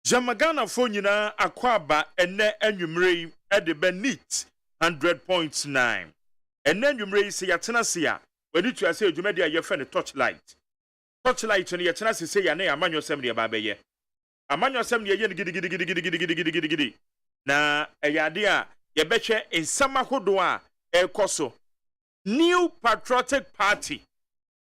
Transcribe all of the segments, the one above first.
Jamagana Fonina Akwaba ene enumere at the Benit 100.9. And then you may say Yatenasia, when you say you made your friend a torchlight. Torchlight when Yatenasi say your name, a man yourself baby. A man yourself giddy. Na a yadia, ye betcha in Sama Hodoa, El Coso. New Patriotic Party,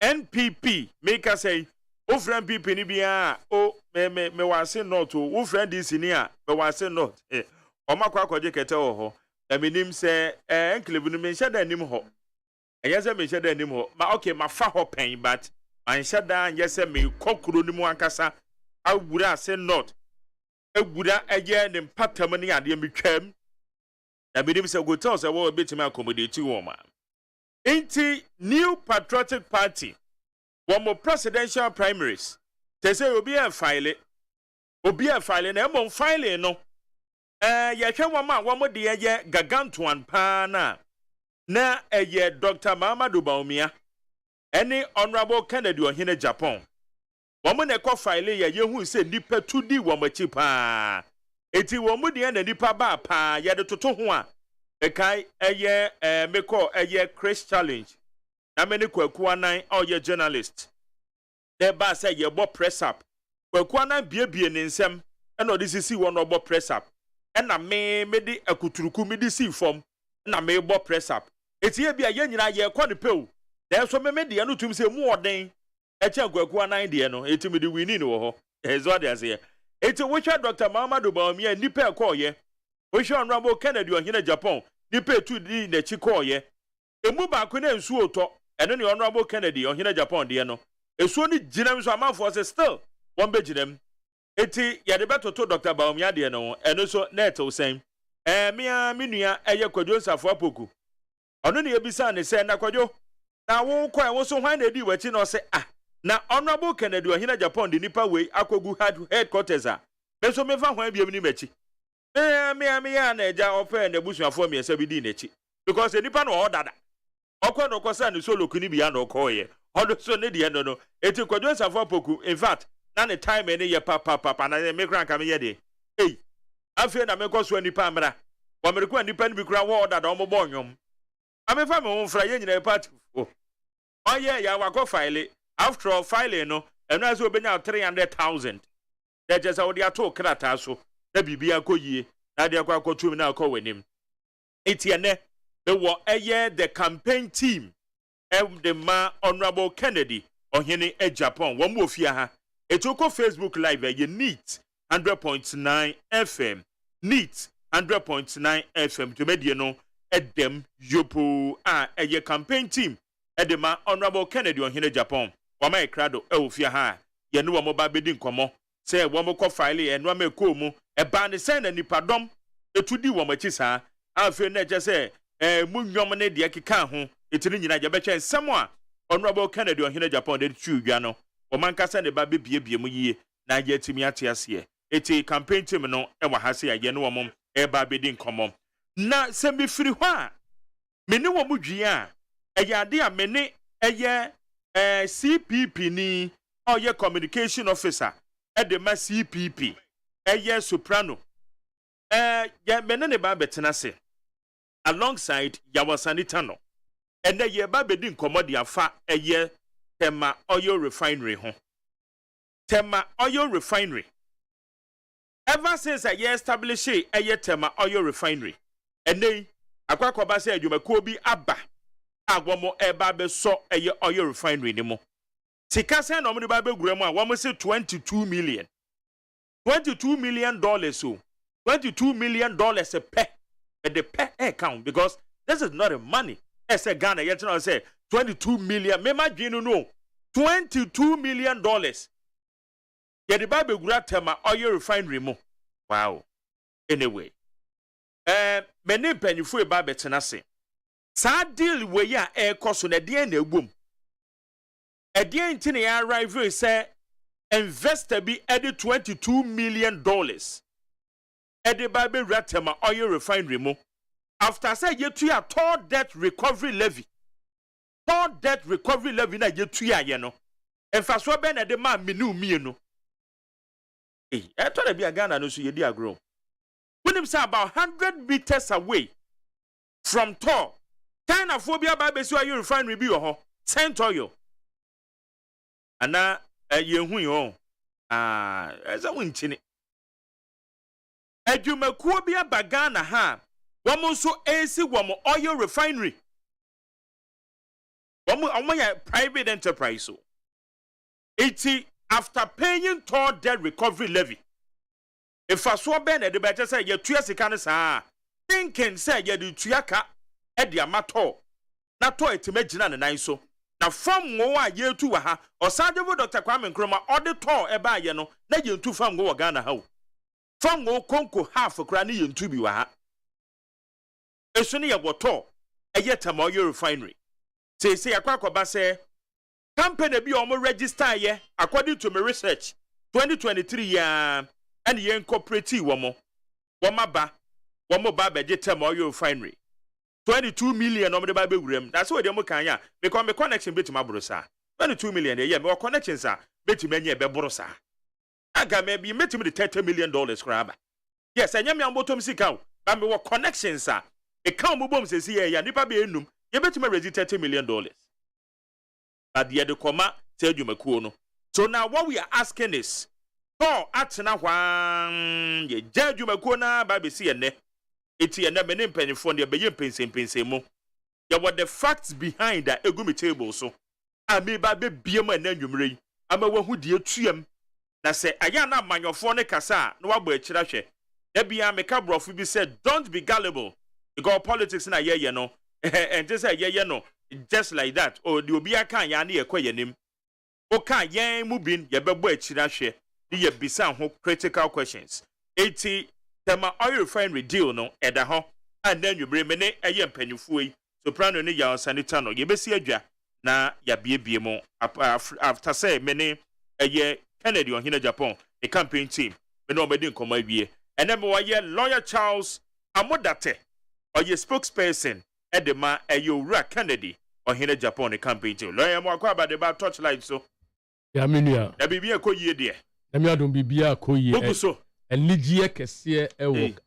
NPP, make us say, O friend people nibia o me wa say not o friend this in here me wa say not o makwa kwaje kete wo ho e menim say enclave no me sheda anim ho eyese me sheda anim ho ma okay ma fa ho pen but man sheda yese me kokuro ni mu ankasa awura say not awura eye ne patam ne ade me twam e menim say go tell say wo betima accommodate wo ma enti New Patriotic Party one more presidential primaries. They say obi a file na mo file no. Ye hwe one more de ye gagantuan pa na ye Dr. Mamadou Bawumia any honorable Kennedy ohene Agyapong. One more na ko file ye hu say nipa tudi wo machi pa. Eti wo mu de na nipa ba pa ye de toto ho a kai ye meko ye Chris challenge. Na many kwaku anan all your journalists. The ba say ye bo press up. Kwaku anan bie ne nsem and no this is one bo press up. And na me di akuturuku me di si form na me bo press up. Eti ye bia ye nyina ye kwa ne pew. Then so me de no tum say mu oden. E che kwaku anan de no eti me di wini no ho. Ezo de ase. Eti wo hwa Dr. Mamadou Bawumia nipa ekọ ye. Wo hwa honorable Kennedy ohene Agyapong nipa etu di na chi kọ ye. Emu ba ko na nsu oto eno ne honorable Kennedy ohene Agyapong de no esuo ni ginam so amanfo say still one be ginam eti ya de beto to Dr. Bawumia de no eno so net o sen mia menua eye kwadwo nsafo apoku ono ne ebisa ne say na kwadwo na wo kwa wo so hwan na edi wachi no say na honorable Kennedy ohene Agyapong de nipa we akogu headquarters a me so me fa hwan biem ni machi mia na eja ofe na busuafo me se bi di nachi because nipa no order okwa no kwasa ni solo kuni bia no koye odo so ne de no eti kwadwo nsafo apoku in fact na ne time ene ye papa na me kran ka me ye de afi na me koso nipa amra wa me ko nipa ni bi kura wo order da ombo nyom amefa me won fra ye nyina party fo oye ya wa ko file after all file no eno aso obenya 300,000 de je sa odi ato krata so na bibia koyie na de akwa akotum na akọ wanim eti ene the campaign team the ma honorable Kennedy ohene Agyapong one more fia ha etoko Facebook live ye neat 100.9 FM neat 100.9 FM to media no edem yopo ye campaign team the ma honorable Kennedy ohene Agyapong wama ekrado fia ha ye no mo ba bedi nkomo say wo mo ko file e no ma ko mu e ba ne sen na nipadom etudi wo machi saa afi na je say mu nwom ne de keka ho etini nyina je beche nsem a honorable Kennedy ohene Agyapong de tuudwa no o man kasa ne ba bebie mu yie na ye timi ate ase eti campaign team no e wa hase ya ye no wom e ba bedi nkomo na se bi firi ho a me ne wo mudwie a eye ade a me ne eye CPP ni oye communication officer e de ma CPP eye soprano ye me ne ba betena se alongside Yawasanita no and the ye ba bedi nkomo afa eye Tema oil refinery ho Tema oil refinery ever since a year establish eye Tema oil refinery and then akwakoba say adwumakuo bi aba agwomo eba be so eye oil refinery ni mo tika say no mo ba begura mu a wo mo say 22 million $22 million so $22 million a pay at the pay account because this is not a money. As a Ghana, yet I say 22 million. Me imagine no $22 million. Yeah, the Bible grab Tema oil refinery mo. Wow. Anyway, many penny for a Bible tenase. Sad deal where ya air cost on a dear in a boom. A dear in tin arrival say investor be added $22 million. At the Bible grab Tema oil refinery mo. After say you to a toll debt recovery levy. Toll debt recovery levy na you to ya no. And fast what ben at the man me no. Hey, I thought I'd be a Ghana no so you dear grow. When him say about 100 meters away from toll, China phobia by Besua you refinery be your Saint Oil. And now you hu yo. As a winchini. Agyemakuo bia bagana ha. Woman so AC woman oil refinery. Woman private enterprise so. 80 after paying toll debt recovery levy. If I saw Ben at the better say you 2 years thinking say you do tuyaka at the amateur. Na to to imagine na nine so. Na from wo a ye tu wa ha. Osadevo Dr. Kwame Nkrumah or the toll e ba ye no na ye tu fam go Ghana ha. From wo konko half kra na ye tu bi wa ha. Eso ne ye woto eye Tema oil refinery. Say akwakoba say company bi omo register ye according to my research 2023 ya and ye incorporate womo ba beje Tema oil refinery 22 million omo de ba be wurem that's what dem kan ya because me connection beti ma borosa 22 million ye me connection sa beti menye be borosa aga me bi meti me $30 million kraba yes anya me ambotom sika ba me wo connection sa e kan mo bom sesi ye ya nipa be enum ye beti me register $30 million. But the other comma tell you no. So now what we are asking is, oh, atena wan ye judge you na Bible see ne. Iti na me penny phone ye be pense mo. Ya what the facts behind that egumi table so. Ami ba be biem na nwumre. Ama wa hu die tuam. Na se aya na manyofo ne kasa na wa bo akira hwe. Da bia me ka brofo bi said don't be gullible. Because politics na ye no. And just say ye no. Just like that. Oh, the Obia can ya ne ekwa yanim. O kan yen mu bin ye bebo akira hwe. Ye bisa ho critical questions. 80 Tema oil refinery deal no eda ho. And then you bring me ne eye mpanyufo yi. Soprano ne ya sanita no ye besi adwa na ya biebie mo after say me ne eye Kennedy on hina Agyapong the campaign team. Me no medi nkoma wie. And then we ye lawyer Charles Amodate or ye spokesperson Edema Ewura Kennedy or hina Agyapong the campaign team. Lawyer mo akwa ba de ba torchlight so. Ya menua. Na bibia ko yie de. Na me adon bibia ko yie. Oguso. Enligie kese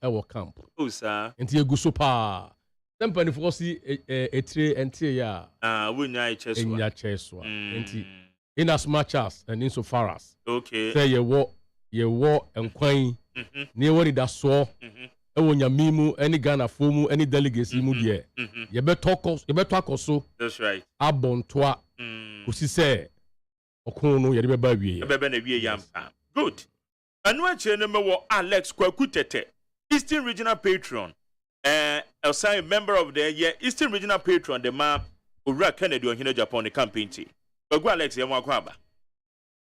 ewo camp. O sa. Enti eguso pa. Tempani for si etre enti ya. Wonya cheso. Enya cheso. Enti in as much as and in so far as. Okay. Say ye wo enkwan. Ne wo da so. Ewo nyamimu any Ghana fomu any delegates mu de. Ye beto akoso. That's right. Abontoa. Kusi say okono ye be ba wie. Be na wie yam. Good. Anu ache ne me Alex Kwakutete, Eastern Regional Patron. Also member of the Eastern Regional Patron the ma Owura Kennedy on hina Agyapong the campaign team. Go Alex ye mo akwa ba.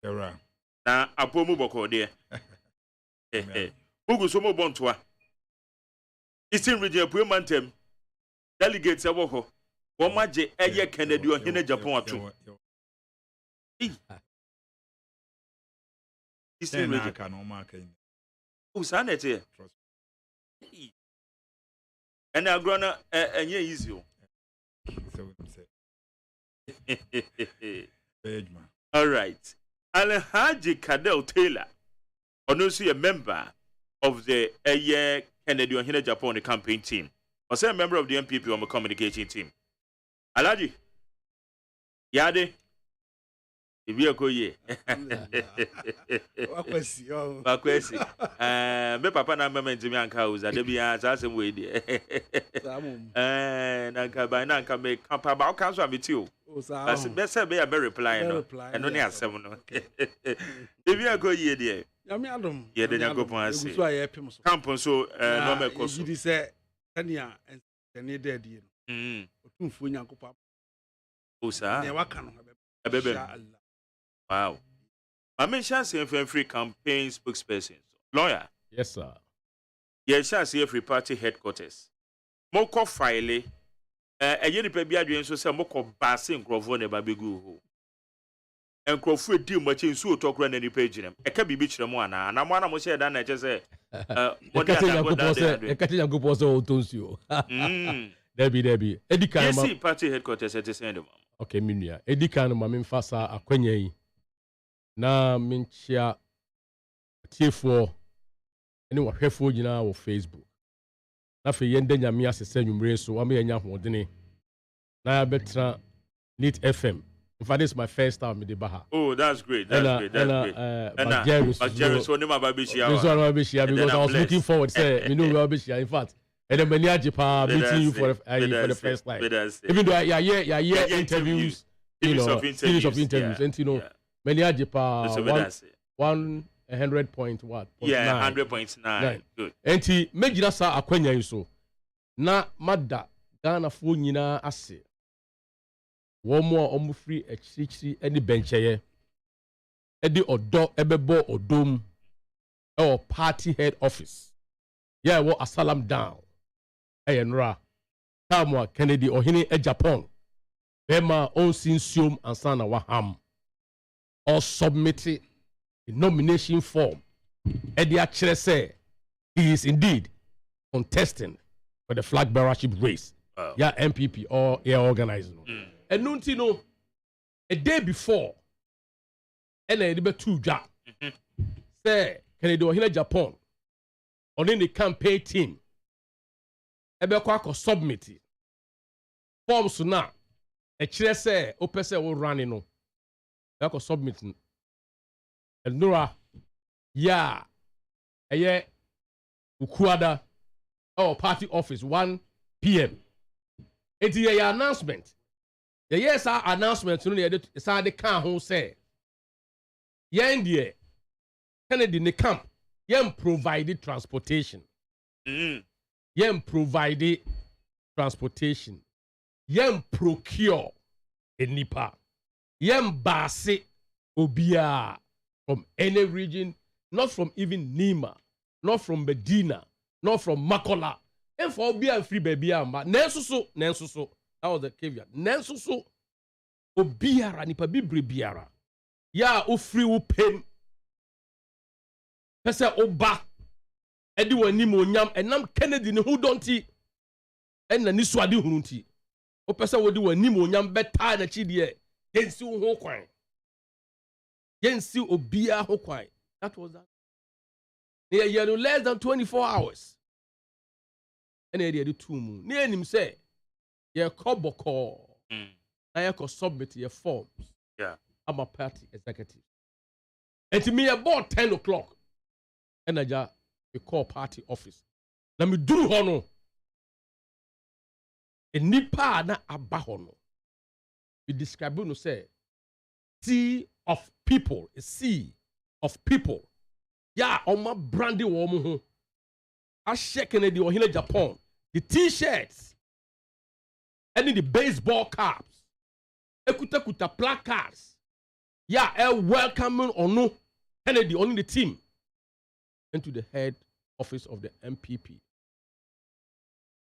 Era. Na apomu boko de. Ugu so mo bontoa. Eastern Regional Puemantem delegates ewo ho. Wo maje eye Kennedy on hina Agyapong ato. Eastern Region can no mark. Oh, sanity. And I'm gonna easy. All right. Alhaji Kadel Taylor, also a member of the Kennedy on hina Agyapong the campaign team. Also a member of the MPP on the communication team. Alhaji, Yade. Ibi akoye. Wakwesi. Me papa na mama ntimi anka uza de bia asem we de. Na nka ba na nka me kapa ba o kan so ameti o. As be say be reply no. Eno ne asem no. Ibi akoye de. Yami Adam. Yeah, the Agyapong ase. So I pem so. Camp so no me koso. You say Tania and the dead you. Otumfo Nyankopon. O sa. Ne waka no Abebe. Inshallah. Wow. I mention say free campaign spokesperson. Lawyer. Yes, sir. Yes, shall see every party headquarters. Moko file. Eye ni pe bi adwen so say moko base nkrofo ne ba begu ho. Nkrofo edi mo chi nsu otokura na ni page nem. E ka bibi kire mo ana. Na mo ana mo share dan na che say what is Agyapong say o tonsuo. Debi. Edika yes, see party headquarters at the end of. Okay, minua. Edika no ma memfasa akwanya yi. Na menchia tiefo ene wahwefo nyina wo Facebook. Na fe yende nyame asese nwumre so wa me nya hodene. Na ya betra Lit FM. In fact, this is my first time in the Baha. Oh, that's great. That's great. But Jerry, so never babishia. Because I was looking forward. Say, you know, babishia. In fact, and then many Agyapong meeting you for the first time. Even though interviews, series of interviews, and you know, many Agyapong 100 point what? Yeah, 100.9. Good. And he made us a Akwenya so. Na Mada Ghana phone nyina ase. One more free echichi any bencheye. Edi odo ebebo odom or party head office. Yeah, what a salam down. Enra. Kamwa Kennedy or hini Agyapong. Bema on sinsium and sana waham. Or submitted the nomination form. Edi actually say he is indeed contesting for the flag bearership race. Wow. Yeah, MPP or yeah organizing. And no, a day before, and a little two job. Say, can you do in Agyapong? Or in the campaign team? Ebe submit forms now. A chair say, Opese will run in. Ebe submitting. And Nora, yeah, a year, Ukuada, or party office 1 p.m. It's a announcement. The yes our announcement no dey say the can ho say yen dey Kennedy ne camp yen provide transportation yen provide transportation yen procure enipa yen base obia from any region, not from even Nema, not from Medina, not from Makola, and for obia free baby amba nenso so that was the caveat. Nenso so obiara nipa bibre biara. Ya ofri wo pem. Pese oba edi wani mo nyam enam Kennedy ne hu donti enna ni so ade hunu nti. O pese wodi wani mo nyam beta na chi de yensi ho kwan. Yensi obia ho kwan. That was that. Near less than 24 hours. And they did 2 moon. Near him say yeah, Koboko. I could submit your forms. Yeah. I'm a party executive. And to me, about 10 o'clock, and I just call party office. Let me do hono. A nipa na abahono. We describe no say sea of people, a sea of people. Yeah, on my brandy woman. I shake Kennedy or here Japan. The t-shirts. And in the baseball caps, ekuta placards, yeah, welcoming or no, Kennedy only the team into the head office of the MPP.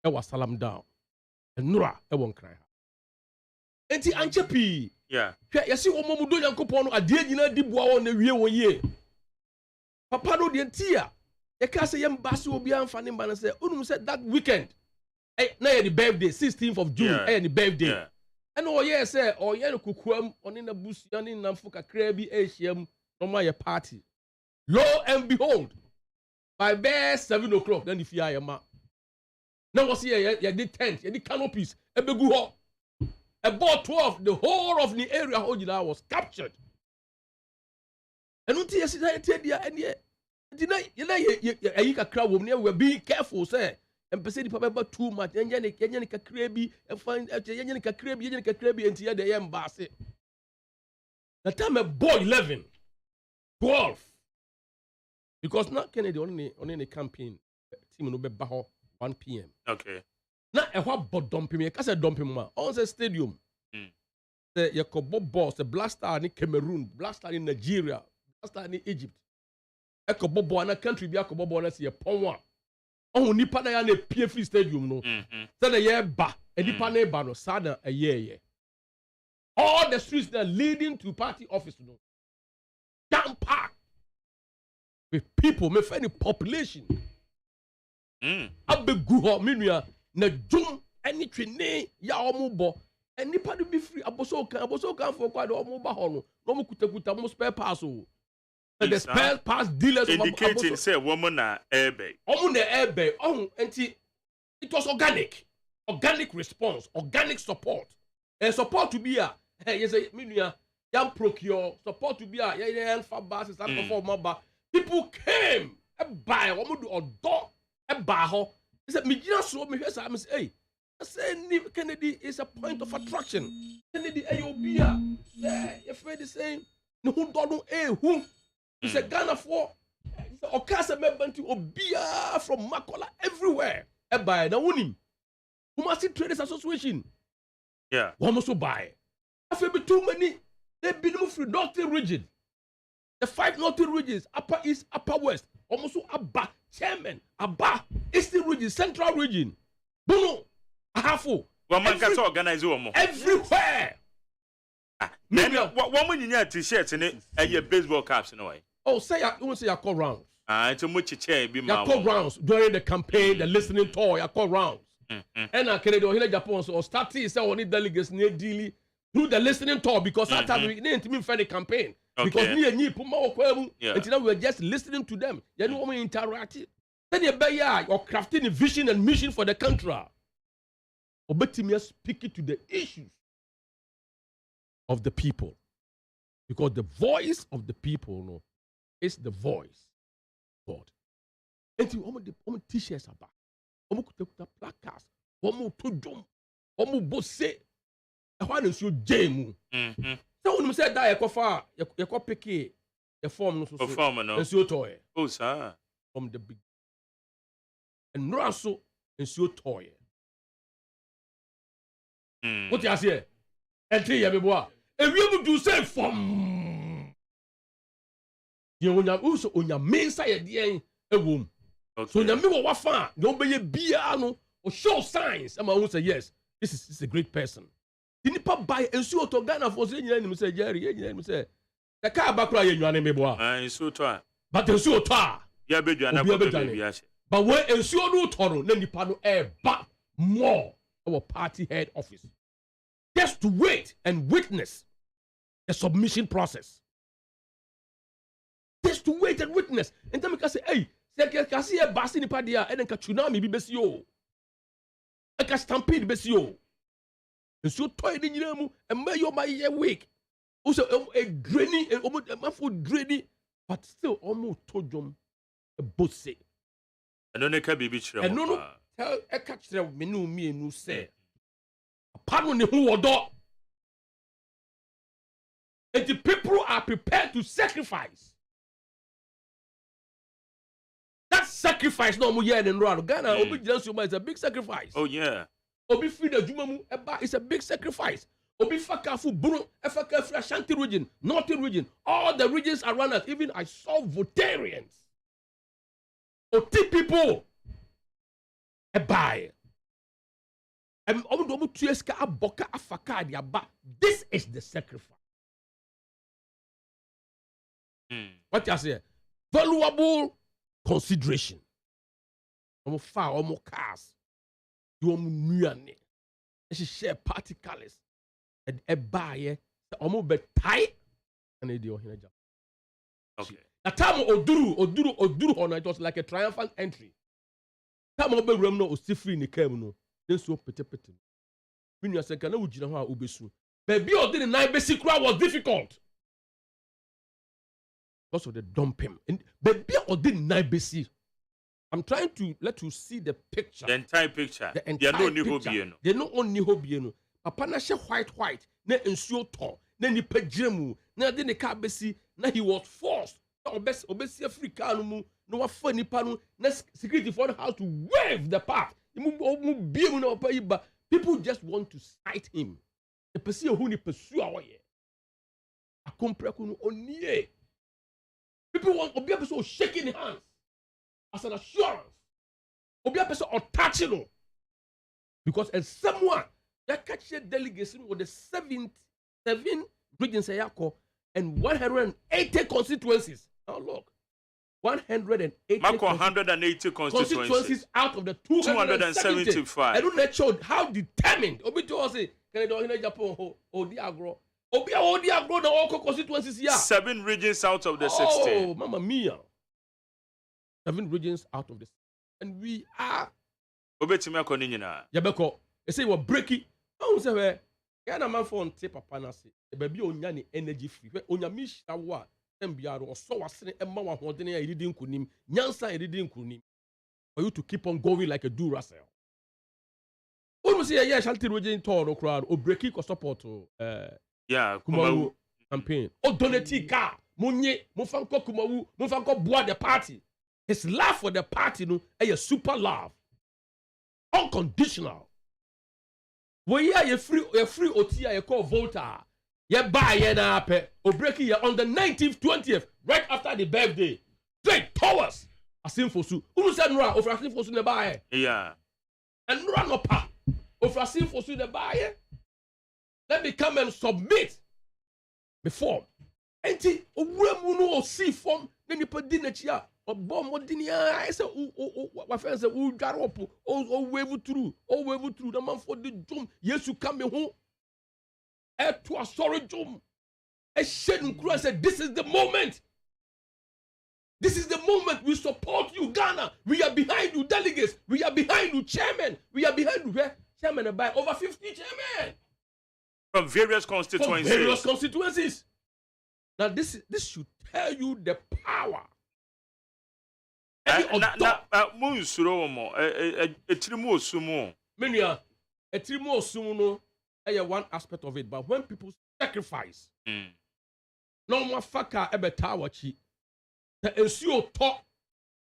Was salam down, and Nura won't cry. Enti anchepi, yeah. You see what Momudo Yankopono a dear Gina Dibwa on the real 1 year. Papa no the tia, a cast a young basu will be unfunny man and say, said that weekend. Now the birthday, 16th of June, the birthday. Yeah. And oh yes, sir, or yen kukuam on in the bush, yan in Namfuka Krabi ACM, no my party. Lo and behold, by bare 7 o'clock, then if you are ma. Now was here, you did tent, you did canopies, a beguho. About 12, the whole of the area was captured. And until yesterday, and yet, you crowd woman, we're being careful, sir. And person papa too much yenye ka krebi and find yenye ka krebi until the embassy. The time a boy 11 12 Because now Kennedy on the campaign team no be 1 p.m. Okay. Now a what but dumping me? Cause dumping ma on the stadium. The Yakobo boss, the Black Star in Cameroon, Black Star in Nigeria, Black Star in Egypt. Yakobo boy na country bi Yakobo boy na see pon oh nipa na ya na pie free stadium no say na ye ba nipa na ba no sada a ye all the streets that leading to party office no jam packed with people me find the population abegu ho menua na djum any twene ya omubo nipa do be free aboso kan for kwade omuba ho no mo kutakuta mo spare pass o. The spare pass dealers indicating say woman na airbe. It was organic response, organic support. And support to be yes yam procure support to be yan for buses and perform people came buy woman do odo buy ho. He said me just so me say hey I say Kennedy is a point of attraction. Kennedy ayobia say you feel the same no who don't who. He said Ghana for Okasa member to Obia from Makola everywhere. E buy na wonim. Kumasi Traders Association. Yeah. One also buy. After be too many, they be no free northern region. The 5 northern regions, Upper East, Upper West, almost Abba, Chairman, Abba, Eastern region, Central region. Bono, Ahafo. Woman can organize woman. Everywhere. Woman in your t-shirts and your baseball caps in a way. Oh, you want to say I call rounds. It's a much chair be my call rounds during the campaign, the listening tour, I call rounds. And I can do Agyapong so starting say only delegates near daily through the listening tour because that time we didn't even find the campaign. Because me put my until we were just listening to them. You know we interacting. Then you be you're crafting a vision and mission for the country. Obetimi speaking to the issues of the people. Because the voice of the people is the voice of God. And the t-shirts are back. Kuta placards. To jump. Bosse. I want to show Jemu. So when you say that you go pick the form no so toy. Oh sir. From the big. And no so so toy. What you say? Entry ya beboa. If you do say from you on your main side there a womb. So you me what fan don't be bia no or show signs. I'm going to say yes. This is a great person. The nipa buy and so to Ghana for say you say Jerry you say the car back cry you ane me boa. So to but the so to ya be duana ko be bia. But when and so no toro na nipa no ba more our party head office. Just to wait and witness the submission process. Just to wait and witness. And then we can say, hey, I see a bus in the party and then tsunami be besio. I can stampede besio. And so toy in you and may you my year week. Also a draining and almost a mouthful draining, but still almost told them a boss. I don't know baby children. And no tell a catch them me and no say. Pardon the who or and the people are prepared to sacrifice. That sacrifice no more yet in Rwanda. Ghana, obedience is a big sacrifice. Oh yeah. Obi free the Jumamu is a big sacrifice. Obi fakafu Buru, Efaka Ashanti region, Northern region, all the regions around us. Even I saw Votarians. Oti people. A buy. This is the sacrifice. What you say? Valuable consideration. Almost far, almost cars. You almost she share party colors. And a buyer, almost be tight. And they do here. Okay. The time Oduru, it was like a triumphant entry. Time Obe Remno was still free in the came. Then so pete. When you say, can I ujina ho ubesu? Baby, or the night basic crowd was difficult. Because of the dumping. And baby, or the night basic. I'm trying to let you see the picture. The entire picture. The entire picture. They no only hobieno. Papa na she white. Na ensuo to. Na ni pejemu. Na de ne ka besi. Na he was forced obesi Africa no mu no wa fa nipa no na security for the house to wave the path. People just want to sight him. The person who ni pursue awoye. Akompreku no onie. People want obi a person shaking hands as an assurance. Obi a person or touching no. Because as someone that catch a delegation with the 7 regions and 180 constituencies. Now look, 180 constituencies out of the 275. I don't know how determined. Obi to say, can I do in Agyapong? Odi agro. Obi agro the all constituencies here. 7 regions out of the 60. Oh, Mamma Mia! 7 regions out of the 60. And we are. Obetima konina. Yabeko. They say we're breaking. Oh, say where? Yana man for on tape papa na say. The baby onya ni energy free. Onya misha wa. Embiaro or so was Emma wa hodene ya reading kunim. Nyansa ya reading kunim. For you to keep on going like a Duracell. Almost say yeah, shall tell you to crowd or breaking or support to yeah, Kumawu campaign. O donate car. Munye, Mufanko Kumawu, Mufanko bois the party. His love for the party no a super love. Unconditional. We are a free OTI you call voter. You buy ye na pe. O break here on the 19th, 20th, right after the birthday. Straight towards Asim Fosu. Unu said Nura over Asim Fosu ne buy. Yeah. And Nura no pa. Over Asim Fosu ne buy. Let me come and submit before. Enti owura no see form na nipa di na chia. Obom odinia I say wa friend say u dware up o wave through the man for the jom Yesu come ho e to a sorry jom e shedun kru say this is the moment we support you Ghana, we are behind you delegates, we are behind you chairman, we are behind you chairman by over 50 chairman from various constituencies. Now this should tell you the power. Munsuro mo etirimu osumu menua etirimu osumu no one aspect of it, but when people sacrifice no more faka ebeta wachi the ensuo talk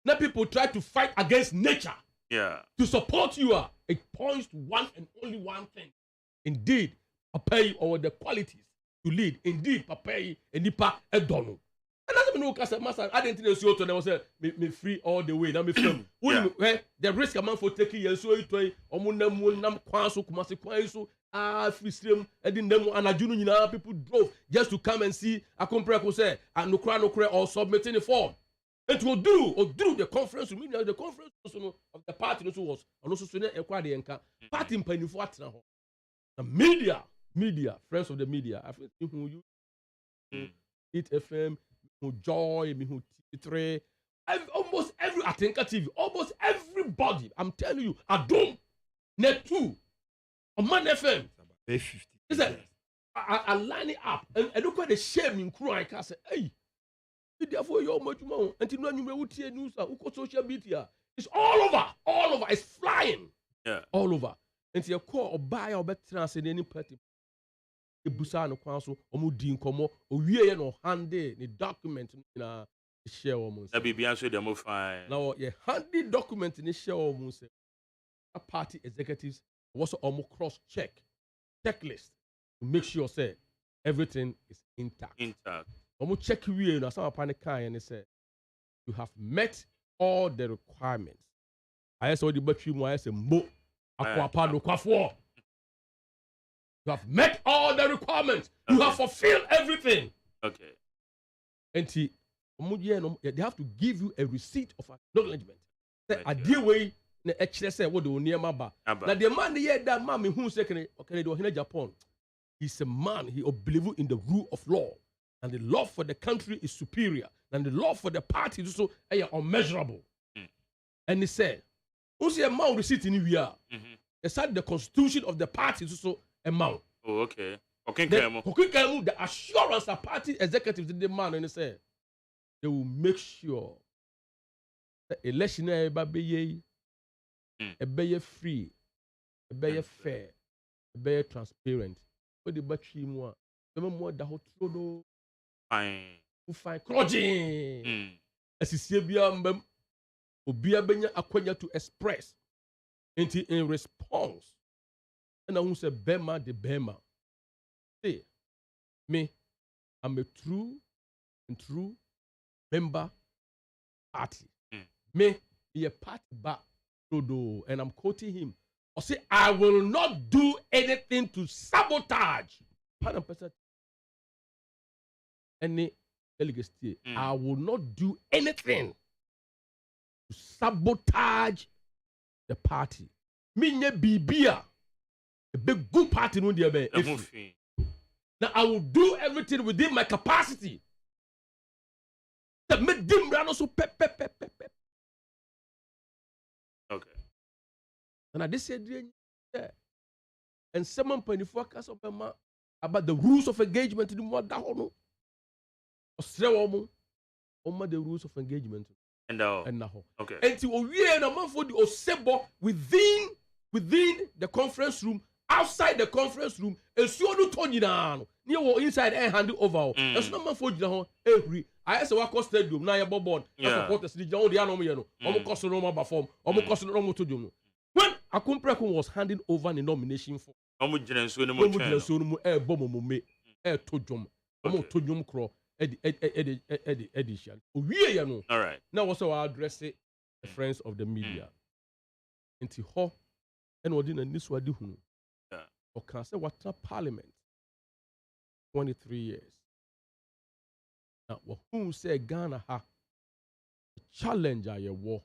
na people try to fight against nature to support you it points to one and only one thing. Indeed papai or the qualities to lead, indeed papai enipa edono. And that's no case master. I didn't know you to them say me free all the way. Now me free. The risk a man for taking you so it way. Omunam kwanso kumasi kwanso free stream. I didn't know anajunu nyina people drove just to come and see. A comprehend say and no cry or submitting the form. And to do the conference. The conference of the party also was and also so e kwa de enka party mpanifo atena ho. The media, friends of the media. I think who you It FM. Joy, me who TV3, almost every Atenka TV, almost everybody. I'm telling you, Adom, Net2, on Man FM. Is that I line it up and look at the shame in crew. I can say, hey, therefore you're much more. Until when you will see news, social media, it's all over, it's flying, all over. And you call or buy or better in any party. Ebusa no kwanso omudi nkomo owie no hande ni document na share omo na bibia so dem fine now ye handy document ni share omo say a party executives was omo cross checklist to make sure say everything is intact omo check wie na some panic kan and say you have met all the requirements I saw the battery mo I say mo akwapa no kwafo. You have met all the requirements. Okay. You have fulfilled everything. Okay. And they have to give you a receipt of acknowledgement. A deal way, actually say what do near Maba. Now the man here that man who say can do in Japan. He's a man. He believes in the rule of law, and the law for the country is superior, and the law for the party is also unmeasurable. And he said, "Who's a man receipt in India? They said the constitution of the party is also." Amount. Oh, okay. The assurance of party executives in the man and they say they will make sure the election be free, be fair, be transparent. What the battery more? The more the hot road. Fine. find crudging. As you see, Obia Benya Akwenya to express in response. And I won't say Bema de Bema. Say, me, I'm a true member party. Me, be a party back. And I'm quoting him. I say, I will not do anything to sabotage. Pardon, person. Any delegacy, I will not do anything to sabotage the party. Me nye bibia, a big good party no dey be. Now I will do everything within my capacity. That make them run also pep. Okay. And I just said, and someone penny focus about the rules of engagement in the more down. Or the rules of engagement. And now. Okay. Until we are a month for the Osebo within the conference room, outside the conference room, and so do Tony down. Near inside and hand it over. There's no man for you every. I asked a walk stadium, now you're board. I support the city, the Anomiano, almost cost no perform, almost cost no to do. When Akumpreku was handing over the nomination for edition. All right. Now also I address the friends of the media. Into ho and what didn't this what do or can say what parliament 23 years. Now who say Ghana ha challenge your war.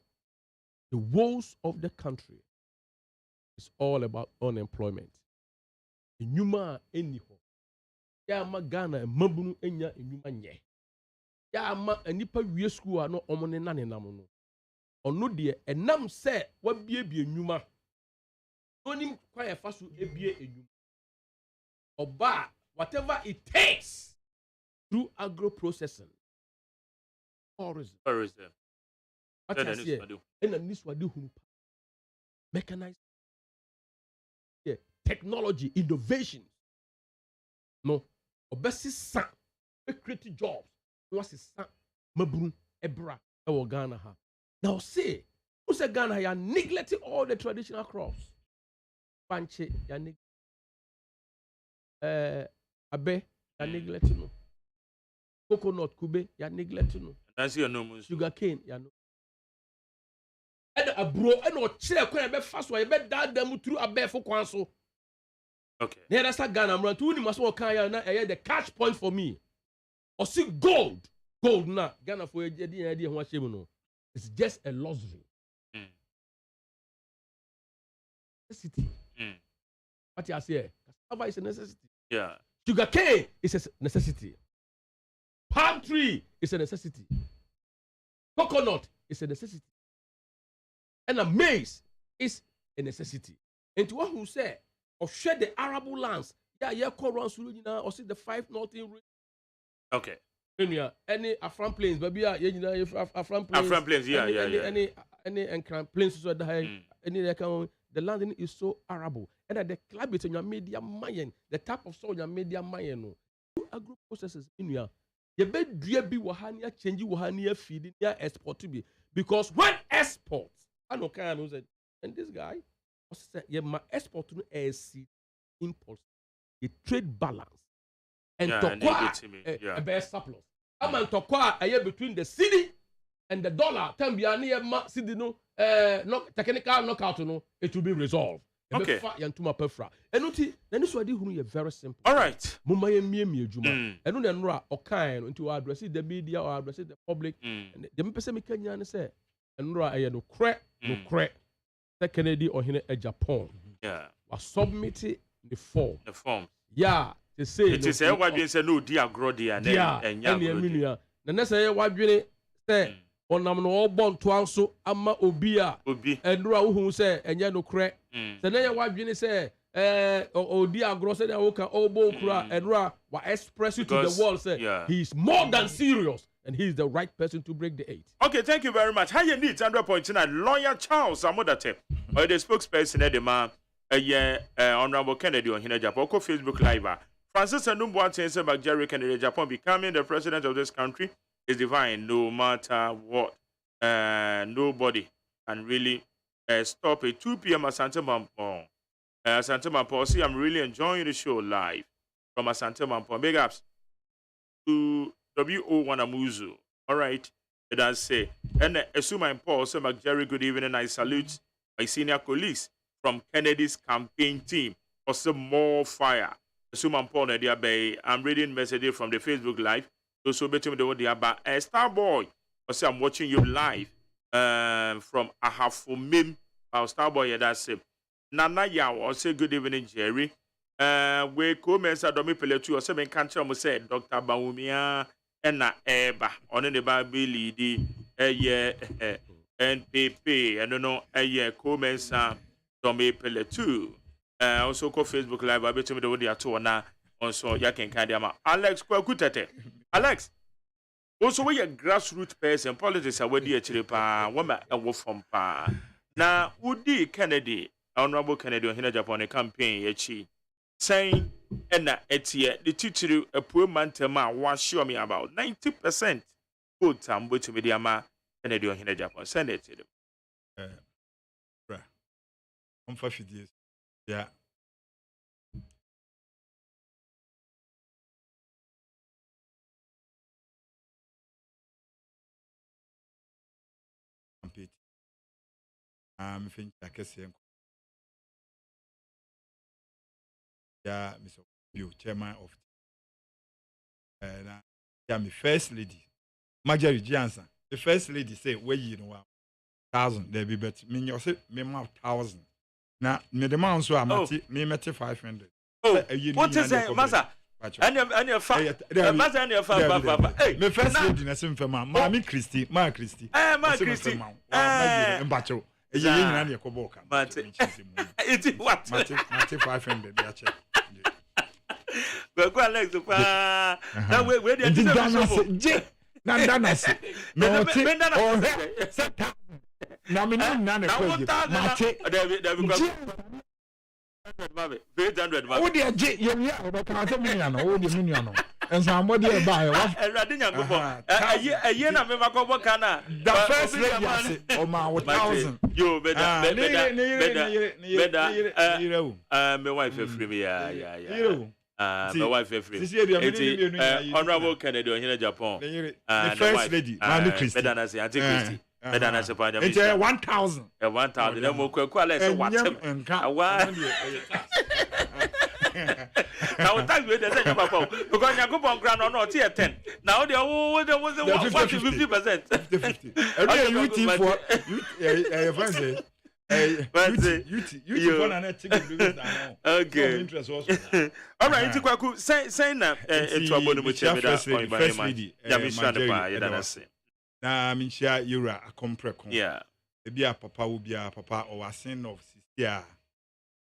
The woes of the country is all about unemployment. The Numa anyhow. Yama Ghana and Mabunu enya Numa nye. Yama and Nipa we school no omone nane namono. Or no dear, and nam say what be Numa. Onim quite fast to a Numa. Or bar, whatever it takes through agro processing. Tourism. What I say, and this what do mechanized technology, innovation. No, obesi sa create jobs. What's his sa mabru ebra ewo Ghana ha. Now say, who say Ghana ya neglecting all the traditional crops? Panche ya abe ya neglecting no. Coconut kube ya neglecting no. That's your no sugar cane ya no. And a bro and no chair kwen be fast wa be dad them through abe for kwan so. Okay. Then that's a Ghana run to must walk the catch point for me. Or see gold na Ghana for idea what no. It's just a luxury. Necessity. What you say? Cassava is a necessity. Yeah. Sugar cane is a necessity. Palm tree is a necessity. Coconut is a necessity. And a maize is a necessity. And to one who say, or share the arable lands, or see the 5 northern region. Okay. Any Afran plains, baby, Afran plains, any plains so that any the land is so arable. And at the club it's in your media mayen, the type of soil your media mayen no. Agro processes in your bed be wahania change wahania feeding your export to be because when exports, I know kind of said, and this guy said, yeah, my export to AC impulse, the trade balance, and a best surplus. I'm on to a year between the city and the dollar. Can be a near city no, technical knockout no, it will be resolved. Okay. And then this one is very simple. All right. Mumma me juma. And then ra or kind into address the media or address the public. And the person can say, and ra no crack. The Kennedy or here Agyapong. Yeah. Was submitted the form. The form. Yeah. They say it is a what you say no dear grody and yeah. The next say what you say on no born to answer ama obia and ra who say and ya no crack. The next what you say or dear gross and oka obo kra and ra wa express it to the world say he's more than serious. And he's the right person to break the 8. Okay, thank you very much. How you need 100.9 Lawyer Charles Amodate, or the spokesperson at the man, Honorable Kennedy on Agyapong Facebook Live. Francis Anumbuate said about Jerry Kennedy, Japan becoming the president of this country is divine, no matter what. Nobody can really stop it. 2 p.m. Asante Mampong. Asante Mampong, see, I'm really enjoying the show live from Asante Mampong. Big ups to W01 Amuzu. All right, that's say. And assume I'm Paul, so Jerry, good evening. I salute my senior colleagues from Kennedy's campaign team for some more fire. Assume I'm Paul Nadia Bay. I'm reading messages from the Facebook Live. Those who bet me the word about Starboy. I say I'm watching you live from Ahafumim. Starboy, that's it. Nana Yaw, say good evening, Jerry. We come as a domi peletu, or seven country, I say Dr. Baumia and na Eba on the Bible lady, NPP, I don't know, comments domi peletu. Also call Facebook Live, I bet you the word to na on so Yakin Kadiama. Alex, Kwakutete. Alex. Also, we a grassroots person, politics are where the chilipa, woman, and wolf from pa. Now, Woody Kennedy, Honorable Kennedy, on Japan campaign, Yachi, saying, and that etia, the teacher, a poor man, Tema, was sure me about 90% good time, which Mediama, Kennedy, on Japan. Send it to them. I'm 5 years. Yeah. I'm thinking I can say, yeah, Mr. Bill, chairman of, yeah, my first lady, Marjorie Johnson, the first lady say, where you know, 1,000, there be better, me you say, me 1,000. Now, me the man so I'm me met 500. Oh, what is that, Master? And your father, Master, and your father. Hey, my first lady, na sim for Mammy Christie, Ma Christie. Ma Christie. Mbacho. But it is what? 500. Well, go Alex. Now, where did you go? Nandanas. No, Nana, oh, dear, and somebody buy a year, the first lady, oh, my 1,000. You better, my wife is free. Yeah. My wife is free. Honorable Kennedy in Japan. The first lady, Mammy Christie. Auntie Christie. It's 1,000. 1,000. Then we'll call it what? Now, thank you. Because you go on ground or not here 10. Now, there was 50%. 50. You for okay. All right, it's quite saying that it's a bonus with the first lady. Na minshia yura akompreko. Yeah. Ebi a papa wo bia papa o wasen of sister.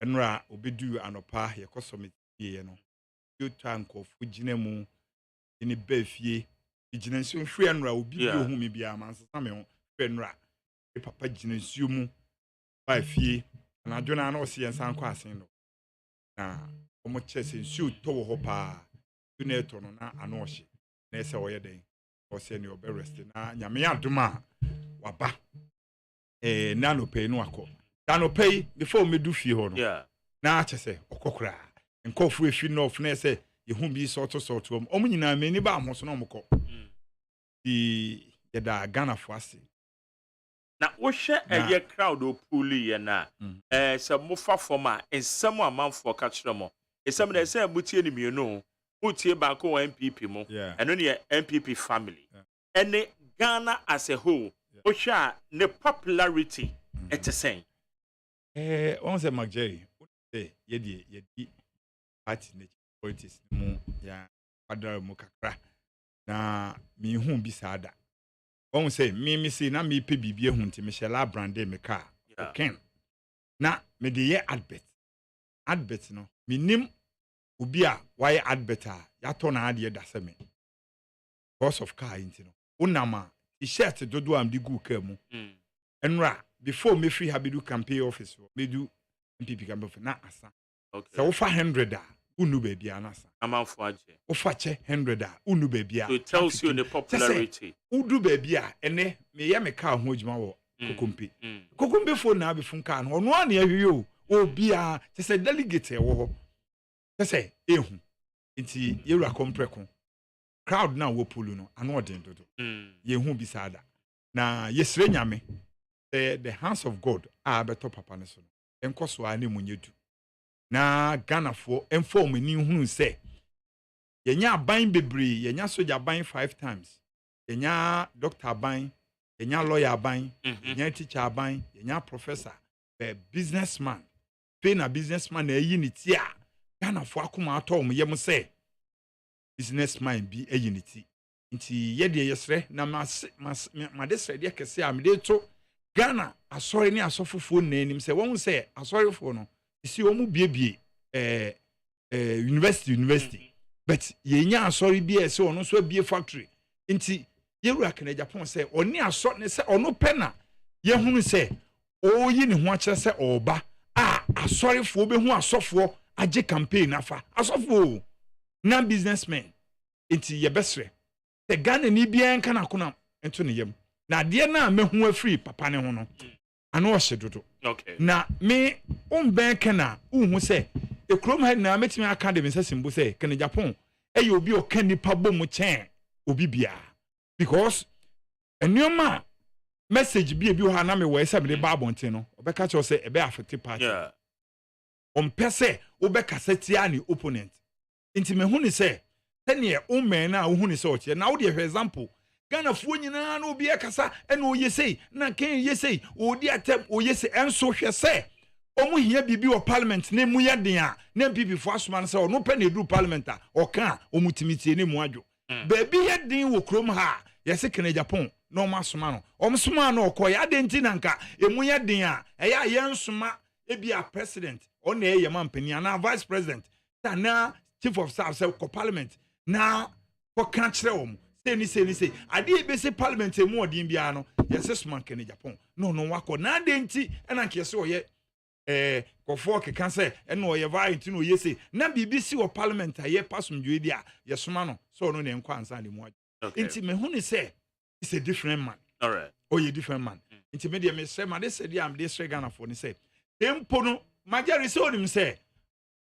Enra obedu anopa ye kosomiti ye no. Yo tanko fugine mu ni befie. Vigilance free enra obi bi ohun mi bia mansasa me ho enra. E papa ginensu mu ba fie. Na adwona na o se yensan kwa asen no. Na omo chese nsu to wo ho pa. Tu na eto no na ano ohye. Na ese wo ye den. Or send your rest na nyame adoma waba nano pay no akọ nano pay before me do fie ho no yeah na ache se okokra enkofu efi no of na se ye hu bi sort om nyina me ni ba ho so no mko di yeda Ghana fo ase na wo hwe eye crowd o puli ye na se mo fa forma ensam amanfo ka kire mo esam na se abutie ni mienu Mutie Banko MPP mo, and only MPP family. And Ghana as a whole, Osha, the popularity at the same. Once a McJerry, ye party politics, ya, Padre Mokakra. Na me whom be sada. On say, me see, na me pay be hunting, Michelle Brande me car. Ken. Na me the year adbet no, me nim. Ubia why ad better yato na ade da se me course of car intino unama I shirt dodo am di gu ka mu enra before me free habidu campaign office me do MPP campaign na asa okay so for 100 unu baby anasa amanfo agye ofache 100 a unu baby a so it tells you the popularity udu baby a ene me ye me ka ho adwuma wo kokompe kokompe fo na abefun ka no ono a na ahwe o obi a se delegate e wo ho se ehu nti yewura kompreko crowd na wo pulu no ano odin dodo yehu bi sada na yesre nyame the hands of God a beto papa ne so no enkoso a ne munyedu na Ghana for inform ni hunu se yenya aban bebre yenya soja aban 5 times yenya doctor aban yenya lawyer aban yenya teacher aban yenya professor businessman na businessman na yi ni ti a Ghana for akoma atom yem se businessman bi ayiniti nti ye de yesre na ma desre de kese a me de to Ghana asori ni asofofo na anim se won se asorifo no isi omu biebie university but yenya asori bie se ono so bie factory nti yewura kana Agyapong se oni aso ne se ono pena ye hunu se oyi ne ho akere se oba a asorifo be hu asofo agye campaign afa asofo na businessmen nti ye besre te Ghana ni bia nka na kona ento ne yam na de na mehu afri papa ne ho no ano ohye dodo okay na me umben kana uhu se ekrom ha na metimi academy sesimbo se kana Agyapong e obi o kan nipa bom chen obi bia because enioma message bi ha na me we se me ba abonten no obeka che se ebe affect party yeah pese obeka setia ni opponent nti me hu ni se tene ummen na hu ni se o che na wo de example Ghana fuo nyina na obi akasa ena oyesei na ken yesei odi atem oyese enso hwese omu hia bibi o parliament na mu yeden a na bibi fo asoma no se ono pe na edu parliament a oka omutimitie ne mu adwo baby yeden wo krom ha yese ken Agyapong na o masoma no omsoma na okoya adenti na nka emu yeden a eya yensoma ebi a president ona eye mampani na vice president na chief of staff se ko parliament na ko kan kire omu say ade be say parliament emu odin bia no yes man ken Agyapong no wako na adenti na nke se oye kofo ke kan say na oye vai nti no yese na BBC o parliament aye pasumdwe dia yesoma no so no ne nkwa ansa ne mu nti me hu ni say it's a different man all right oye different man nti me dia me say ma de say dia am de say Ghana for ni say tempo no majari say onim say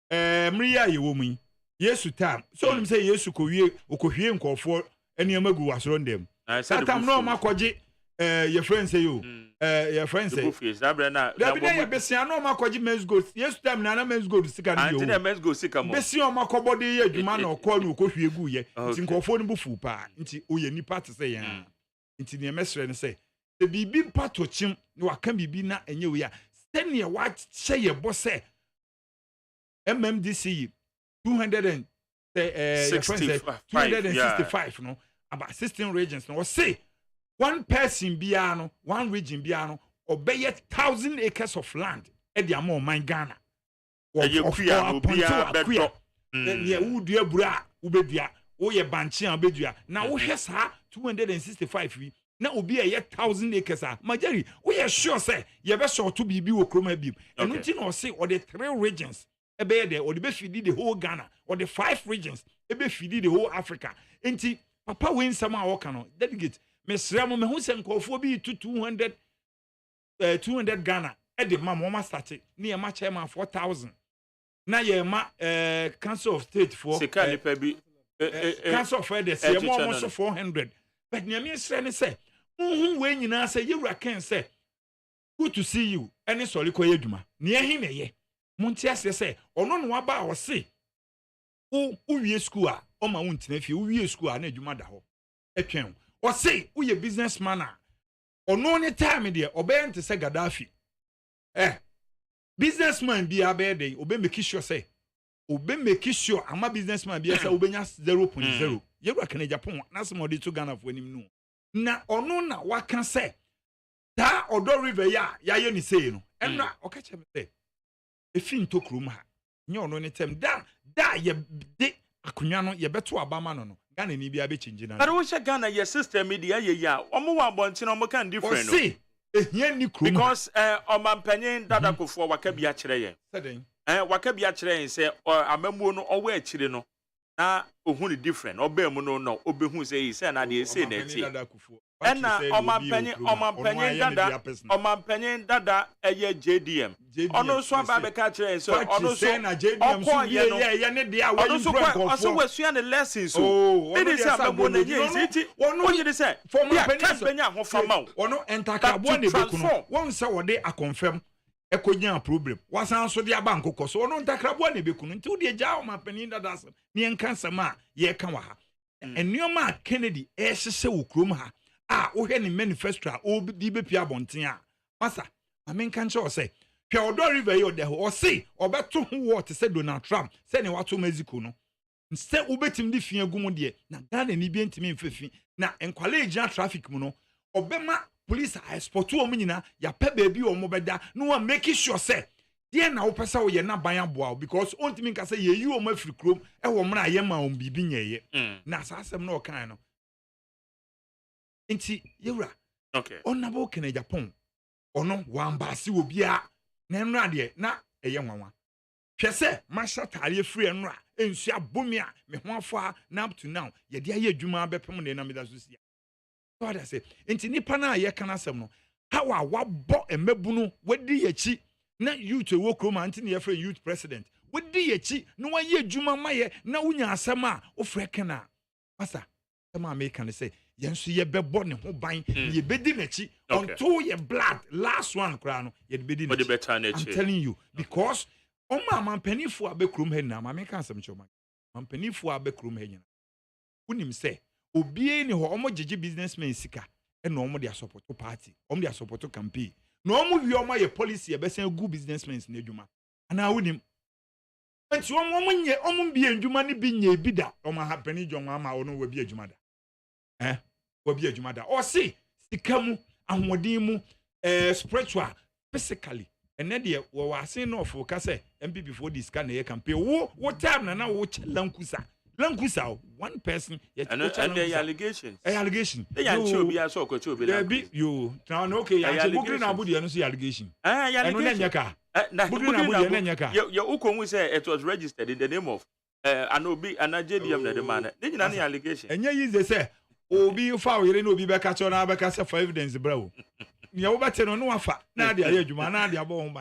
mriya ye wo mu Yesu tam so onim say Yesu ko wie okohwie nkofo eni amagu wasoro ndem satam no makoje your friend say you your friend say da bi na besia no makoje men's gold yes time na men's gold sika no anti na men's gold sika mo besia makobode ye adwuma na okọ no okohwie gu ye nti nkofo no bufu pa nti oye nipa te say yan nti ne mesre ne say the bibi pato chim ni waka bibi na enye we ya senior what say ye boss say MMDC 200 265 no about 16 regions no say one person biano one region biano obey 1,000 acres of land e di amon man Ghana ye udua bura ubedua oye banchi an bedua na wo hwe sa 265 wi na obi e 1,000 acres a majari wo ye sure say ye be so to bibi wo kroma bim enu ti no say or the 3 regions e be there or the be feed the whole Ghana or the 5 regions e be feed the whole Africa enti papa win some a work no delegate mesra mo me hu se nkofo bi to 200 Ghana e de ma mo start ni e ma chairman 4,000 na ye ma council of state for council of elders ye mo so 400 but ni me sra ne say we nyina say yewura ken say good to see you any soli ko yeduma ni ehi ne ye monti ase say ono no aba o se u wie school a o ma won tina fie u wie school a na adwuma da ho etwen o say u ye businessman a ono ne time de obey ente say Gaddafi businessman bi abe dey obe make sure say obe make sure ama businessman bi say obenya 0.0 yewura kan Agyapong na some dey to Ghana for anim no na ono na waka say da odo river ya ye ni say no enna o ka cheme say efin to krum ha nye ono ne tem da ye de akunwa no ye beto abama no Ghana ni bia be change na but wo she Ghana ye system media ye ya omo wa bonti no mo kan different no see ehia ni krum because omampanyin dadakofo waka bia kire ye seden waka bi akyerɛ say amamuo no ɔwɔ akyire no na ohun ni different ɔbɛn mu no obehu say na de say na ti ɛna ɔmanpanyin dada ɛyɛ JDM ɔno nso aba bɛka kyerɛ sɛ ɔno nso ɔkɔɔyɛ no ɔno nso ɔso wasua ne lessons so ɛde sɛ amamuo na yɛ isi ti wɔn yɛ sɛ bɛnya ahofama o ɔno ntakraboa ne bɛkuno wɔn sɛ wɔde akɔnfɛm ekonya problem wasan so de aba nkokɔ so ono ntakraboa ne bekunu nti wo de gya o mapanin dada asem ne enka nsɛm a ye ka wa ha ennioma Kennedy ɛhyehyɛ wo krom ha a wo hwɛ ne manifesto a o bi bepia bonten a masa amenka nkyɛ o sɛ hwɛ Odo River yi ode ho o se obeto ho wo te sɛ Donald Trump sɛ ne wato Mexico no sɛ wo betim de fia gum de na Ghana ni bi ntimi mfefi na enkwale egina traffic mu no obema police are sport wo nyina ya pe baby wo mo beda no wa make sure say dey na wo pesa wo ye na ban aboa because ontimi nka say ye yi wo ma free krom e wo mra ye ma on bibi nyeye na asasem na o kan no nti yewura okay onabo kene Agyapong ono wa ambasi wo bia na enra de na eye nwanwa hwe se masha tare free enra ensu abomi a me ho afo na up to now ye de aye adwuma bepem ne na me da so sia what I say enti nipa na ye kana asem no how a wabɔ emebunu wadi yachi na youth wo kroma anti ne yefre youth president wadi yachi no waye adwuma maye na wunya asem a ofre kana masa am American say yenso ye bɛbɔ ne ho ban ye bedi nachi until ye blood last one kra no ye bedi nachi I'm telling you because man penifo abekrum he na American asem choma man penifo abekrum he nyina unim say obie ni ho omo jeje businessmen sika e no omo dia support party omo dia support campaign no omo wi omo ye policy e besan good businessmen na adwuma ana wonim enti omo nye omo bie adwuma ne bi nye bi da omo hapeni dwonwa ma ono wa bi adwuma da wa bi adwuma da o se sika mu ahomodin mu spiritual physically ene de wo wasen no of ka say MPP for this can ye campaign wo time na wo chelankusa Lankusa, one person. And the allegations. Allegation. They are sure we are so good to be. There be you. Now, okay, I booking Abudi and see allegation. Yaka. Your Uko say it was registered in the name of Anobi and JDM, the man. They didn't any allegation. And yes, they say, Obi foul, you know, be back at your Abacasa for evidence, bro. You better no one fat. Now, the Ayajumana, the Abon.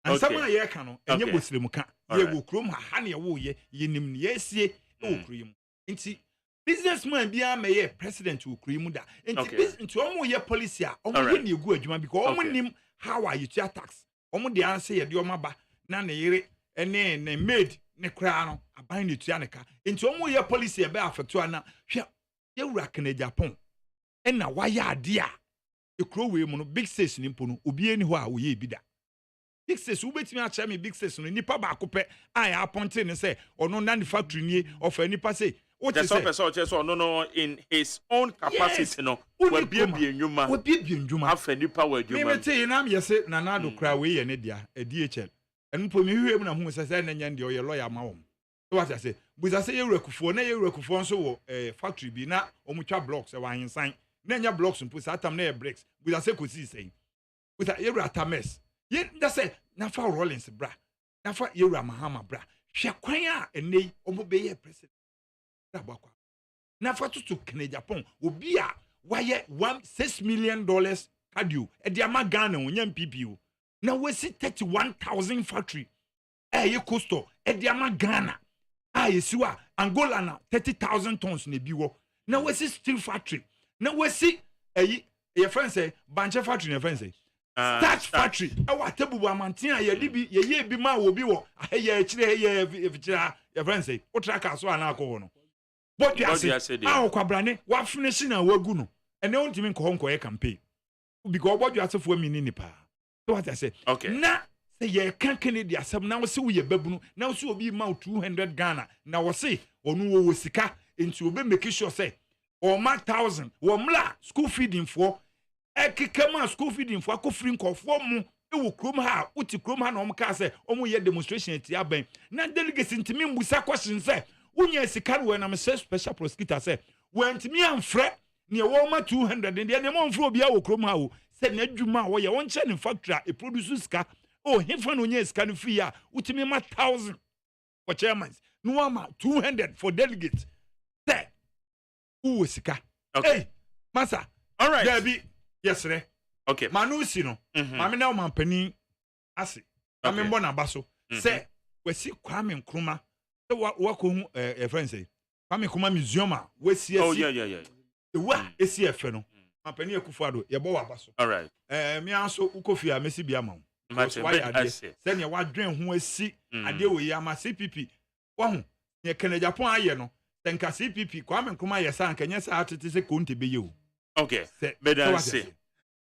And someone here can, and you Muslim can. Ye wo krom ha hane wo ye nim ne yesie wo krim nti businessman bia meye president wo krim da nti omo ye policy a omo ye ne egu adwuma because omo nim how are you to tax omo de answer ye de omo ba na ne yere ene ne maid ne kra no aban ne tua ne ka nti omo ye policy e be affect ana hwe ye wura kan Agyapong ena waye ade a ekro we mu no big sales ni mpo no obi eni ho a wo ye bi da big sis ubetimi acha me big sis no nipa ba akopɛ a ya appointed ne say ono na the factory nie of nipa say what is say no in his own capacity no we bie ndwuma afa nipa wa adwuma me tey na me say na na do kra we ye ne dia DHL enu po me hwem na hu say na nya ndia o ye lawyer ma wo so what I say buza say ye wurakufuo na ye wurakufuo nso wo factory bi na omutwa blocks e wa hinsan na nya blocks mpo sa tam na ye bricks buza say kosi say buza ye wurata mess ye da say na fa Rollins bra na fa Yewura Mahama bra hwe kwan a enei omo be ye president da bakwa na fa tutu kene Agyapong obi a waye $6 million cardio e dia ma Ghana onya MPP o na wasi 31,000 factory ye costo e dia ma Ghana yesiwa Angola na 30,000 tons na bi wo na wasi steel factory na wasi ye friend say banche factory na friend say starch factory awa tebubu amantin a ye bi ma wo bi wo ye kire ye fichira ye friend say otraka so ana akọ no but you say kwabrane wa finish na wagu no ene ontimi nko ye campaign because what you say for me ni pa so what I say na say ye kan Kennedy asem na wo se wo ye babunu na wo se obi ma 200 Ghana na wo se onu wo sika into obi make sure say o ma 1000 wo mla school feeding for ekikema school feeding for akofri nkofo mu ewo krom ha uti krom ha na omka se omu ye demonstration ati aban na delegates ntimi mbusa question se unya sika we na me special prosecutor se we ntimi amfre ne wo ma 200 de ne mo mfro obi a wo krom ha wo se na adwuma wo ye won che ne factory e produce sika oh hefa no nye sika no free a utimi ma 1,000 for chairmans no ama 200 for delegates say who sika okay hey masa all right there be yes re okay manusi no mame na o mampani ase mame mbo na baso say wasi Kwame Nkrumah say wa ko hu e friend say Kwame Nkrumah museum a wasi oh yeah wa esi efe no mampani Akufo-Addo ye bo wa baso all right me anso ukofia mesi bia ma Match say ne wadwen ho asi ade wo yi ama CPP wo hu ne kene Japan aye no senka CPP Kwame Nkrumah ye sa nka nyesa atete se konte be ye o okay bedanse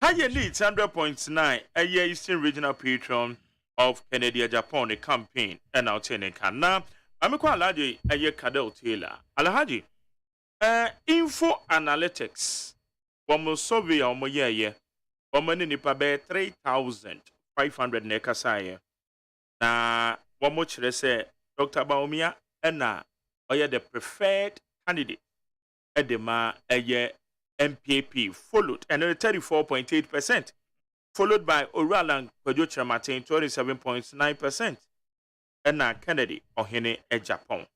Higher Needs 100.9 a year Eastern Regional Patron of Kennedy Agyapong the campaign and out in Kana. I'm quite large a year Cadell Taylor. Alhaji info analytics. One survey on my year. One nipa be 3,500 nekasaya. Na one much say Dr. Baumia and na the preferred candidate at the ma a year MPAP followed and 34.8%, followed by Oralang Kwajotra Martin 27.9%, and now Kennedy Ohene Agyapong.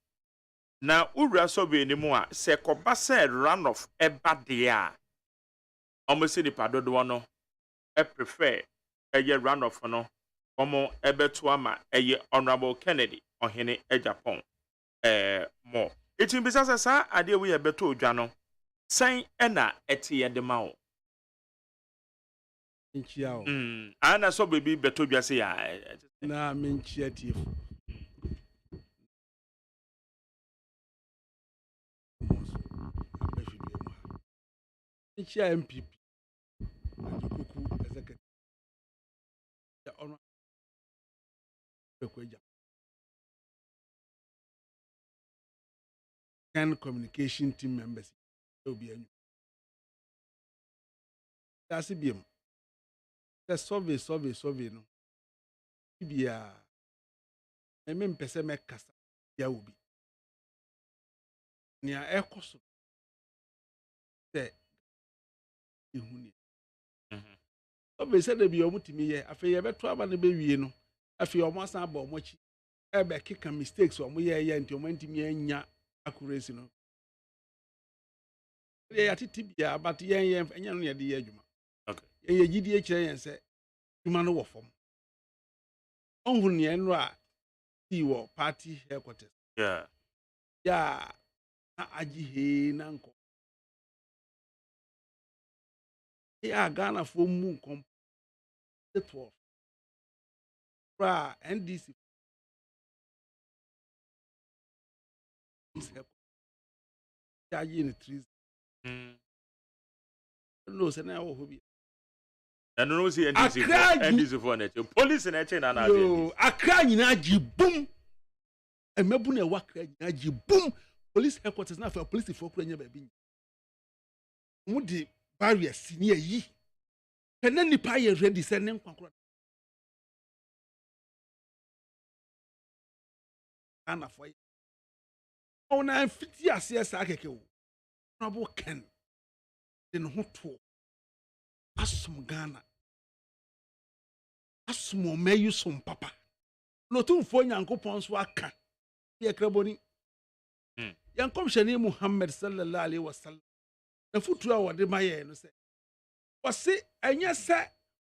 Now Ura Sobe anymore, se Kobase runoff eba dea. Almost the Padoduano, I prefer a year runoff no, Omo Ebetuama, a year Honorable Kennedy Ohene Agyapong. More. It's in business, sir, I deal with a better Jano. Sain ena eti de ma o nchia o ana so baby beto bia se ya na menchia tief nchia MPP kuku executive ya ono ekweja can communication team members obi anyu that's biem the survey no bia me mpese me kasa ya obi nia ekoso te ihuni survey said de bia omutimi ye afi ye beto aba ne bewie no afi omo asan aba omo chi ebe kika mistakes omo ye nti omo ntimi anya accuracy no ye atiti bia but yen enya no ye de ye adwuma okay ye gidi kire yen se adwuma no wo fom onhun ne enro a ti wo party headquarters yeah ya na aji he na nko ya Ghana fo mu nkom to fra NDC ya yi ne trees no se na wo hobi and no see NDC for net police na che na na yo akra nyina agi bum emebu na wa akra nyina agi bum police headquarters na fa police for kura nya ba bi mu di barrier sini yi pena nipa ye ready se ne nkwankora ana for ona fiti ase asa keke wo na bo ken de no to asum Ghana asum meyu sum papa no tumfo nyankopon so aka ye kraboni yankom shani Muhammad sallallahu alaihi wasallam na futu a wode maye no se wose enya se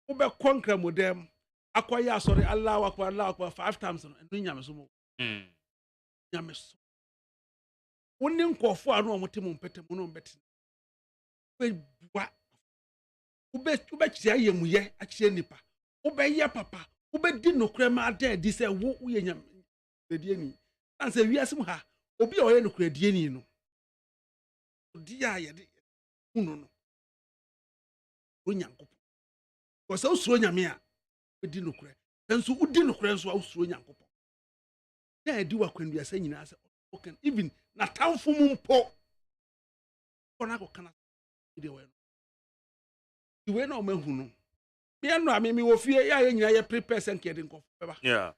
wo be konkra modem akoya sorry Allahu akbar 5 times no nyame so mo nyame so wonni nkofo anu omote mo mpete mo no mbete be bua ube chia yemuye achie nipa ube ye papa ube di nokre ma da di se wo ye nyam die ni anse wiase mu ha obi a oye nokre die ni no di a ye de unu no onyankopɔ ko se usuro nyame a di nokre enso udi nokre enso a usuro nyankopɔ na di wakwandu asa nyina se okan even na tamfo mu mpo kona ko kana de we no iwe na o mahu no me no amemi wo fie ya ye nyina ye prepare senke de nkof beba yeah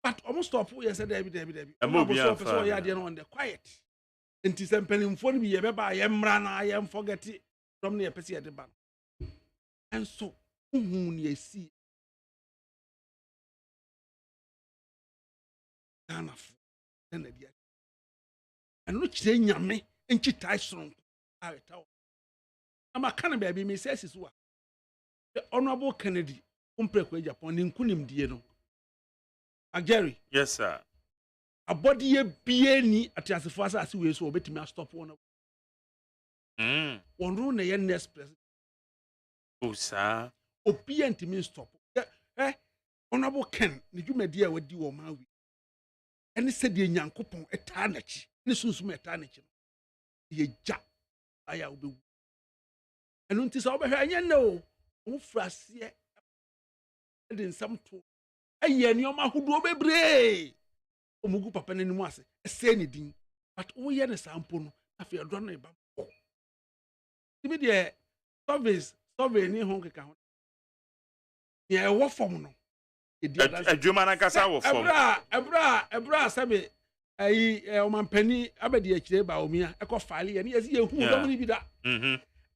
but almost stop you said David so ya dey on the quiet enti sempelimfo no bi ye beba ye mra na ye forget from na ye pese ye de ba and so who ne si Ghana fo na dia ɛno kyerɛ nyame nkyitae soronko a ɛta wo ama ka no baabi me sɛ so a honorable Kennedy umpreko Japan ne nkunimdie no Jerry. Yes, sir. A body ye bie ni atiasefo asase we so obetimi a stop one. One rule na next president. Oh, sir. Obi ntimi stop. Honorable Ken ne dwumadi a wadi wo ma wi. Ene se de Nyankopon eta nachi. Ne sunsum eta nachi. Ye ja aya obewu. Enu nti sa obehwe anya na o. Wo frase e de nsam to. Aye ni o ma hodo bebre. Omugu papa n'animu ase ese ne din but wo ye ne sampo no afi edo no eba bo tibi de survey ni ho keka ho ye wo fom no adwuma na kasa wo fom ebra sabe ayi omampani abedi akire ba omia ekọ file ye ne ye hu do ni bi da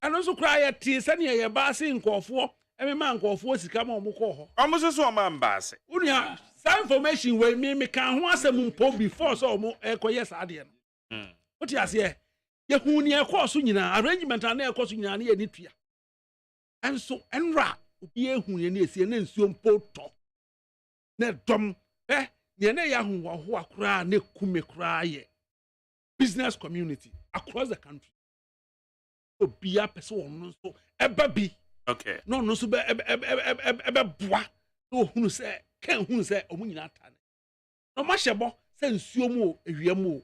eno so kra ye ti se ne ye ba se nkofo emema nkofo sika ma omukọ ho omususu o ma mbase unia some information we me kan ho asem mpo before so mo ekoye saade no what you say ye hu ni ekoso nyina arrangement na ekoso nyina na ye ni tua enso enra obi ehu ye na esie na nsuo mpo to na dom ne na ya hu wo akura na kume kura ye business community across the country obi a person no so eba bi okay no so be boa no hunu se kan hunu se omu nyina ata ne no ma hyebo se nsuo mu o ewiam o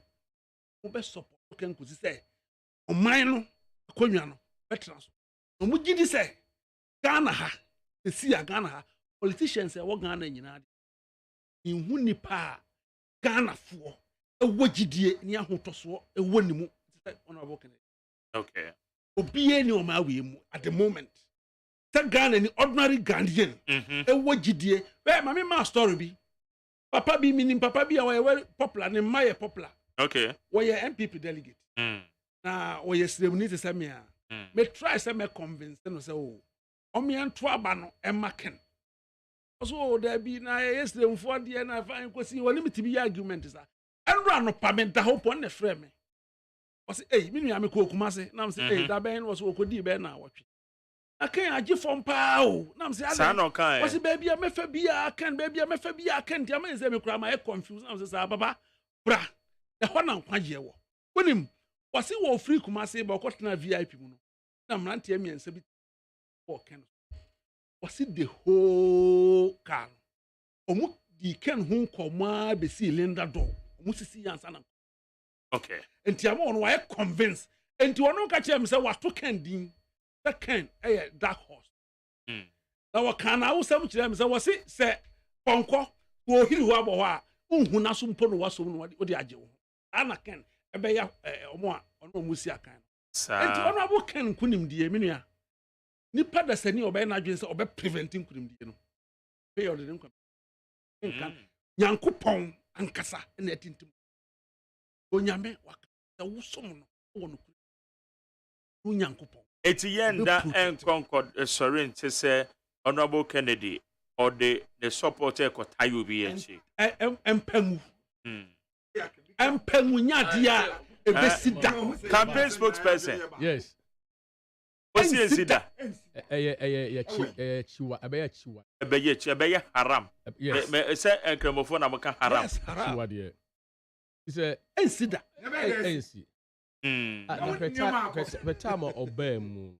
mo be support kan kusi se oman no akonwa no betra so no mu gidi se Ghana ha esi ya Ghana ha politicians e wo Ghana nyina de nhu nipa Ghana fo ewo gidie ni ahotoso ewo nimu se honorable Kennedy okay obi ni o ma we mu at the moment Ghana ni ordinary Ghanaian ewo gidie mama ma story bi papa bi minim papa bi a we popular ne ma ye popular okay we ye MPP delegate na we ye ceremony to say me a me try say me convince no say o me nto aba no e maken so there be na ye ceremony for de na fa nkosi woni mitibi argument sa enra no pa me da hope on the frame me o say me nua me ko kumase na me say da ben was okodi be na awotwe akan Agyapong pa o na mse ale wasi baby a mefa bia akan baby a mefa bia akan dia man se me kura ma e confuse na mse sa baba bra e ho na nkwaje wo wonim wasi wo free kumase ba okotena VIP mu no na mrante emiensa bi wo ken wasi the whole car omu di ken hu koma be si Linda do omu sisi yansa na okay enti ama ono wa e convince enti ono ka chem se wato ken din second dark horse na wakana wo sam kire me se wo se ponko wo hiri ho abo ho a unhu na so mpo no waso no wo de agye wo ana ken ebe ya omo a ono musi akan enti ono abo ken kunim die me nua nipa da sani obe na adwen se obe preventing kunim die no be yo de nkwa nkan Nyankopon ankasa na atintim onyame wakasa wo som no wo no kunim Nyankopon eti yenda en concord sorry nti say honorable Kennedy or the support e kotayo bi enchi empangu nyade a ebesida campaign spokesperson yes osi ensida chiwa ebeye haram me say enkramofo na maka haram yes haram chiwa de ise ensida ensi Betama obemu.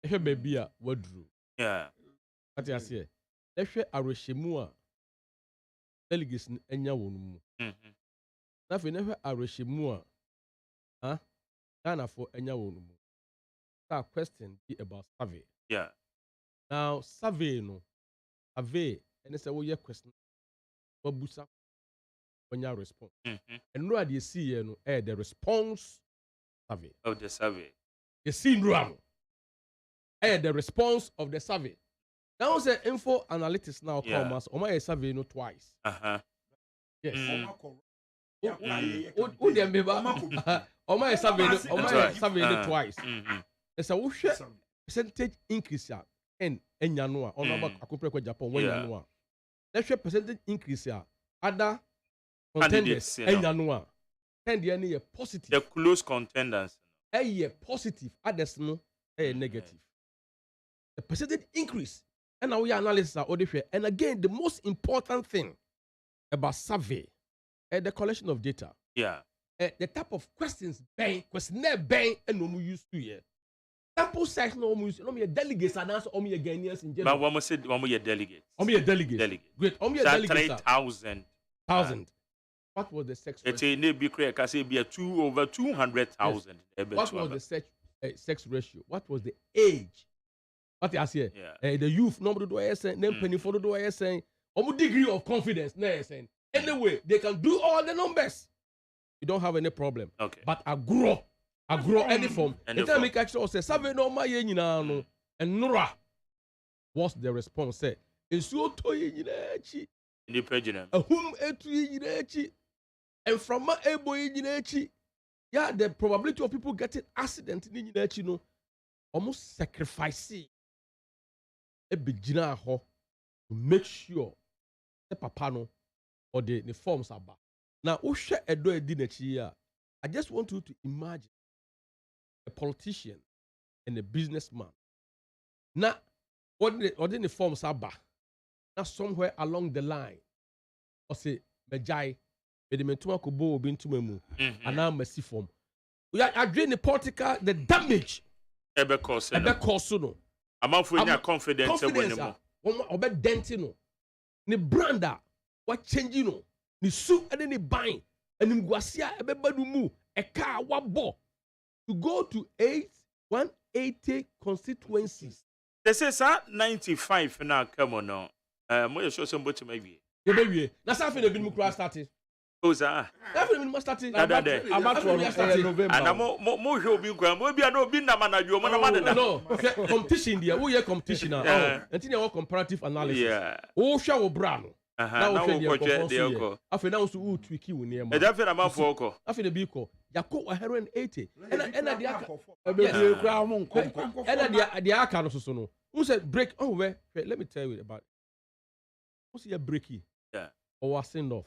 Ehwe baby a wadru. Yeah. Ati ase. Ehwe arohyemu a delegates enya wonu mu. Na fe ehwe arohyemu a Ghana for enya wonu mu. That question be about survey. Yeah. Now survey no ave ene se wo ye question. Wabusa onya response. And no ade see here no the response survey. Of the survey. You see no the response of the survey. Now say info analytics now come as my survey no twice. Yes. O dem be ba. O my survey no twice. There's a percentage increase and enya no a ono ba akopre kwa Japan when nya no a. Let's percentage increase other contenders, you know. and Yanua, and the positive. The close contenders. A positive, others no, a negative. The percentage increase, and now we analysis our audit. And again, the most important thing about survey, the collection of data. Yeah. The type of questions, questionnaire, and no use to here. Sample size no use. No me delegates and answer. Me Ghanaians in general. But one more said one more delegates. Me delegates. Delegate. Great. Me delegates. 3,000. What was the sex? It's a ne be correct. I say be a over 200,000. What was the sex ratio? What was the age? What I say? Yeah. The youth number do I say? Name penny for do I say? Degree of confidence. Anyway, they can do all the numbers. You don't have any problem. Okay. But I grow any form. The time we catch us say, "Save no ma ye nyina no." And Nora, what's the response? Say, "Esuo to ye nyina echi." In the president. Ahum etu ye nyina echi. And from my ebo ye nyina echi. Yeah, the probability of people getting accident in nyina echi no, almost sacrifice. E be gyina ho to make sure the papa no or the forms are back. Now, I just want you to imagine a politician and a businessman. Now, what the forms are back. Now, somewhere along the line, or say, Mejai, Medimentuma Kubo, Bintumemu, and now Messi form. We are doing the political, the damage. Ebe course. No. I'm for your confidence. Obe dentino. Ni branda, what changing no. Ni su and ni buying. And ni mguasia ebe badu mu. A car wabo. To go to 180 constituencies. They say, sir, 95 now, come on now. More show some butcher maybe. The baby. That's how the bin mukra started. Oh, sir. That's when we started. About November. And I'm more sure be gram. Maybe I know bin na man you man. No, competition there. Who here competition now? And think about comparative analysis. Yeah. Oh, show brown. Now we go there. After now, so who tweaky with near. And that's what I'm out for. After the biko, Yako 180. And the aka so no. Who said break? Oh, wait, let me tell you about it. Who's your breaky? Yeah. Or send off.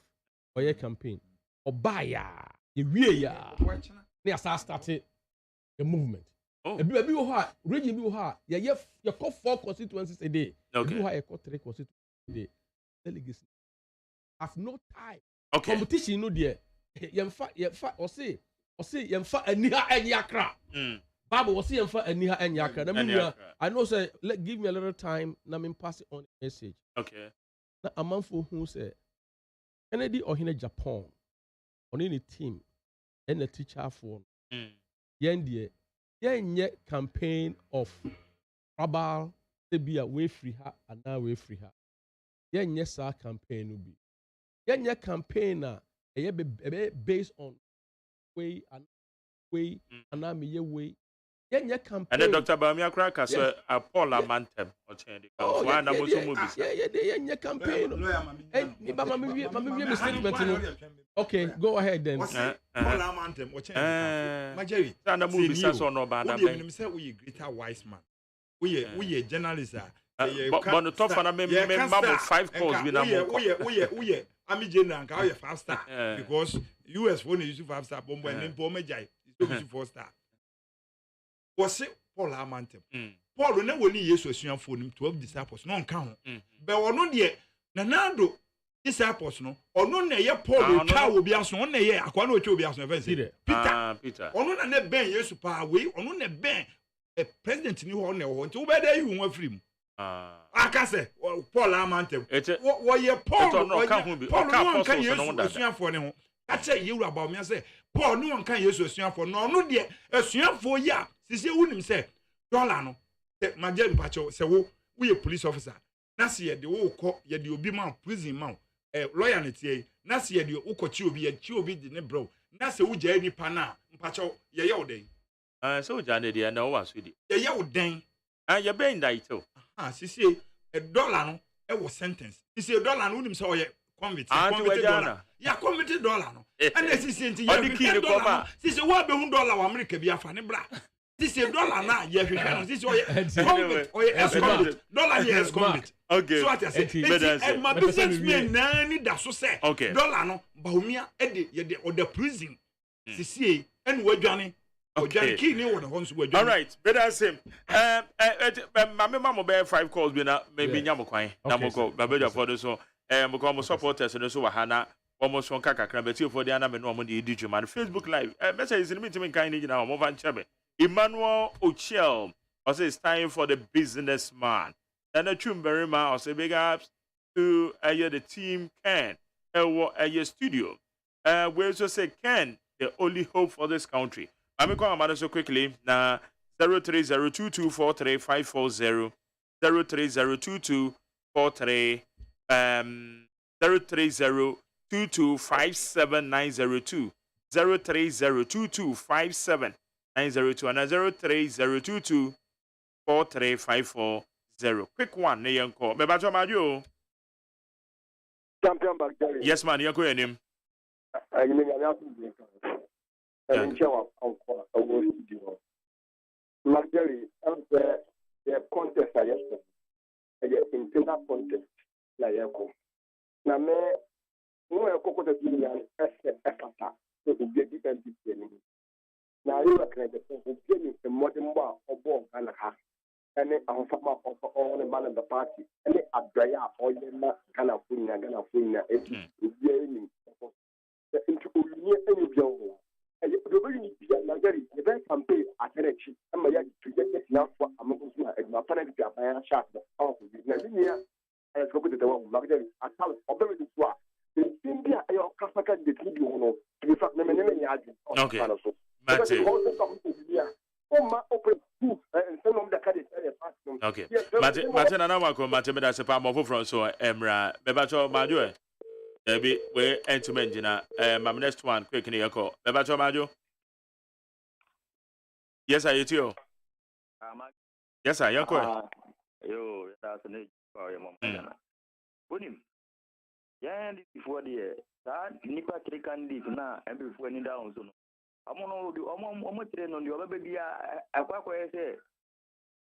Or your campaign. Or buy ya. You they started the movement. Oh. Region be hard. You call 4 constituencies a day. Okay. You have 3 constituencies a day. Delegates have no time. Okay. Competition no there. Yemfa or say yemfa aniha enyakra. Bible was say yemfa aniha enyakra. I know say give me a little time na me pass it on the message. Okay. Na amanfo who say Kennedy or Agyapong on any team and the teacher for yen campaign of tribal to be away free her and now way free her. Yen sa campaign will be. Yen campaign based on way and I'm a way. Yen campaign. And then Dr. Bamia Cracker so a Paul Amantem or change. One of those movies. Yeah, campaign. Hey, statement. Okay, go ahead then. Paul Amantem or change. Majeri. And the movie says on no bad. We say we greater wise man. We journalists. But the top and I remember 5 calls with them. I'm a general, how you 5-star because US won't use 5-star bomb and then bomb Majai is 4-star. Was it Paul Amantem? Paul never need yes was your phone 12 disciples, non count. But or not yet, Nanado disciples no, or no near Paul will be as one year, Aquano to be as Peter, or not a ben yes to power away, or not a ben a president knew on the to where they were free. I can say, Paul Amantem. What you Paul no can use for him. I tell you about me. I say, Paul, no one can use a for no, dear, a swim for ya. Sissy wouldn't say, Dolano, my gen patcho, say, we a police officer. Nasi the old court, yet you be mount, prison mount, a loyalty, Nasi the Oko Chubi and Chubi the Nebro, Nasi Uja Pana, Pacho, ye day. So, Janet, I know what's with you. Ye dang. You're being that too. Sissy, $1 it was sentence. Sissy $1 wouldn't saw ye convict. Ya convicted $1. And this is into your $1. Sissy, what $1 America be a funny bra. This is $1 now. Yes, this is convict or yes convict. $1 yes convict. Okay. So what I say? Better My businessmen nani da so say. Okay. Dollar no Bahumia ede or the prison. CCA and wedwane. Okay. Key ni won ho so wedwane. All right. Better same. My mama be 5 calls be na maybe nyamo kwan. Na mo go babeja for this so mo ko mo supporters no so wahana almost one kakra beti for the ana me no mo dey di djuma Facebook live. Message is me kan ni gina mo van chebe. Emmanuel Ochiel also it's time for the businessman. And a very much also big ups to the team Ken your studio. We also say Ken, the only hope for this country. I'm going to so quickly now 03022435540 0302243 030225790 030225790 and 03022435440. Quick one, ne yanko. Me bacho majo. Champion back there. Yes, man. Yanko enim. I mean, I have to be. And show up studio. Luxury, the contest I yesterday. The internal contest, like Yako. Now, me, no, I could have been an effort to get the MP. Now, you are going to get a modern bar or bomb and a half. And then I'm all the man of the party. And then I dry up all the kind of thing, it's gaming. Into any bill. And the very the very campaign at election. And my yard to get enough for a month and my parents got my shot. Oh, now, I go to the one, luxury. I tell it, I'll be the swap. In India, I have Kafaka, the TV, to be fact, okay. Mate. Okay. Mate na wako mate me da se pa mo foforo so emra be ba cho majo e be we entiment gina my next one quick ni yako be ba cho majo. Yes I you. Yes I yako. Yo that's ne for your mom. Bonim. Yeah before the that nipa trikan leave na and before ni down so no. Omo train on the baby akwa say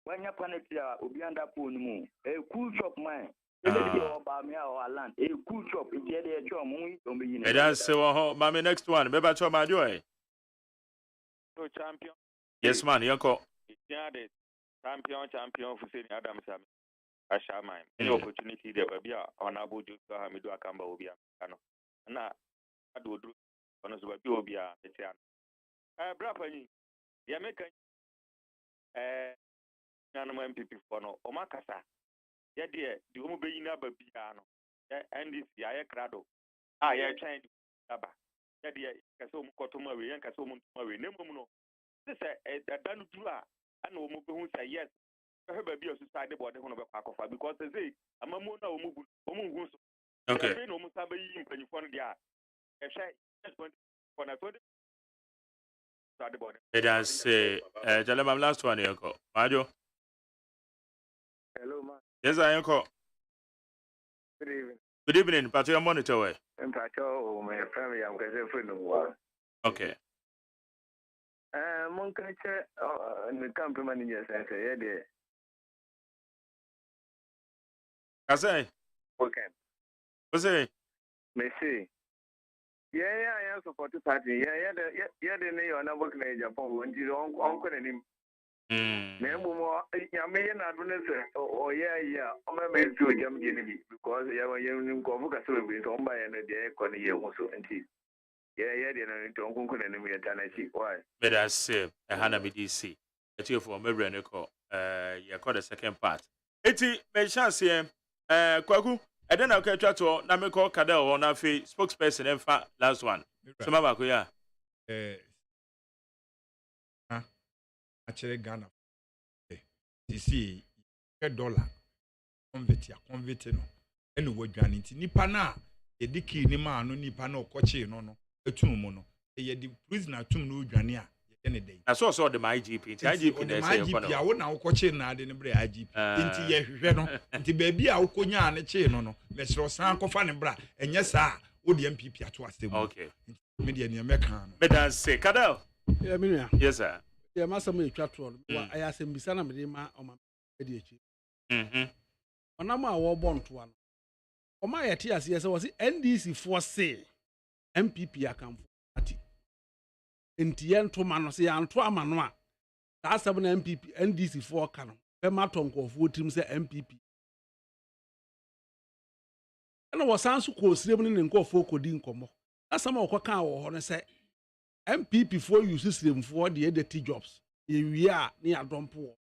when you panic obi under pool mu a cool shop man e dey about me or land a cool shop in there dey chom mu yin e dan say my next one me ba cho ma joy so champion yes man yanko yeah the champion for say Adam Sam asha man any opportunity there be honorable do Hamidu Akamba obi ano na ado do ono so be obi a etian bra pani ya make nanom MPP for no o makasa ye de di o mu be yina ba bia no NDC aye krado ye twan aba ye de kase o mu kotoma we ye kase o mu ntoma we na mum no se danu duru a na o mu be hu say yes he ba bia o side board ho no be kwakofa because say amamu na o mu hu so okay no mu sabe yi mpanyifo no dia e hwe for na so it does say tell my last one yanko majo. Hello, man. Yes, I am call. Good evening. Good evening, Patrick. I'm monitor way. I'm Patrick. My family, I'm going to say no. Okay. Mon catcher, the company manager said, yeah, dear. I say. Okay. What's it? Messi. Yeah, I am supporting party. Yeah, the name on a work in Agyapong. When you don't uncle him. Nemo, I may not oh, yeah, I'm a man to jam because you are young Kovuka celebrate on by and a day, Connie also and tea. Yeah, don't conclude any mere Tanachi. Why? But I say, a Hana BDC, a tier for me, Reneco, you call the second part. 80 may chance here, Kwaku, I don't know, catch to Namiko Cadell or Nafi spokesperson and last one. So, Mama, yeah. Actually Ghana see $1 convert no eno wadwane nti nipa na ediki ni ma no nipa na okoche no etum mu no ye di prisoner tum no odwane a ye ne dey na so the my IGP nti IGP na say IGP a wo na okoche na ade ne bre IGP nti ye hwehwe no nti ba bia a wokonya ne che no me sro san kofa ne bra enye sa wo de MPP ato asem okay me de ne me kan no me dan say Kadel yeah me yes sir yeah masa me twa to I asem bisa na me ma o ma e di echi ɔnam a wɔbɔ ntoa no ɔma yɛte aseɛ sɛ wɔse NDC foɔ se MPP akamfo ati nti yɛntoma no sɛ yɛanto ama no a saa asɛm na NDC foɔ ka no bɛma tɔ nkɔɔfoɔ tirim sɛ MPP ɛna wɔsan so kɔɔsirem no ne nkɔɔfoɔ kɔdi nkɔmmɔ asɛm a wɔkɔkaa wɔ hɔ no sɛ MPP foɔ use siremfoɔ de yɛde ti jobs yɛwie a ne yɛadɔmpo wɔ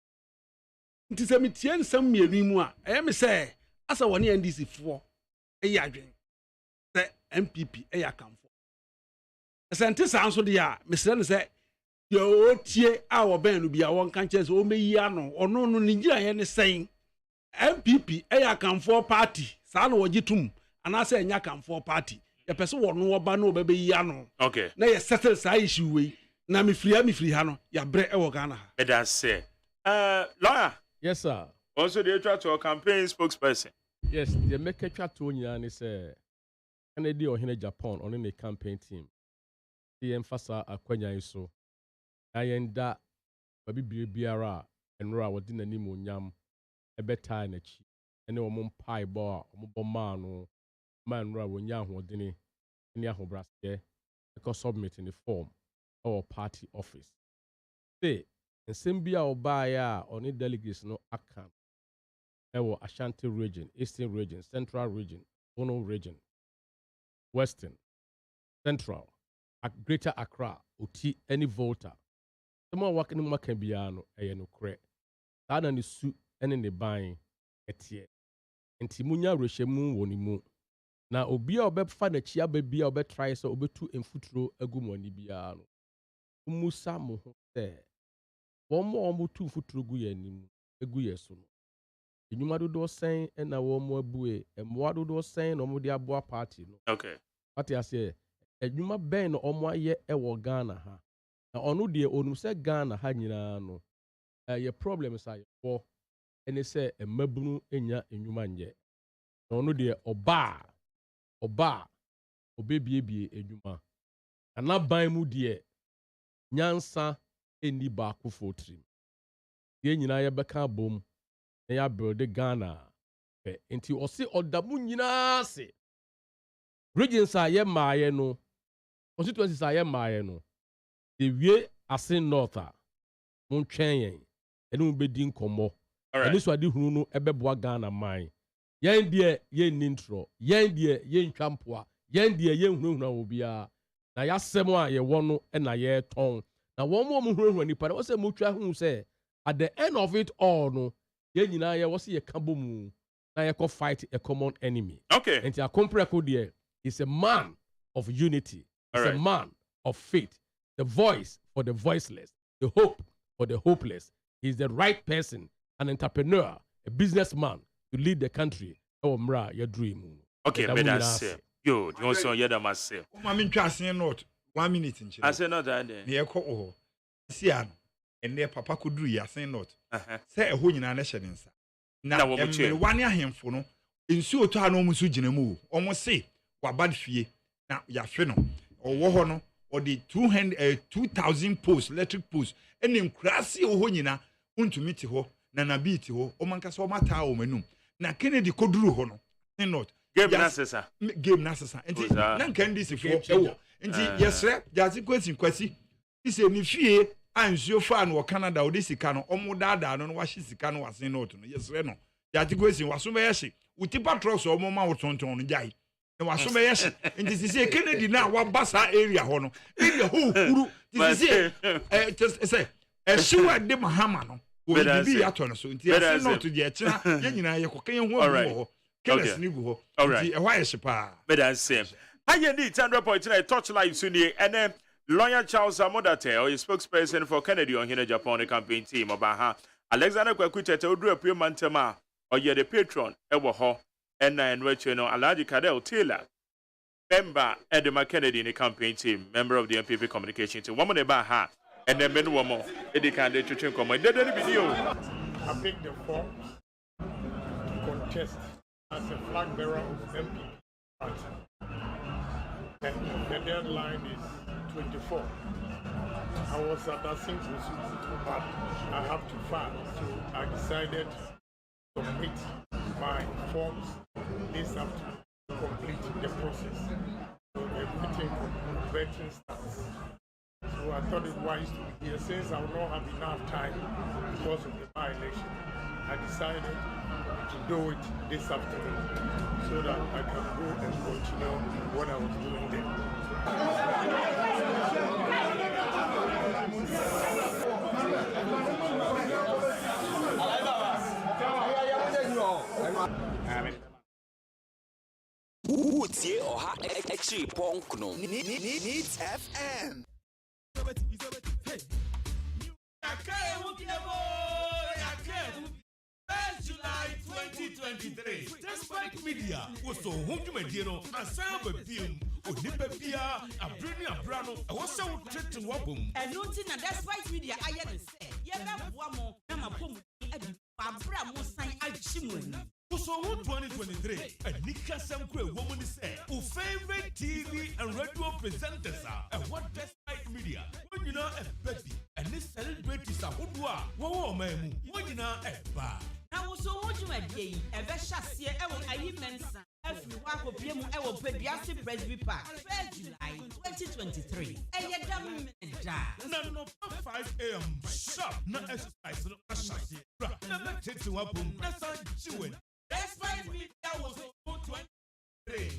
nti sɛ metie nsɛm mmienu mu a ɛyɛ me sɛ asa wɔne NDC foɔ ɛyɛ adwen sɛ MPP ɛyɛ akamfo ɛsɛ nte saa nso deɛ a mesrɛ no sɛ deɛ ɔtie a wɔbɛn no bia wɔnka nkyerɛ sɛ ɔmɛyi ano ɔno no ne gyinaeɛ ne sɛn MPP ɛyɛ akamfoɔ party saa na wɔgye tom anaasɛ ɛnyɛ akamfoɔ party yɛpɛ sɛ wɔno wɔba na wɔbɛbɛyi ano na yɛ settle saa issue wei na mefiri ha no yɛabrɛ ɛwɔ Ghana ha ɛda sɛ lawyer. Yes, sir. Also, they try to a campaign spokesperson. Yes, they make a chat to you say, Kennedy or Agyapong on the campaign team. The emphasize a Kwenya so. I end that baby biara and raw within the name yam a better energy. And no more pie bar or man raw when yam who didn't any of brass because submitting the form or party office. Say, and Simbia or Baya or any delegates no account. Ewo Ashanti region, Eastern region, Central region, Bono region, Western, Central, Greater Accra, Uti, any Volta. The more working in Makambiano, no cre. Tana ni su, any ne buying, etie. And Timunya Reshemu wonimu. Na obia obe fana chia baby obe try so obe tu enfutro agumoni biano. Umusa mo se. One more two futuro guyenim, eguyesuno. Enyuma dodo sen na wo mo abue emwa dodo sen no mo de aboa party no okay what you say enyuma ben no omo aye ewo Ghana ha na onu de onu se Ghana ha nyina no ye problem say for ene se emabunu enya enyuma nje na onu de oba obebiebie enyuma ana ban mu de nyansa eni ba ko fotrim ye nyina ye beka bom na ya build Ghana enti osi odamu nyina se regions a ye maaye no constituencies a ye maaye no the wie asin north a mon twen yen ene mo bedi nkomo ene so ade hunu no ebeboa Ghana man yen de ye nintro yen de ye ntwampoa yen de ye hunahuna obia na ya sem a ye wo no na ye ton na wo mo hunahuna nipa na wo se mo twa hu se at the end of it all no ye nyina ye wo se ye kabo mu na ye ko fight a common enemy okay and a compreko there is a man of unity is a man of faith, the voice for the voiceless, the hope for the hopeless. He's the right person, an entrepreneur, a businessman to lead the country. Oh, mra, your dream. Okay, but that's it. Yo, you also hear that myself. I'm interested not 1 minute in I say not that. Near Ko, Sian, and their papa could do ya say not. Say a whole in a nation. Now, 1 year him for no. In so to no musujinemu, almost say, what bad fee. Now, ya feno, or wohono, or the 2,000 posts, electric posts, and in crassy ohonina, unto meet ho, nana beat ho, o mancaso mata o menum. Na Kennedy kodru hono, and not. Game Nassasa. Game Nassasa. And none can this for and yes, sir, there's a question. Is a fee, I'm so fan or Canada or this cano, or more dada, I don't know what she's the cano was in autumn. Yes, Reno. That question was so mercy. Utipa trust or more on jai. There was so mercy. And this is a Kennedy now, what bassa area hono. In the whole, this is just say, a shoe at the Mahamano will be at on so. Yes, not to the China, you cocaine. All right. All right. Why is pa? But that's same. I need 100.9 Torchlight Sunday and then lawyer Charles Amodate or his spokesperson for Kennedy on Agyapong campaign team about her. Alexander Kwakuta to do a pure Tema or you're the patron ever ho and which you know Alaji Cadell Taylor, member Edema Kennedy in the campaign team, member of the MPP communication team. Woman about her and then men woman Eddie candidate to change comment. Did any video? I picked the form to contest as a flag bearer of MP party. And the deadline is 24. I was at that same position, but I have to file. So I decided to submit my forms, this have to complete the process. So everything vetting starts. So I thought it wise to be here. Since I will not have enough time because of the by-election, I decided to do it this afternoon so that I can go and continue what I was doing Utie oha Agyapong no Needs FM. July 2023. Despite media was so home to and Samba Film, Unipepia, a brilliant Brano, I was so tricked to Wabum. And nothing, despite media, I had to say, Yamamo, Namapum, and Bramo sign Agyemang. So 2023, and Nika Samkwe woman is said, who favorite TV and radio presenters are, and what despite media, when you know a baby, and this celebrities are who are, woman, when you know a bar. Now, so what you had ye, a veshassia, AGYEMANG, every walk of Piemu, I will put the acid Presby Park, 1st July 2023. And yet, none of 5 a.m. sharp, no exercise, no exercise. Never take to a boom, that's how you win. despite media was so 23.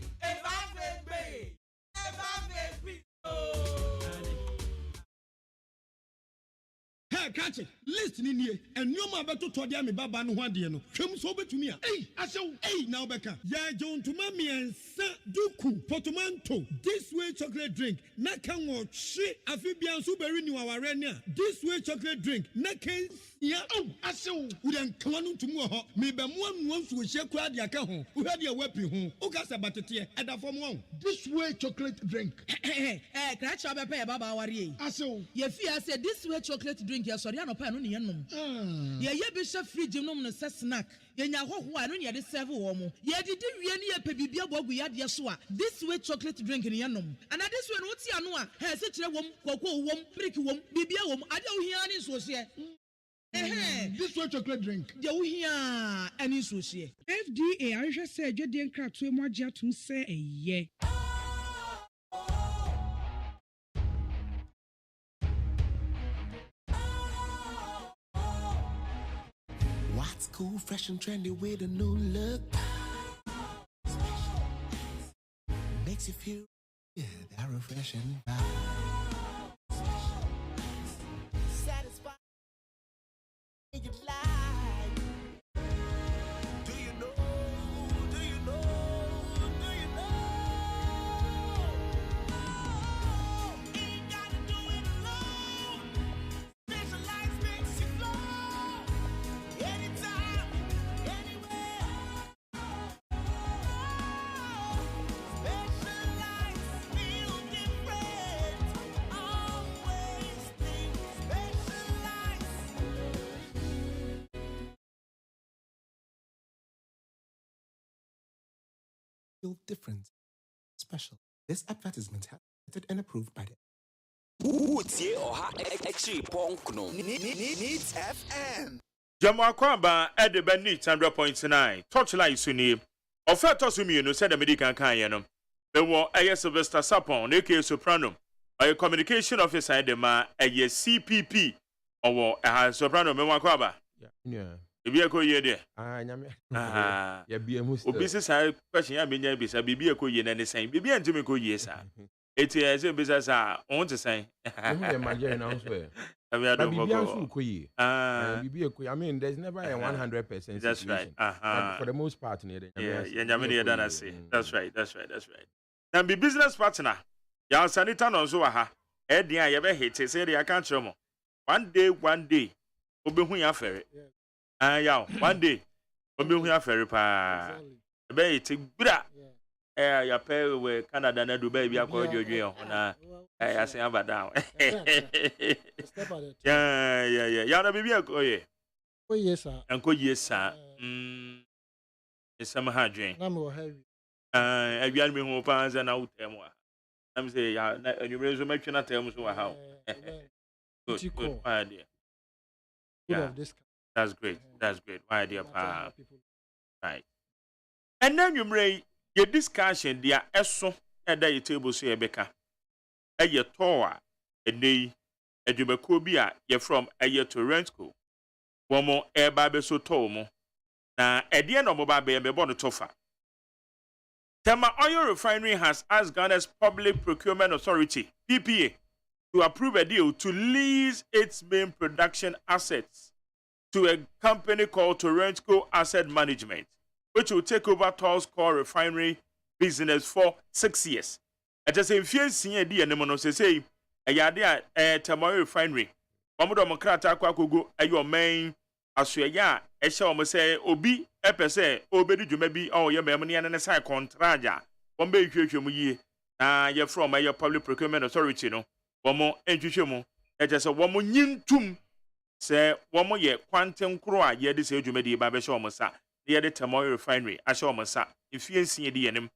Hey, catch it. Listen in here. And you ma beto to dia me baba no ho ade no. Hwem so betumi a. Hey, asew. Hey, now beka. Ya John to mami ensa duku potomanto. This way chocolate drink. Na kan wo hwe afibia so beri ni waware ne a. This way chocolate drink. Na kan ya asew. Wo den kan no tumu ho. Me be mo anu nso hye kura de aka ho. Wo hwe de wapi ho. O ka se batete e da fom ho. This way chocolate drink. Kra cha be pe baba ware yi. Asew. Ye fi ase this way chocolate drink. Ya sorry anopa no ne yenom ye be hwe fridge nom no se snack ye nya hoho a no ne de serve wo mo ye didi wie ne ye pe bibia bogu ya de so a this way chocolate drink ne yenom and this way no ti ano a he se kire wom kokko wom brick wom bibia wom ade wo hia ne so se this way chocolate drink de wo hia ani so se FDA ahwe se adwede nkrato mu agye atum se eye. What's cool, fresh and trendy with a new look? Makes you feel that refreshing vibe. Satisfied. You like. Do you know? Do you know? Do you know? Ain't gotta do it alone. Visualize makes you flow. Anytime, anywhere. Specialized, feel different. Always think specialized. Feel different. Special. This advertisement has been and approved by the Utie oha Agyapong no Needs FM. Jamo Kwaba at the Benit 100.9. Torchlight Suni. Offerto Sumino said the medical canyon. There were a Sylvester Sapon, aka Soprano, a communication officer at the ma a CPP or a soprano Mewakwaba. Yeah. If you go ye there. Yeah, be a muster. Business I question I mean, I be a coy and the same. Be and Jimmy Coy, yes, sir. 8 years in business I want to say. I mean, there's never a 100%. That's right. For the most part, that's right. And be business partner. Yan Sanita no so ha. Edia ye be hit say they can chromo. One day. Obi hu ya fere. One day. Obi hu ya fere pa. Be hit bra. Ya pay we Canada na Dubai bi akọ jojo na ya say abada. Yeah. Ya na bibi akoye. Oh yes sir. Anko yes sir. Esam ha dwen. Na me wo heavy. Abian me hu pa anza na utem wa. I'm say ya na anwumre so matwe na tem so wa ha. Good idea. Yeah. That's great. Why idea pa. Right. And then you may your discussion dia eso at the table so ebeka. Eye toa ene edwumako bi a ye from eye Torrentco. Womo eba be so to mo. Na ede no mo ba be me bo no tofa. Tema Oil Refinery has asked Ghana's Public Procurement Authority, PPA, to approve a deal to lease its main production assets to a company called Torrentco Asset Management, which will take over Toll's core refinery business for 6 years. It is in fear seeing a no say a yadia a Tema Oil Refinery. Mamudo Mokrata Kwakugo, a your main Asuya, a show say Obi, Epese, Obedi Jumebi, or your memory and a side contraja. One bay you you're from your Public Procurement Authority, no. One more entusiasm. It is a woman yin tum. Say one more year, quantum croa, ye this age you made by Beshomosa, near the Tema Oil Refinery, Ashomosa, if you see the enemy.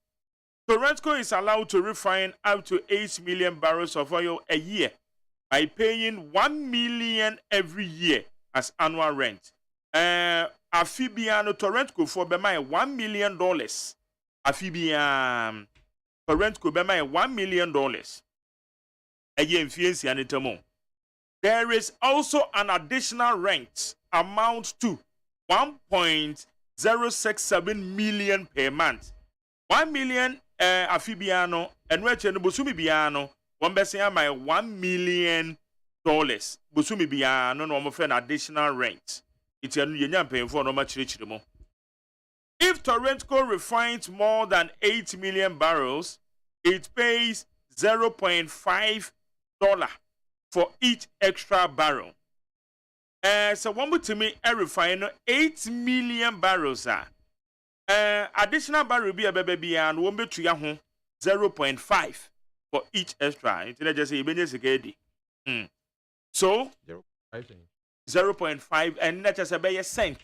Torrentco is allowed to refine up to 8 million barrels of oil a year by paying 1 million every year as annual rent. Afibiano Torrentco for Bema $1 million. Afibian Torrentco Bema $1 million. A year in Fiency and Itamo. There is also an additional rent amount to 1.067 million per month. 1 million Afibiano and Rechen Busumi Biano, one best my $1 million. Busumi Biano, no friend additional rent. It's a young paying for no much rich more. If Torrentco refines more than 8 million barrels, it pays $0.5 for each extra barrel. So one would to me a refine 8 million barrels. Additional barrel be a baby and won't be to your home 0.5 for each extra. It's just a business again. So 0.5 and not just a cent.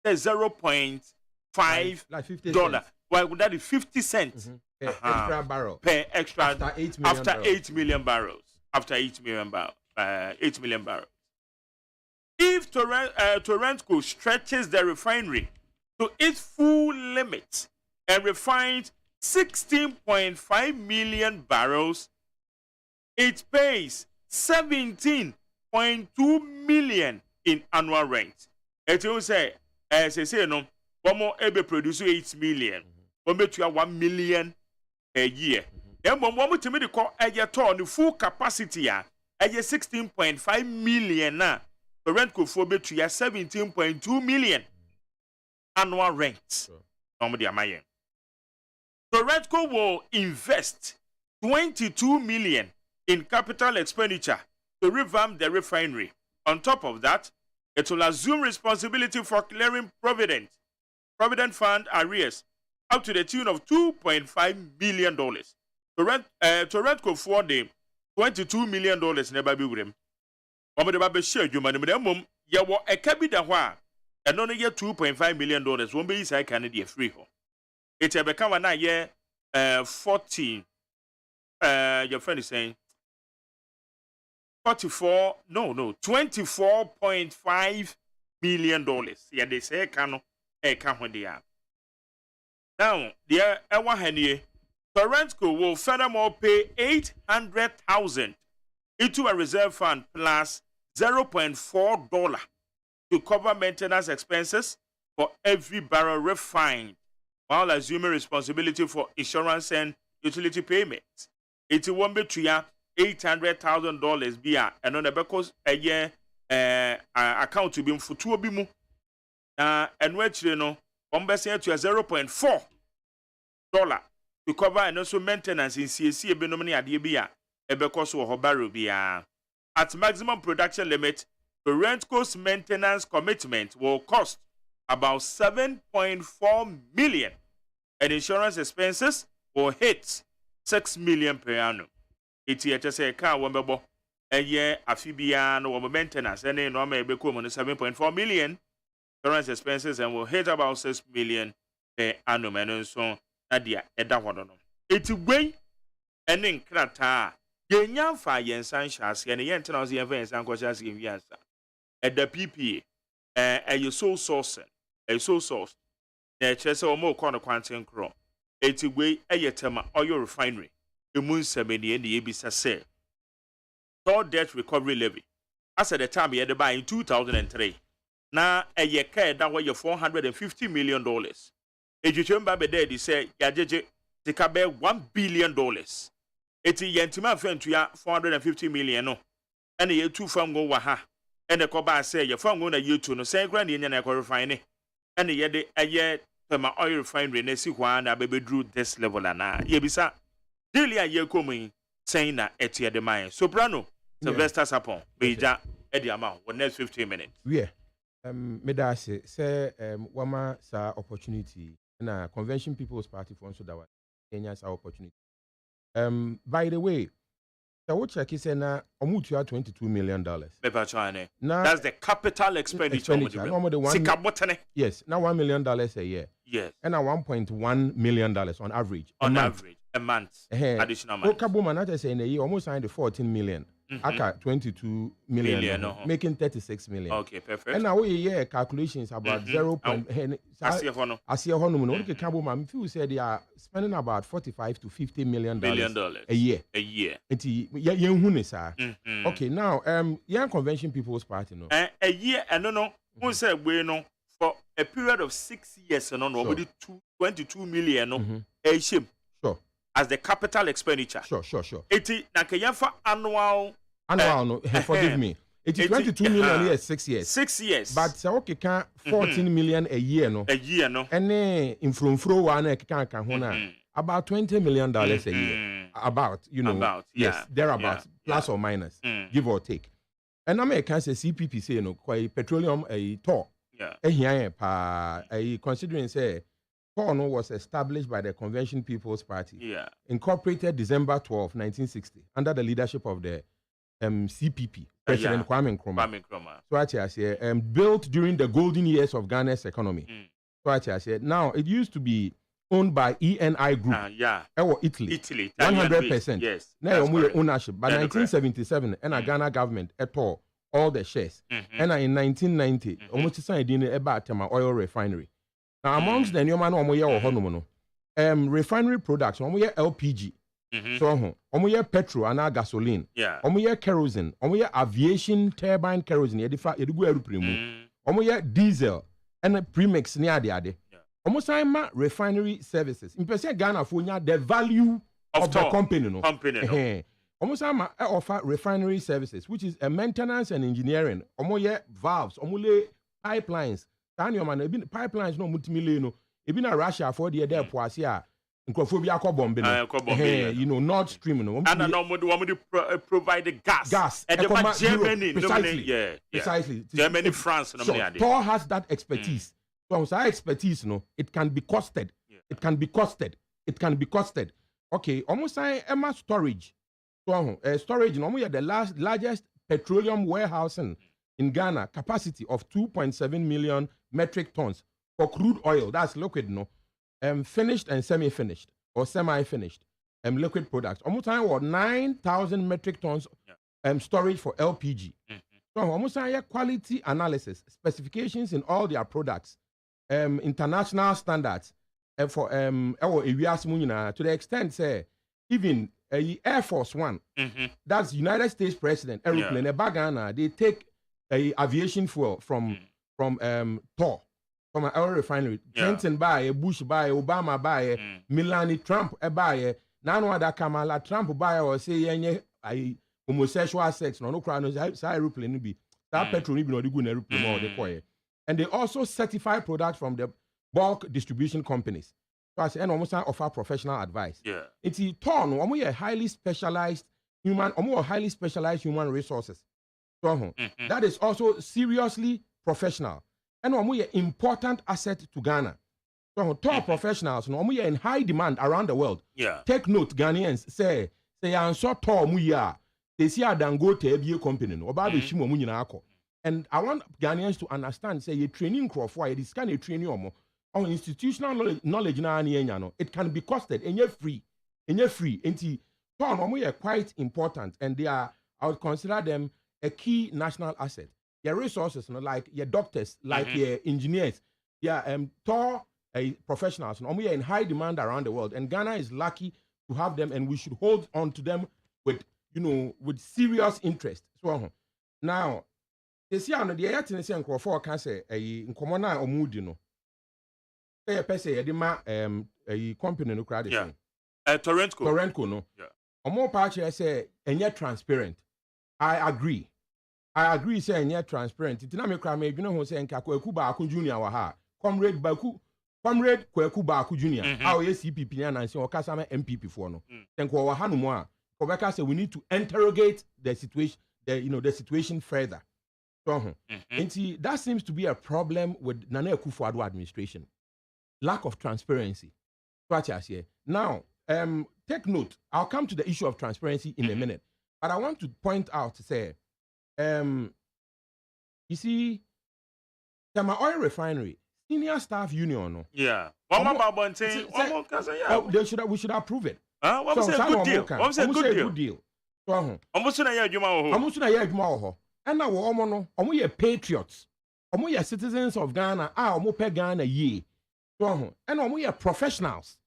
That's 0.5 like $50. Why would that be 50 cents per extra barrel? Per extra After 8 million after barrels. 8 million barrels. After 8 million barrels. 8 million barrels. If Torrentco stretches the refinery to its full limit and refines 16.5 million barrels, it pays 17.2 million in annual rent. It will say, as I say, no, one more ever produce 8 million, one to 1 million a year. Then one more to me to call a the full capacity, a 16.5 million now. The rent could for to 17.2 million annual rent. Normally, Torrentco will invest 22 million in capital expenditure to revamp the refinery. On top of that, it will assume responsibility for clearing Provident Fund arrears up to the tune of $2.5 million. Torrentco for the $22 million never be with him. Omo de ba be share adwuma ne mum ye wo eka bi da ho a eno no ye $2.5 million won be yisa eka ne de free ho. It e be ka na ye 14 your friend is saying 24.5 million dollars. Yeah, they say eka ho de a. Now, the ewa hanie Torrentco will furthermore pay 800,000 into a reserve fund plus $0.4 to cover maintenance expenses for every barrel refined, while assuming responsibility for insurance and utility payments. It won't be $800,000 beer and on the because a year account to be for two bimu and which you know one best to a $0.4 to cover and also maintenance in CAC benomini adibia ebekos wo barrel bia. At maximum production limit, the Torrentco's maintenance commitment will cost about 7.4 million and insurance expenses will hit 6 million per annum. It's here to say car one bebo a year afibia no maintenance and no may be 7.4 million insurance expenses and will hit about 6 million per annum and so nadia eda hodono. It's way and in krata yenya fa yen san hyase ne yen tena yen fa yen san kwhyase yen wiasa at the PPA a so source na kyerɛ sɛ ɔmo kɔ no kwanten korɔ eti wei ɛyɛ Tema oil refinery emu nsɛmɛni ɛna ebisa sɛ toll debt recovery levy as at the time yɛde ba in 2003 na ɛyɛ ka ɛda hɔ yɛ $450 million edwitwem ba bɛda edi sɛ yɛagyegye sika bɛyɛ $1 billion eti yɛntima afɛntua 450 million no ɛna yɛtu fam go wɔ ha ɛna kɔba sɛ yɛ fam go na yɛtu no sɛ kura ne yɛnya na ɛkɔ refine ɛna yɛde ɛyɛ Tema oil refinery na si hɔ na bɛbɛduru this level ana yɛbisa daily a yɛkɔ yi sɛn na ɛteɛ de man soprano Sylvester Sapon beja ɛde ama for next 15 minutes me da say wama sa opportunity na Convention People's Party for so that was Kenya's opportunity by the way so what check is na omutua $22 million Beba China that's the capital expenditure yes now $1 million a year yes and now $1.1 million on average a month additional month Okaboma not say in a year almost signed 14 million aka 22 million making 36 million okay perfect and now we hear calculations about 0. Asia honum no okay Kaboma feel say they are spending about $45 to $50 million a year enti yen hu ne sa okay now young Convention People's Party no a year and no who say we no for a period of 6 years no nobody 22 million no a shame as the capital expenditure sure eti na keyafa annual no forgive me it is 22 million years 6 years 6 years but say okay can 14 million a year no any infrumfro one can ho na about $20 million a year about you know yes thereabout plus or minus give or take and I can say CPP say no petroleum a toll considering say Porno was established by the Convention People's Party, incorporated December 12, 1960, under the leadership of the CPP, President Kwame Nkrumah. So I say, built during the golden years of Ghana's economy. So I say, now it used to be owned by ENI Group, Italy, 100%. Yes, now ownership. By 1977, and Ghana government at all the shares. And in 1990, almost signed in about Tema oil refinery. Now, amongst the new man, refinery products, LPG, so petrol and gasoline, kerosene, aviation turbine kerosene, diesel and premix near the other. Almost refinery services. In percent Ghana for the value of the company. Almost offer refinery services, which is a maintenance and engineering. Valves, pipelines. Pipelines no multimillion no ebi na Russia for the there poase a nkrofo bi akobombe no you know Nord Stream no and no mo provide the gas and the Germany precisely Germany France no me Tor has that expertise so our expertise no it can be costed okay almost Emma storage so storage no mo the largest petroleum warehousing in Ghana, capacity of 2.7 million metric tons for crude oil, that's liquid, finished and semi-finished or semi-finished liquid products. Almost 9,000 metric tons storage for LPG. So almost quality analysis, specifications in all their products, international standards for to the extent say even Air Force One, that's United States President aeroplane, Bagana, they take aviation fuel from Tor, from an oil refinery. Clinton buy, Bush buy, Obama buy, Melania Trump buy. Now that Kamala Trump buy or say homosexual sex. No crowd knows how aeroplane be. That petrol be no good aeroplane or the coy. And they also certify products from the bulk distribution companies. So I say, and almost offer professional advice. It's a ton. We are highly specialized human resources. So that is also seriously professional. And we are important asset to Ghana. So top professionals, we are in high demand around the world. Take note, Ghanaians say I'm so tall we are. They see a Dangote a company no about the shimo munyina. And I want Ghanaians to understand say you training crop for this kind of training on institutional knowledge na no it can be costed and you're free. And we are quite important and they are I would consider them a key national asset. Your resources, like your doctors, like your engineers, Tor professionals. We are in high demand around the world, and Ghana is lucky to have them, and we should hold on to them with serious interest. So now, this year, the Ayrton say Nkrofo can say a Nkomona Omudi no. Say a person a company no crowd. Yeah. Torrentco no. Yeah. Or more part say and yet transparent. I agree say and yet transparent. It's not me cry me who say Kweku Baku Junior wa ha. Comrade Kweku Baku Junior. How is CPP and say Okasama MPP for no. Then kwa hanu mo Kobeka say we need to interrogate the situation, the situation further. So, and that seems to be a problem with Nana Akufo-Addo administration. Lack of transparency. Now, take note. I'll come to the issue of transparency in a minute. But I want to point out, say, you see, Tema Oil Refinery, senior staff union. No? Yeah. We should approve it. What was a good deal? What was a good deal? Almost and now we are patriots. We are citizens of Ghana. We pay Ghana ye. And we are professionals.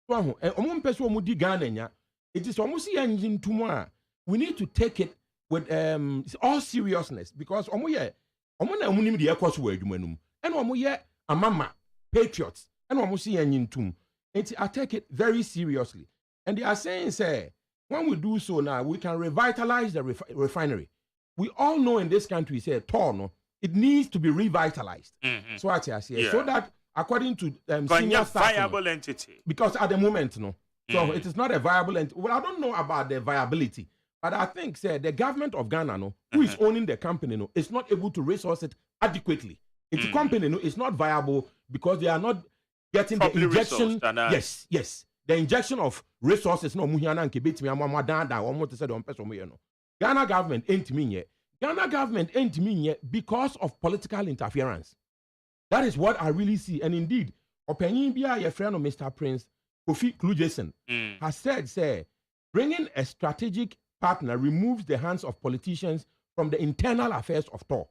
And it is almost the engine tomorrow. We need to take it with all seriousness because we are a mama patriots and we see engine tomb. I take it very seriously. And they are saying, say, when we do so now, we can revitalize the refinery. We all know in this country, say, no, it needs to be revitalized. So what I say, so that according to senior staff, viable entity. Because at the moment, no, so it is not a viable entity. Well, I don't know about the viability, but I think, say, the government of Ghana, no, who is owning the company, no, is not able to resource it adequately. The company, no, is not viable because they are not getting the injection. Yes. The injection of resources no muhiana nke betimi amamada almost said on person no. Ghana government ain't mean yet. Ghana government ain't mean yet because of political interference. That is what I really see. And indeed, opinion bia your friend of Mr. Prince Kofi Klujason has said, say, bringing a strategic partner removes the hands of politicians from the internal affairs of TOR.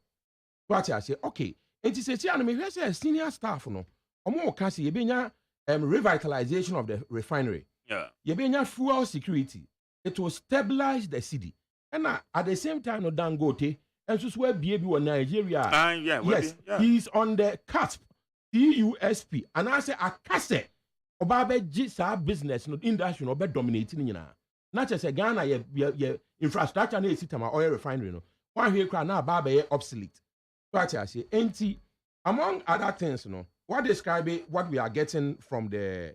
What I say, okay. And he says, I say senior staff no. Omo can see revitalization of the refinery. Yeah. You fuel security. It will stabilize the city. And at the same time, no Dangote, and so where baby or Nigeria. Yes, he's on the cusp. CUSP. And I say, a cassette. Obabe Jisa business, no industry, no be dominating. Not just a Ghana, your infrastructure, no Tema Oil Refinery. No. One here, now, Babe obsolete. So I say, among other things, no. What describe what we are getting from the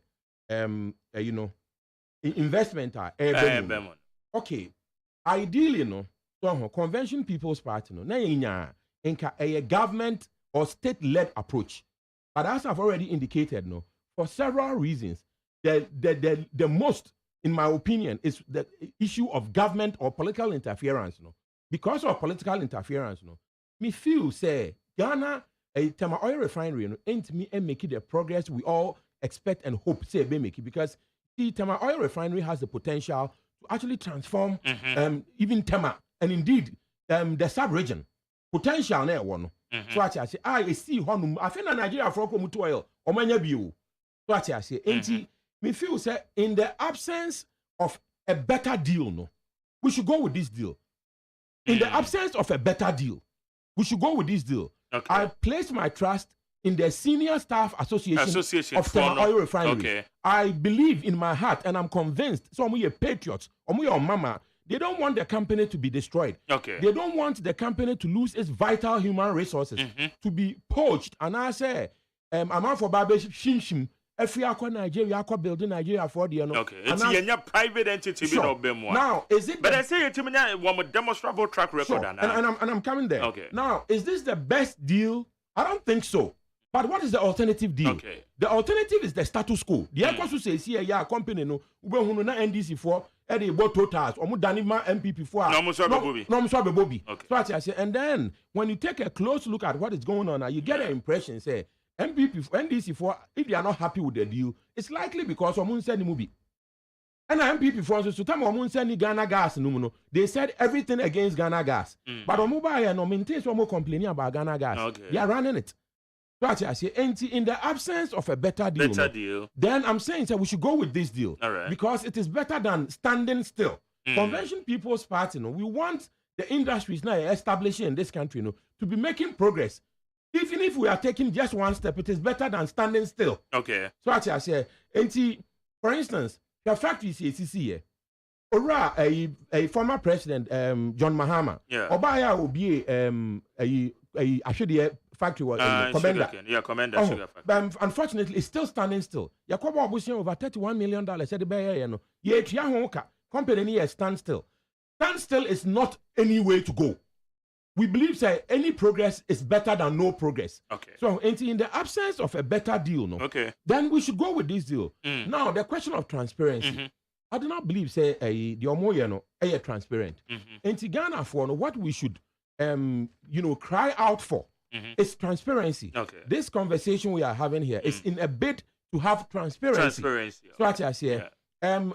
investment okay, ideally no so convention people's party no na a government or state-led approach, but as I've already indicated no, for several reasons the most, in my opinion, is the issue of government or political interference no. Because of political interference no, me feel say Ghana a Tema Oil Refinery ain't me and make it the progress we all expect and hope say be make it, because the Tema Oil Refinery has the potential to actually transform even Tema and indeed the sub-region potential na one. So I say I see honum I feel Nigeria for come to oil o manya bio. So I say ain't me feel say in the absence of a better deal no, we should go with this deal. In the absence of a better deal, we should go with this deal. Okay. I place my trust in the Senior Staff Association of Tema Oil Refinery. Okay. I believe in my heart and I'm convinced, so we are patriots, we are mama, they don't want the company to be destroyed. Okay. They don't want the company to lose its vital human resources, to be poached. And I say, I'm out for Babe Shim. If you are Nigeria, you building Nigeria for the okay. It's a private entity. Sure. Now, is it? But I say it's a demonstrable track record. Sure. And I'm coming there. Okay. Now, is this the best deal? I don't think so. But what is the alternative deal? Okay. The alternative is the status quo. The Ecosu says here, yeah, company no, ube na NDC for, Eddie bought totals, omu danima MPP for. No, Mswabe Bobby. Okay. So I say, and then when you take a close look at what is going on, you get an impression, say, MPP, NDC for, if they are not happy with the deal, it's likely because omu send the movie. And MPP for so time omu send Ghana gas no, they said everything against Ghana gas. But omu buy no maintain omu complaining about Ghana gas. Okay. They are running it. So I say, in the absence of a better deal, then I'm saying that we should go with this deal. All right. Because it is better than standing still. Convention People's Party, we want the industries now establishing in this country, to be making progress. Even if we are taking just one step, it is better than standing still. Okay. So I say, for instance, the factory is here. Ora a former president John Mahama. Yeah. Obaya will be a factory was Commander. Yeah, Commander sugar factory. But unfortunately, it's still standing still. Yakobo Obusian over $31 million. Said the Bay, Ye Chiahoka company near stand still. Stand still is not any way to go. We believe that any progress is better than no progress. Okay. So, in the absence of a better deal, then we should go with this deal. Now, the question of transparency. I do not believe say the omoye transparent. In Ghana for what we should cry out for is transparency. Okay. This conversation we are having here is in a bid to have transparency. Transparency. So what I say,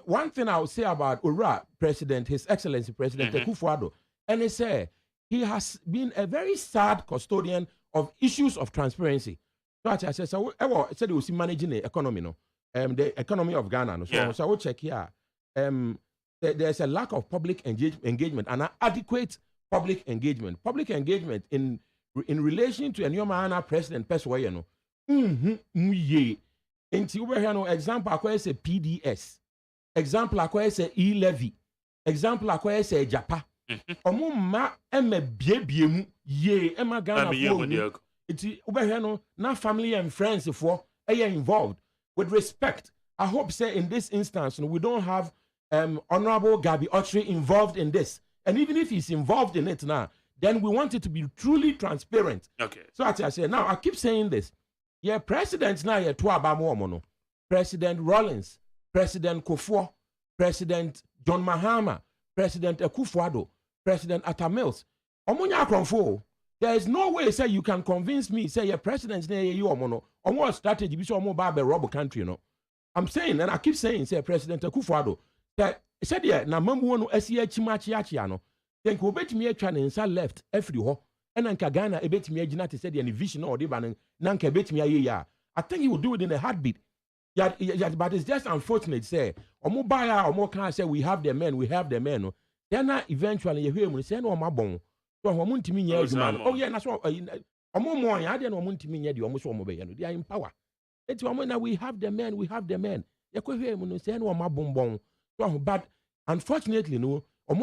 one thing I would say about Ura President, His Excellency President Akufo-Addo, and he said he has been a very sad custodian of issues of transparency. So what I say, so I said he was managing the economy, the economy of Ghana. So I will check here. There's a lack of public engagement and adequate public engagement. Public engagement in relation to a new president Peswayano. Example, I say PDS. Example, I say e-levy. Example, I say Japa. Ma biemu ye ema Ghana for it's na family and friends for involved with respect. I hope say in this instance we don't have Honorable Gabi Ochre involved in this. And even if he's involved in it now, then we want it to be truly transparent. Okay. So as I say, now I keep saying this. Yeah, presidents now, President Rollins, President Kufuor, President John Mahama, President Akufo-Addo, President Atta Mills. There is no way say you can convince me, say your president's name you omo strategy, be so omo ba rob country, I'm saying, and I keep saying, say President Akufo-Addo, that said yeah, na mamu no asia chimachi ano. Then ko betimi atwa ne nsa left every ho. And anka Ghana ebetimi agina te said the vision or the ban nanka betimi aye ya. I think he will do it in a heartbeat. Yeah, but it's just unfortunate say omo buyer omo can say we have the men no. Then eventually you hear me say no mabon. So omo ntimi nya adwuma. Oh yeah, na so omo mo ya de no omo ntimi nya de omo so omo be ya no. They are in power. It's omo na we have the men. Yakwe hear me no say no mabon. But unfortunately, no, and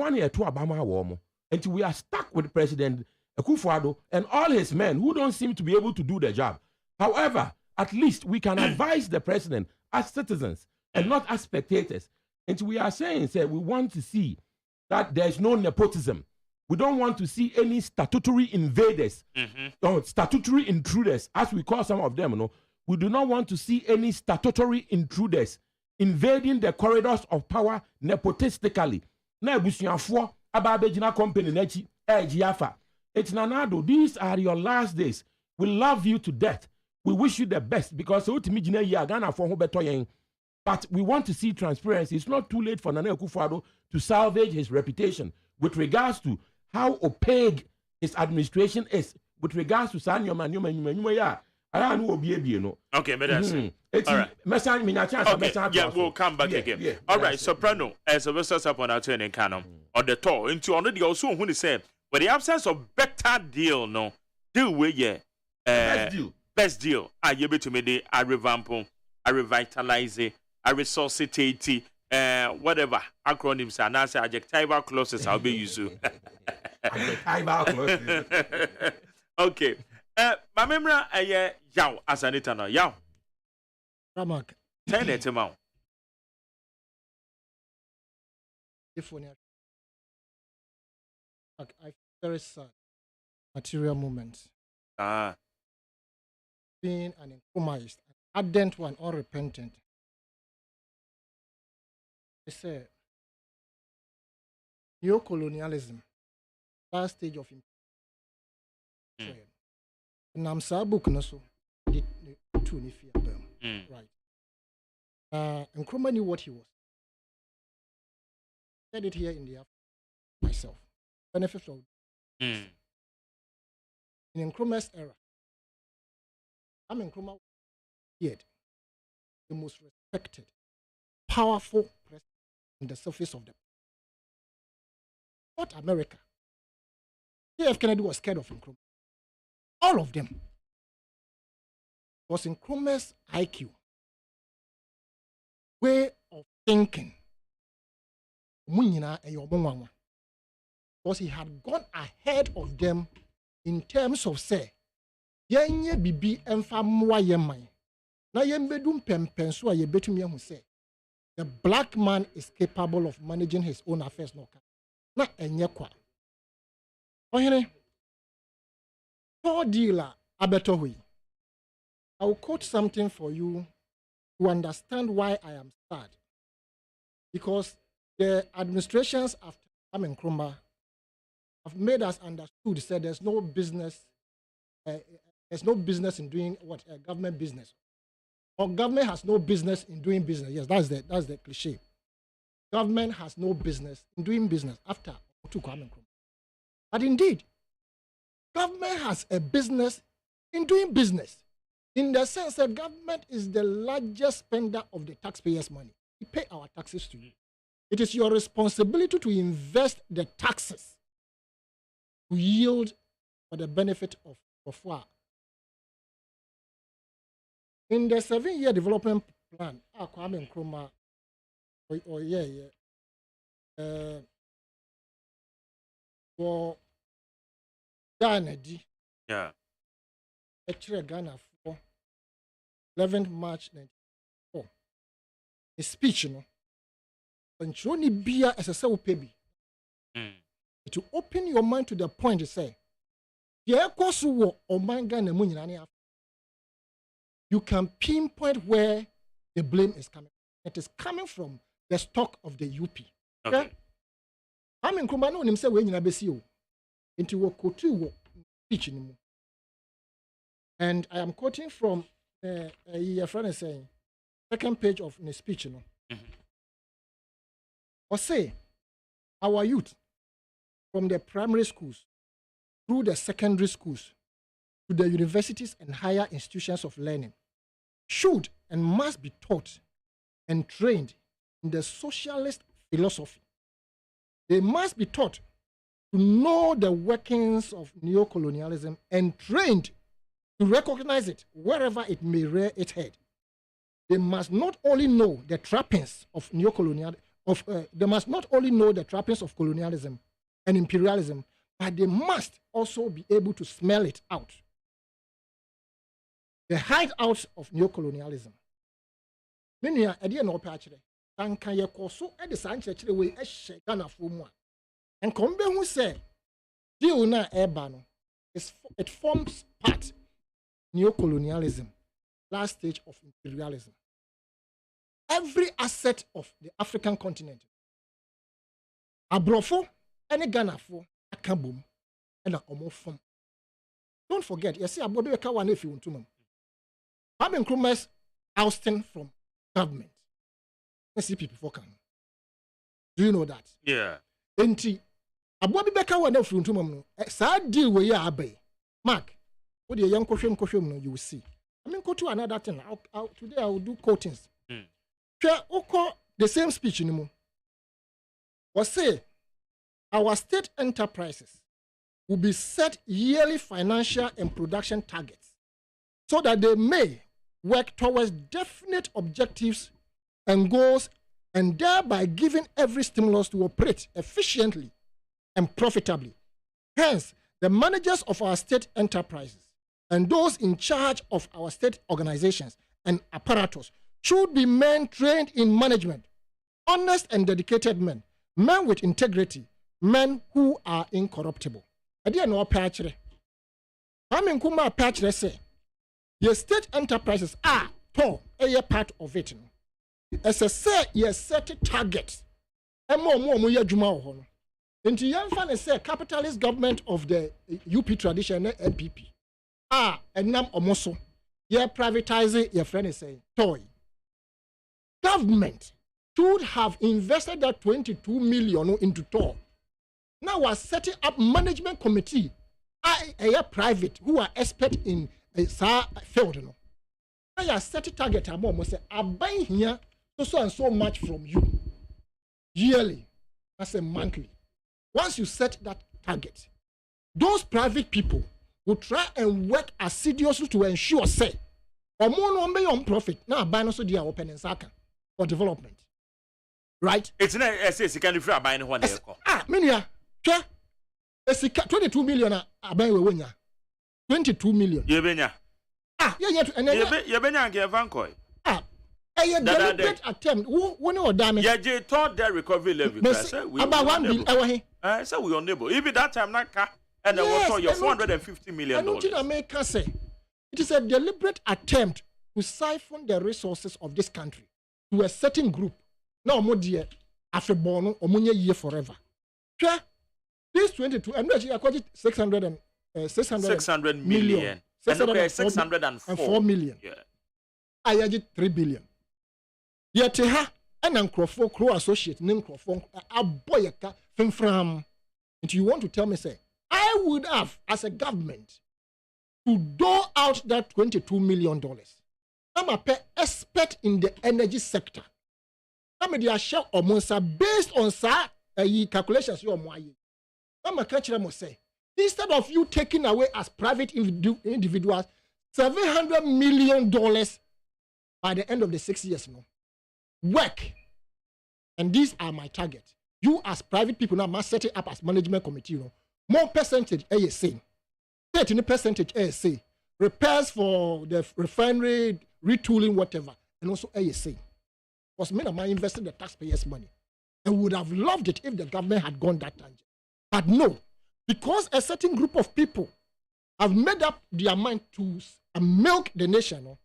we are stuck with President Akufo-Addo and all his men who don't seem to be able to do the job. However, at least we can advise the president as citizens and not as spectators. And we are saying, say, we want to see that there is no nepotism. We don't want to see any statutory invaders or statutory intruders, as we call some of them. No, we do not want to see any statutory intruders invading the corridors of power nepotistically. Na ebusuafo ababejina company nachi Agyapong. It's nanado. These are your last days. We love you to death. We wish you the best because but we want to see transparency. It's not too late for Nana Akufo-Addo to salvage his reputation with regards to how opaque his administration is with regards to Sanyoma. Okay, but that's it. All right. Okay, yeah, we'll come back again. All right, Soprano, as a versus upon our turning canon on the tour into already also when he said, with the absence of better deal, no, deal with best deal. I able to make the I revamp, I revitalize it, I resuscitate whatever acronyms and answer adjectival clauses I'll be using. Adjectival clauses. Okay. My memory, yaw as an eternal yaw. Ramak. Tell it to mount. I feel very sad. Material moments. Being an Nkrumahist, an ardent one, unrepentant. I say, neo-colonialism, last stage of imperialism. Nam sa book no so the two ni fear right. Nkrumah knew what he was. I said it here in the afternoon myself. Benefit of in Nkrumah's era, Kwame Nkrumah was the most respected, powerful president on the surface of the North America. J.F. Kennedy was scared of Nkrumah. All of them. Was Nkrumah's IQ, way of thinking. Because he had gone ahead of them in terms of say, yenye bibi emfa mwa yemai. Na yembedum pempenso a yebetum yehu say, the black man is capable of managing his own affairs no ka. Na enye kwa. Ohene, dealer abeto hui. I will quote something for you to understand why I am sad. Because the administrations after Kwame Nkrumah have made us understood, said there's no business in doing what government business, or government has no business in doing business. Yes, that's the cliche. Government has no business in doing business after Kwame Nkrumah. But indeed, government has a business in doing business, in the sense that government is the largest spender of the taxpayers' money. We pay our taxes to you. It is your responsibility to invest the taxes to yield for the benefit of what? In the 7-year development plan, Kwame Nkrumah, for Ghana, actually Ghana for 11th March 1994. A speech, you know, and Johnny Bia as a self baby. To open your mind to the point to say, you can pinpoint where the blame is coming. It is coming from the stock of the UP. Okay. I mean, Nkrumah no himself when you besi into what quote speech. And I am quoting from a friend is saying, second page of the speech, you know. Or say, our youth, from the primary schools through the secondary schools to the universities and higher institutions of learning, should and must be taught and trained in the socialist philosophy. They must be taught to know the workings of neocolonialism and trained to recognize it wherever it may rear its head. They must not only know the trappings of they must not only know the trappings of colonialism and imperialism, but they must also be able to smell it out. The hideout of neocolonialism. Many are idea no patchere. Tanka ye koso e de sanchechere we ehye Ghana fomu a. And kombe hu say deal na eba no it forms part neocolonialism, last stage of imperialism. Every asset of the African continent. Abrofo any Ghana for akabum and a omofom. Don't forget, you see Abobi Eka one if you want to know. Kwame Nkrumah's ousting from government. Let's see people for can. Do you know that? Yeah. Enti Abobi Eka one if you want to know. Sad deal we ya abe. Mark, what the young question no you will see. I mean go to another thing. Today I will do quotings. The same speech anymore. Was say our state enterprises will be set yearly financial and production targets so that they may work towards definite objectives and goals and thereby giving every stimulus to operate efficiently and profitably. Hence, the managers of our state enterprises and those in charge of our state organizations and apparatus should be men trained in management, honest and dedicated men with integrity, men who are incorruptible. I didn't know patchere. Kwame Nkrumah patchere say, your state enterprises are a part of it. As I say, you set targets. And more ya juma ho. Into young fan say capitalist government of the UP tradition NPP. And nam omoso. You privatize your friend is saying toy. Government should have invested that 22 million into TOR. Now we're setting up management committee. I private who are expert in a field. I set a target. I'm almost say, I'm buying here so and so much from you yearly. I say monthly. Once you set that target, those private people will try and work assiduously to ensure, say, or more on profit. Now, buy also the open and saka for development. Right? It's not as a kind of free buying one. Minia, 22 million. I buy we 22 million. Yebenya. Yeah, and then Yebenya get Vancoy. A deliberate attempt. Who know damage? Yeah, Jay thought that recovery level. About 1 billion. So we unable. Even that time, not car. And then what for your $450 million? I don't think America say it is a deliberate attempt to siphon the resources of this country to a certain group. Now, more dear, after born or money year forever. This 22, I'm not actually 600 million. 604 million. Yeah. I added 3 billion. Yet, and Uncle Crow Associate, Ninko, a boy, from. And you want to tell me, say, I would have, as a government, to dole out that $22 million. I'm a expert in the energy sector. I'm a share of Monsa based on calculations. I'm a catcher, I say, instead of you taking away as private individuals $700 million by the end of the 6 years, no work, and these are my targets. You as private people now must set it up as management committee. More percentage, ASA. 13% ASA. Repairs for the refinery, retooling, whatever, and also ASA. Because men are investing the taxpayers' money. I would have loved it if the government had gone that tangent. But no, because a certain group of people have made up their mind to milk the nation,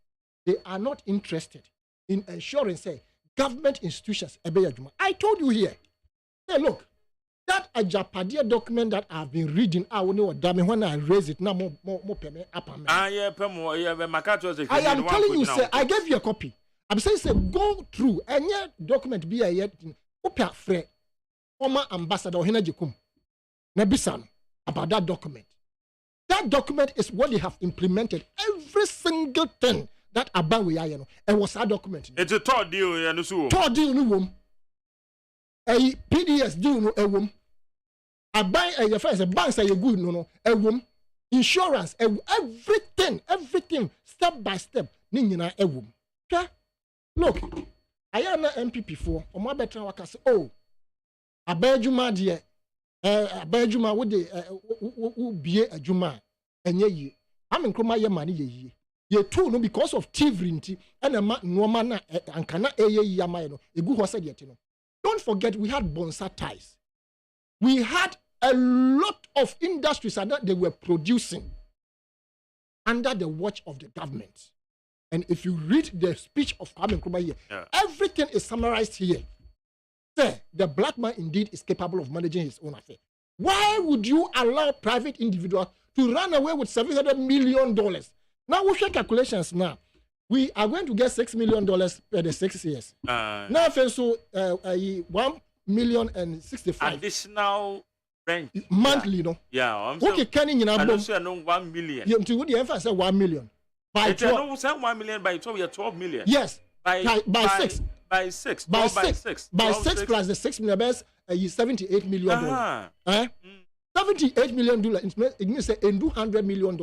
they are not interested in ensuring, say, government institutions. I told you here. Hey, look, that Ajapadia document that I've been reading, I will know when I raise it now. More up. I am telling you, sir, I gave you a copy. I'm saying, say, go through and yet document be a yet former ambassador Henajikum Nebisan about that document. That document is what they have implemented. Every single thing that about we are, and was that document. It's a third deal, and so third deal, no. A PDS do no a woman. I buy a friend, a bank say you good no a woman. Insurance, everything step by step. Nina a woman. Look, I am not MPP for or my better work say oh a Juma dear Juma would be a Juma and ye I'm in Kroma ye money ye too no because of thievery and a man no man and cannot a ye yamano a good horse yet. Don't forget, we had Bonsa ties. We had a lot of industries that they were producing under the watch of the government. And if you read the speech of Kwame Nkrumah here, everything is summarized here. Say, the black man indeed is capable of managing his own affair. Why would you allow private individuals to run away with $700 million? Now, we share calculations now. We are going to get $6 million per the 6 years. Now, so $1,065,000 additional rent monthly, no? Yeah, I'm okay. Can you know 1 million? You to the emphasis 1 million by 12. 1 million by 12. You're 12 million. Yes, by 6. By 6. By 6. By 6 plus the 6 million best $78 million. 78 million dollars. It means $200 million.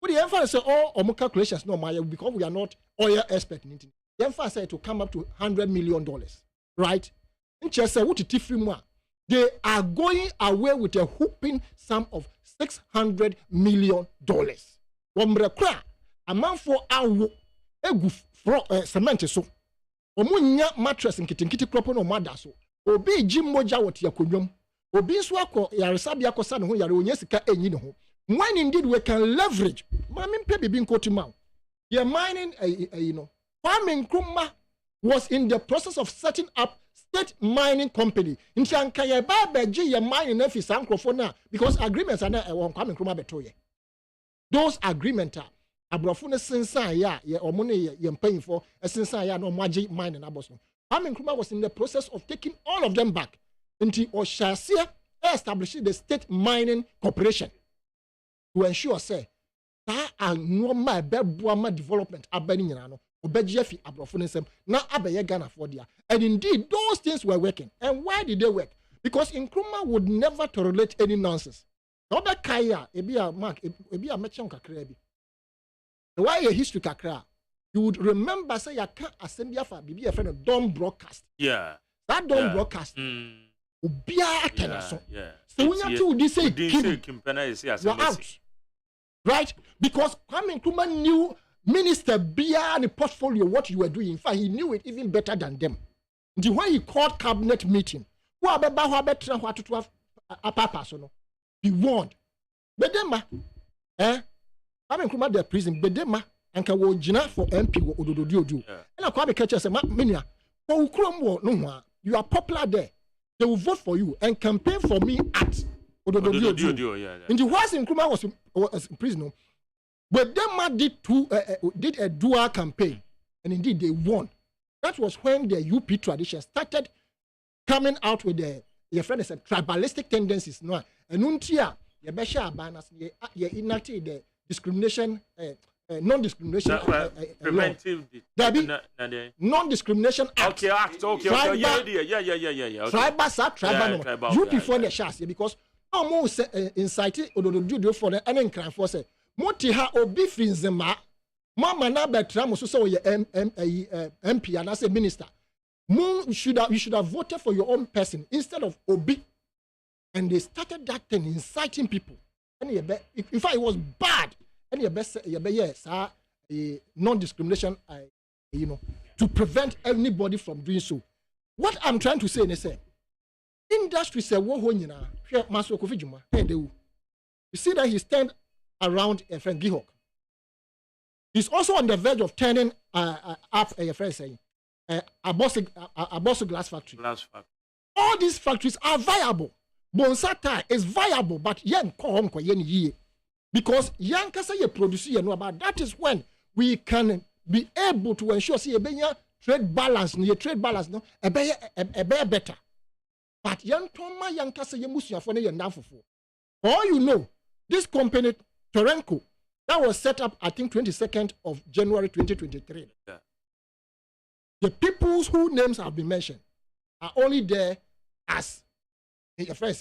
But the emphasis say all calculations no my because we are not oil expert in it. The emphasis to come up to $100 million, right? In Chester, what they are going away with a whooping sum of $600 million. Womrekra amount for our egu cement so. Omunya mattress in kitinkiti proper no madaso. Obi jim moja what yakonwom. Obi nso akọ yaresabi akosa ne ho yare onyesika enyi ne ho. When indeed we can leverage, Kwame Nkrumah was in the process of setting up state mining company. In Shankaya Babaji, your mining if is because agreements are not Kwame Nkrumah betoye. Those agreements are Abrafuna Sensa ya or money you're paying for a Sensa ya no magic mining aboson. Kwame Nkrumah was in the process of taking all of them back into Oshasia establishing the state mining corporation. To ensure, say, normal bebuama development abani nyina no obeji afi abrofo nsem na abeye Ghana for dia. And indeed those things were working. And why did they work? Because Nkrumah would never tolerate any nonsense. Obe kaya ebia mark ebia mechon kakra bi. Why a history kakra? You would remember say ya can assembly for bibi a friend of Dawn broadcast. Yeah. That Dawn broadcast. Obia atena yeah. So when you do say Kimpena is you're out. Right? Because Kwame Nkrumah knew Minister Bia and the portfolio what you were doing. In fact, he knew it even better than them. The way he called cabinet meeting, he warned. Bedema, Kwame Nkrumah the prison. Bedema, and can wo jina for MP wo odododio. And I Kwame catch say, "Minia, for Nkrumah no you are popular there. They will vote for you and campaign for me at odododio." In the whilst Nkrumah was in prison, but Tema did a dual campaign, and indeed they won. That was when the UP tradition started coming out with your friend said tribalistic tendencies. No, and untia your besha abanas ye enacted the discrimination, non-discrimination preventive non-discrimination act. Okay, act. Okay, yeah. Tribal UP for the shots because no more incited or do for the and crime for say. Moti ha obi frinzema mama na betra mo so ye MP and as a minister you should have voted for your own person instead of obi, and they started that thing inciting people, and in fact it was bad, and yes non-discrimination to prevent anybody from doing so. What I'm trying to say is industry say wo ho nyina hwe maso Kofi Juma you see that he stand around a friend Gihok. He's also on the verge of turning up a friend saying Abosu glass factory. All these factories are viable. Bonsata is viable, but yen ko yen ye. Because yen kasa ye produce ye no about that is when we can be able to ensure see a trade balance no a better. But yen toma yen kasa ye musia for ye nafofo. All you know, this company Torenco, that was set up, I think, 22nd of January 2023. Yeah. The people whose names have been mentioned are only there as a friend.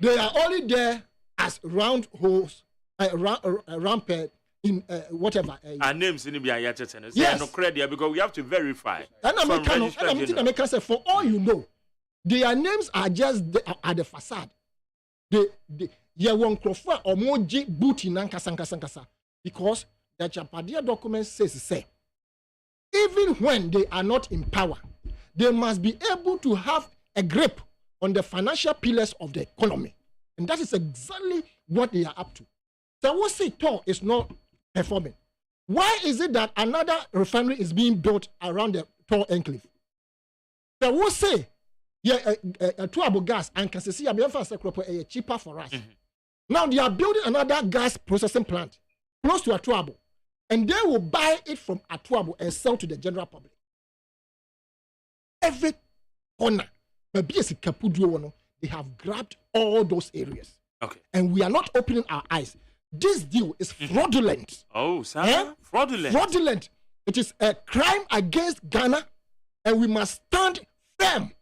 They are only there as round holes, round pair in whatever. Our names in the yes. No credit because we have to verify. And I can say, for all you know, their names are just at the facade. Ye won krofa omoji booty nankasa because the Chapadia document says even when they are not in power, they must be able to have a grip on the financial pillars of the economy, and that is exactly what they are up to. So what say Tor is not performing? Why is it that another refinery is being built around the Tor enclave? So what say? Yeah, tuabo gas and can see a cheaper for us. Now they are building another gas processing plant close to Atuabo, and they will buy it from Atuabo and sell to the general public. Every corner, they have grabbed all those areas. Okay, and we are not opening our eyes. This deal is fraudulent. Oh, sir, fraudulent. Fraudulent. It is a crime against Ghana, and we must stand firm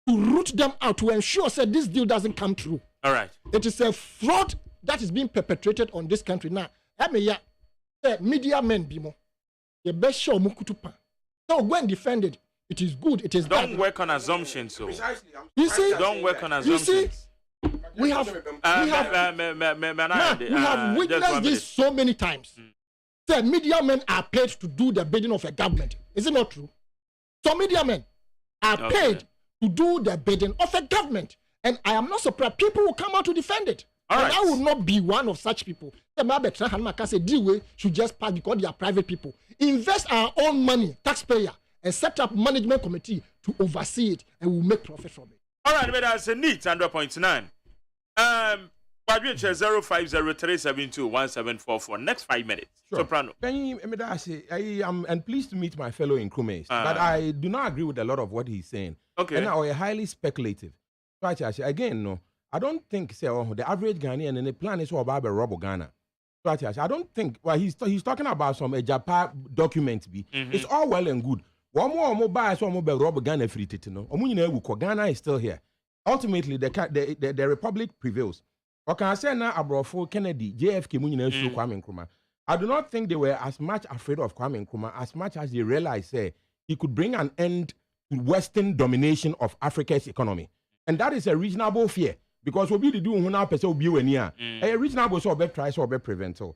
to root them out to ensure that this deal doesn't come true. All right. It is a fraud that is being perpetrated on this country now. Media men bimo. The best show mukutupa. So go and defend it. It is good. It is don't work on assumptions. So you see, don't work on assumptions. You see, we have witnessed this so many times. The media men are paid to do the bidding of a government. Is it not true? So media men are paid to do the bidding of a government. And I am not surprised people will come out to defend it. All and right. I will not be one of such people. The should just pass because they are private people. Invest our own money, taxpayer, and set up management committee to oversee it, and we'll make profit from it. All right, but that's a neat 100.9. 05037211744. Next 5 minutes. Sure. Soprano. I am pleased to meet my fellow Nkrumahs, but I do not agree with a lot of what he's saying. Okay. And are highly speculative. So again, no. I don't think say the average Ghanaian and the plan is about rob Ghana. So I don't think he's talking about some Japan document be. It's all well and good. One more buy so more rob Ghana free titino. Ghana is still here. Ultimately the republic prevails. Okay, I say now Abrofo Kennedy, JFK Kwame Nkrumah. I do not think they were as much afraid of Kwame Nkrumah as much as they realized he could bring an end to Western domination of Africa's economy. And that is a reasonable fear. Because we'll be the doing now person will be when here. A reasonable so be try so be prevent. So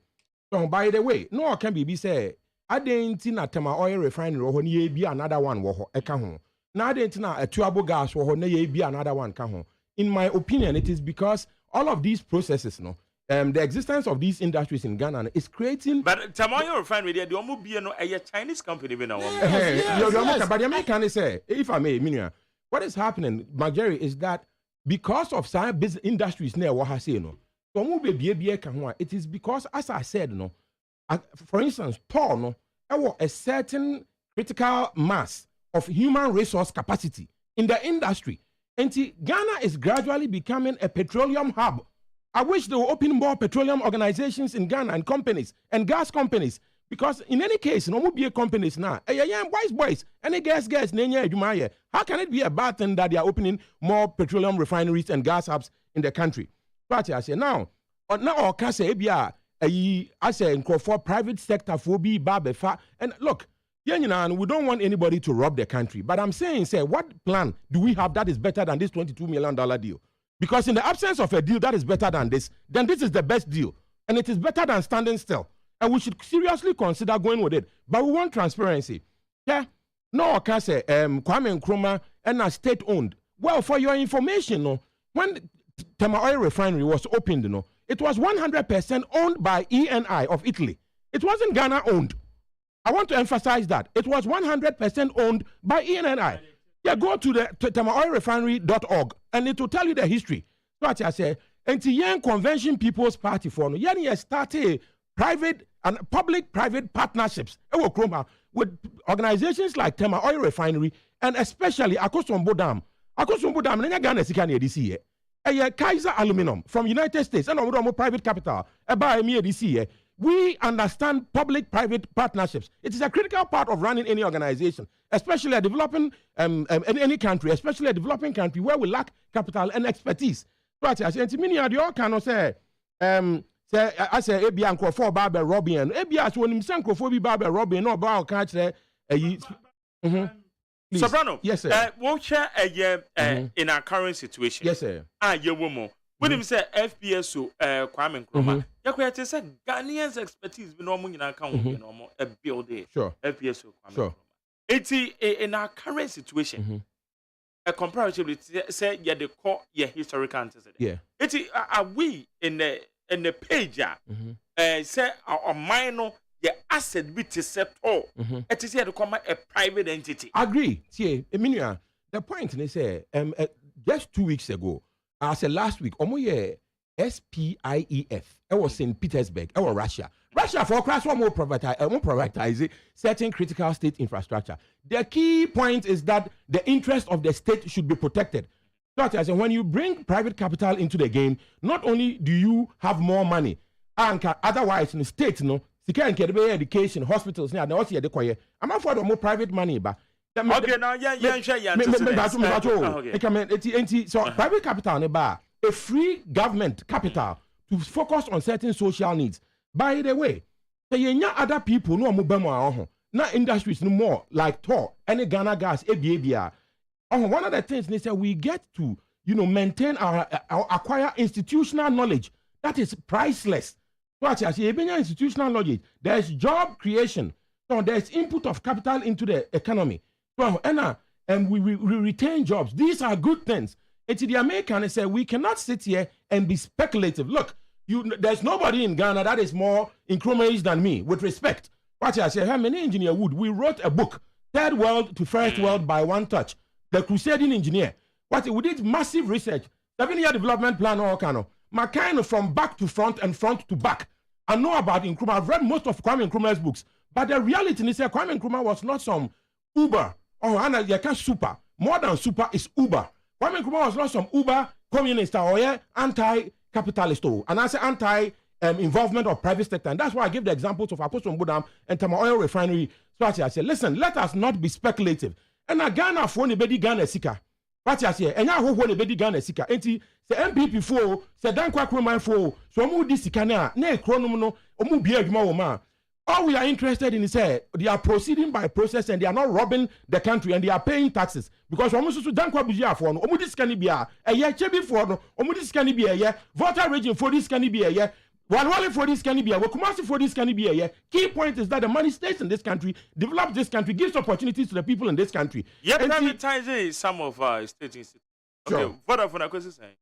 by the way, no can be say I didn't na Tema oil refinery or ye be another one wo e ka ho. Na didn't na a tuabo gas wo na ye be another one ka ho. In my opinion, it is because all of these processes, the existence of these industries in Ghana is creating. But Tema oil refinery, the omo be no a Chinese company be now. But the American say, if I may, Minia, what is happening, Marjorie, is that because of some business industries near what I say, it is because, as I said, for instance, a certain critical mass of human resource capacity in the industry. And Ghana is gradually becoming a petroleum hub. I wish they will open more petroleum organizations in Ghana and companies and gas companies. Because in any case, no be companies now. Boys, any gas, how can it be a bad thing that they are opening more petroleum refineries and gas hubs in the country? But I say now, I can say, I say, for private sector, for be babefa. And look, we don't want anybody to rob the country. But I'm saying, what plan do we have that is better than this $22 million deal? Because in the absence of a deal that is better than this, then this is the best deal. And it is better than standing still. And we should seriously consider going with it. But we want transparency. Yeah. No, I can say Kwame Nkrumah and are state-owned. Well, for your information, when Tema Oil Refinery was opened, it was 100% owned by ENI of Italy. It wasn't Ghana-owned. I want to emphasize that. It was 100% owned by ENI. Yeah, go to the temaoilrefinery.org and it will tell you the history. So what I say, and the Young Convention People's Party for started private and public-private partnerships with organizations like Tema Oil Refinery and especially Akosombo Dam. Akosombo Dam, Ghana Sikani DC. Kaiser Aluminum from United States and private capital. We understand public-private partnerships. It is a critical part of running any organization, especially a developing any country, especially a developing country where we lack capital and expertise. But I say, you cannot say, I say, Ebia and for Barber Robin, Ebia, when him sank for Barber Robin, no about catch there. Soprano, yes, sir. Watch in our current situation. Yes, sir. Your woman. When him say FPSO, Kwame Nkrumah, you can say Ghanaians' expertise, we normally account a building. Sure. FPSO, Kwame sure. Nkrumah. It's in our current situation. A comparatively say the core historical antecedent. Yeah. It's are we in the page say our minor the asset bit is set all. It is here to come a private entity. Agree. See, Emilia, the point they say just 2 weeks ago, I said last week, SPIEF. I was in Petersburg. I was Russia. Russia for class one more privatize certain critical state infrastructure. The key point is that the interest of the state should be protected. So I said, when you bring private capital into the game, not only do you have more money, and otherwise in the state, education, hospitals, I'm not for the more private money, but okay, now so private capital, a free government capital to focus on certain social needs. By the way, the other people no more now industries no more like TOR, any Ghana gas, ABA. One of the things they say we get to maintain our acquire institutional knowledge that is priceless. So I say institutional knowledge. There's job creation. So there's input of capital into the economy. So and we retain jobs. These are good things. And to the American, they say we cannot sit here and be speculative. Look, there's nobody in Ghana that is more Nkrumah than me, with respect. What I say, how many engineer would? We wrote a book, Third World to First World by One Touch. The Crusading Engineer. We did massive research, 7-year development plan, all kind of. My kind of from back to front and front to back. I know about Nkrumah. I've read most of Kwame Nkrumah's books. But the reality is that Kwame Nkrumah was not some Uber. Super. More than super is Uber. Kwame Nkrumah was not some Uber communist or anti-capitalist, and I say anti-involvement of private sector. And that's why I give the examples of Apostle Mbudam and Tema oil refinery. So I say, listen, let us not be speculative. And a Ghana for anybody Ghana sika. What I say, and now who anybody Ghana sika. Enti se MPP for, se Dan Kwame for, so mu di sika na chronom no, omu biya juma woma. All we are interested in is they are proceeding by process and they are not robbing the country and they are paying taxes because almost to danko buja for no this can be a year chebi for no this can be a year voter region for this can be a year one for this can be a Kumasi for this can be a year. Key point is that the money stays in this country, develops this country, gives opportunities to the people in this country. Yeah, privatizing some of our state institutions. Okay, Vodafone, what is saying?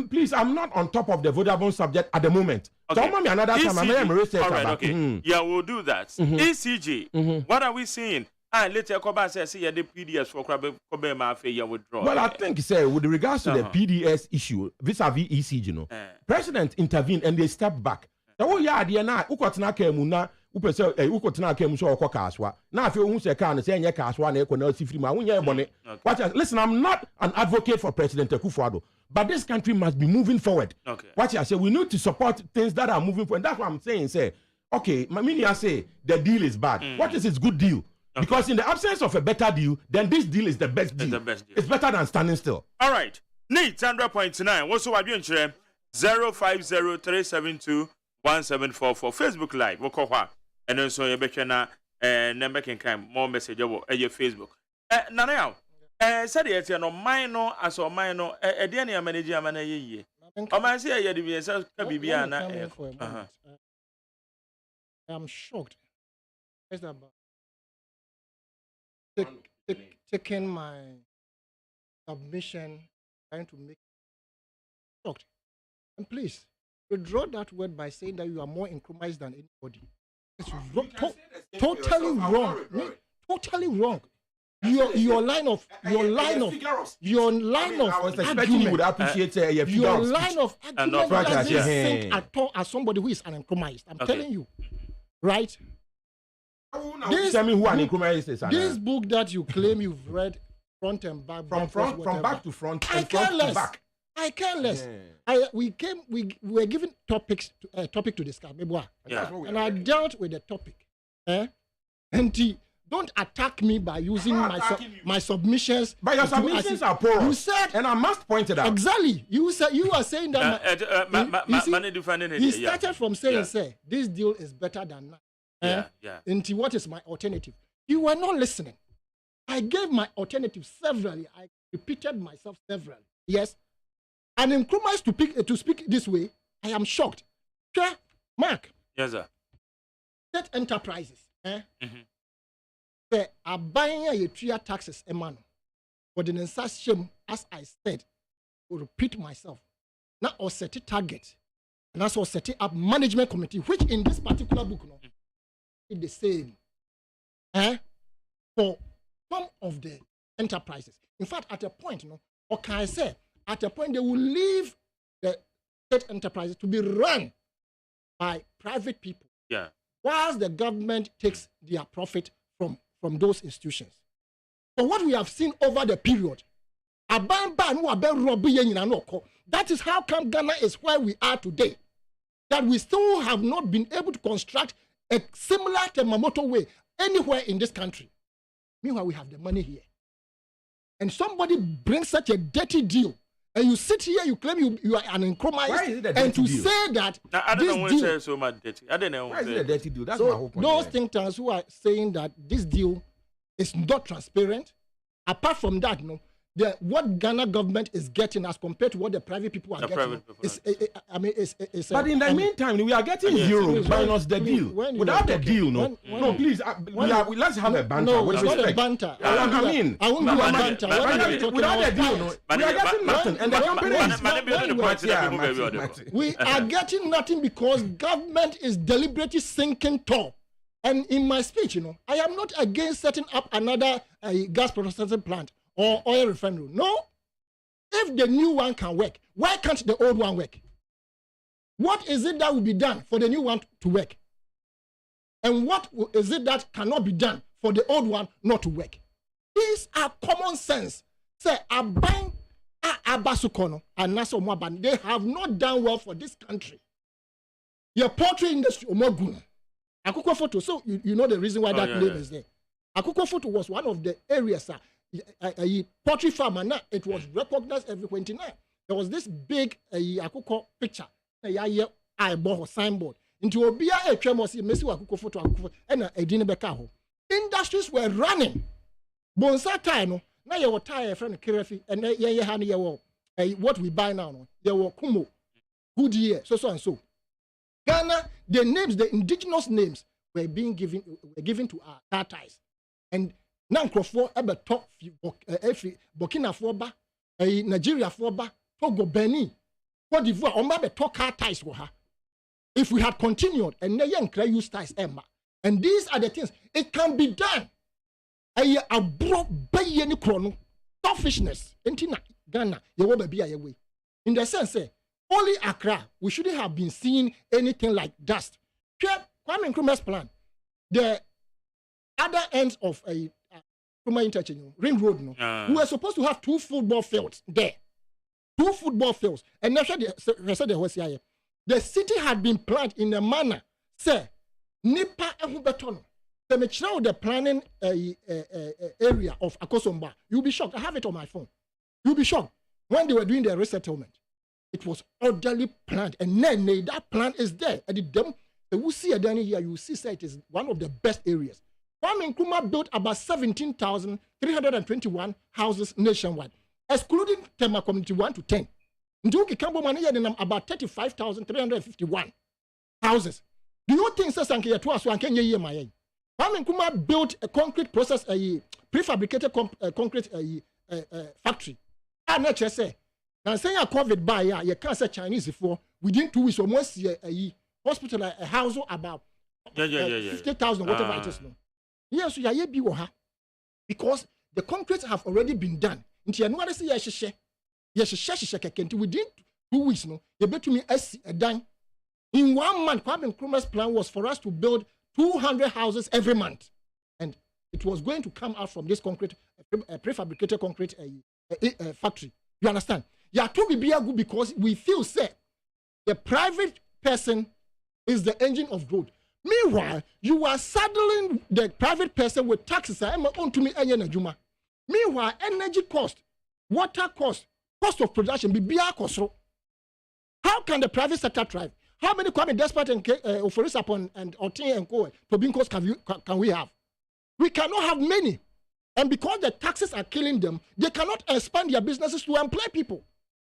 Please, I'm not on top of the Vodafone subject at the moment. Okay. So me another time. I'm all right, okay. Yeah, we'll do that. ECG, what are we seeing? Later, Koba says, see, the PDS for Kobe Mafia withdraw. Well, I think, sir, with regards to the PDS issue, vis-a-vis ECG, you know, President intervened and they stepped back. Oh, yeah, the na ukotna kemuna, upese, ukotna kemuso or kaswa. Now, if you say, can say, kaswa, ne konel sifrima, unya bone. Listen, I'm not an advocate for President Akufo-Addo. But this country must be moving forward. Okay. What I say, we need to support things that are moving forward. And that's what I'm saying. Say, okay, I say the deal is bad. What is its good deal? Okay. Because in the absence of a better deal, then this deal is the best deal. It's better than standing still. All right. Need 100.9. What's what you 050-372-1744. Facebook Live. We'll call her. And then so you better na number can come more message over your Facebook. Now. Said it no minor as or minor any manager ye. O man say ye the say bibia na I'm shocked. First about taking my submission, trying to make shocked. And please withdraw that word by saying that you are more Nkrumahist than anybody. It's totally wrong. Totally wrong. Your line of argument would appreciate your line of argument doesn't sink at all as somebody who is an Nkrumahist. I'm telling you, right? Tell me who an Nkrumahist is. This book that you claim you've read front and back, from back to front, I care less. I care less. We were given topic to discuss, and I dealt with the topic. And don't attack me by using my submissions. But your submissions are poor. You said, and I must point it out. Exactly. You are saying that. He started from saying, "Say this deal is better than that." Into what is my alternative? You were not listening. I gave my alternative severally. I repeated myself severally. Yes. And Nkrumah to speak this way, I am shocked. Okay, Mark. Yes, sir. State enterprises. They are buying a tria taxes, man. But in shame, as I said, will repeat myself. Now, I'll set a target, and also set up management committee, which in this particular book, is the same. For some of the enterprises. In fact, at a point, or can I say, at a point, they will leave the state enterprises to be run by private people. Yeah. Whilst the government takes their profit from those institutions. So what we have seen over the period, that is how come Ghana is where we are today. That we still have not been able to construct a similar Temamoto way anywhere in this country. Meanwhile, we have the money here. And somebody brings such a dirty deal, and you sit here, you claim you are an Nkrumahist, and to deal? Say that I don't know why say so much dirty. I don't know why is it a dirty deal. That's so my whole point. Those think tanks who are saying that this deal is not transparent. Apart from that, what Ghana government is getting as compared to what the private people are getting. But in the meantime, we are getting euros minus the deal. Without the deal, no, please, let's have a banter. No, it's not a banter. I won't do a banter. Without the deal, no, we are getting nothing. And the company we are getting nothing because government is deliberately sinking tall. And in my speech, I am not against setting up another gas processing plant or oil refinery. No. If the new one can work, why can't the old one work? What is it that will be done for the new one to work? And what is it that cannot be done for the old one not to work? These are common sense. Say, I Abasukono and Naso Mwaban, they have not done well for this country. Your poultry industry, Omoguna. Akukwa Photo, so you know the reason why that name is there. Akukwa Photo was one of the areas, a poultry farm, and it was recognized every 29. There was this big Akukwa picture, a eyeball signboard. Into Obia, a tremor, Messi Akukwa Photo, and a dinner bekaho. Industries were running. Bonsa Tino, now you were tired from Kirefi, and what we buy now, there were Kumo, Goodyear, so and so. Ghana, the names, the indigenous names were given to our Tartars. And Nankrofo, Ebe Top, Burkina Faso, Nigeria Foba, Togo, Benin, Cote d'Ivoire, Ombabe Top Tartars were her. If we had continued, and the young Clay use ties, Emma. And these are the things, it can be done. A broke bay any chrono, selfishness, and Ghana, you will be a way. In the sense, only Accra, we shouldn't have been seeing anything like dust. Kwame Nkrumah's plan, the other ends of a Nkrumah interchange, Ring Road, we were supposed to have 2 football fields there. 2 football fields. And that's the city had been planned in a manner, say, Nipa Ehubetono. The planning area of Akosomba. You'll be shocked. I have it on my phone. You'll be shocked. When they were doing their resettlement, it was orderly planned, and then that plan is there. And you see it down here, you see it is one of the best areas. Kwame Nkrumah built about 17,321 houses nationwide, excluding Tema community 1 to 10. Nduki Kambo Mania about 35,351 houses. Do you think Sasanke Yatua Swanken Ye Maye? Kwame Nkrumah built a concrete process, a prefabricated concrete factory. And let's say, now saying a COVID by you can't say Chinese before within 2 weeks almost a hospital, a house about 50,000, whatever it is. Yes, you are be because the concrete have already been done. Into another say yes, within 2 weeks, no, you bet to me as a dime. In 1 month, Kwame Nkrumah's plan was for us to build 200 houses every month. And it was going to come out from this concrete, prefabricated concrete factory. You understand? Yeah, to be good because we feel said the private person is the engine of growth. Meanwhile, you are saddling the private person with taxes. Meanwhile, energy cost, water cost, cost of production, how can the private sector thrive? How many Kwame Despot and Oforisapon and Otin and Co. Tobinkos can we have? We cannot have many. And because the taxes are killing them, they cannot expand their businesses to employ people.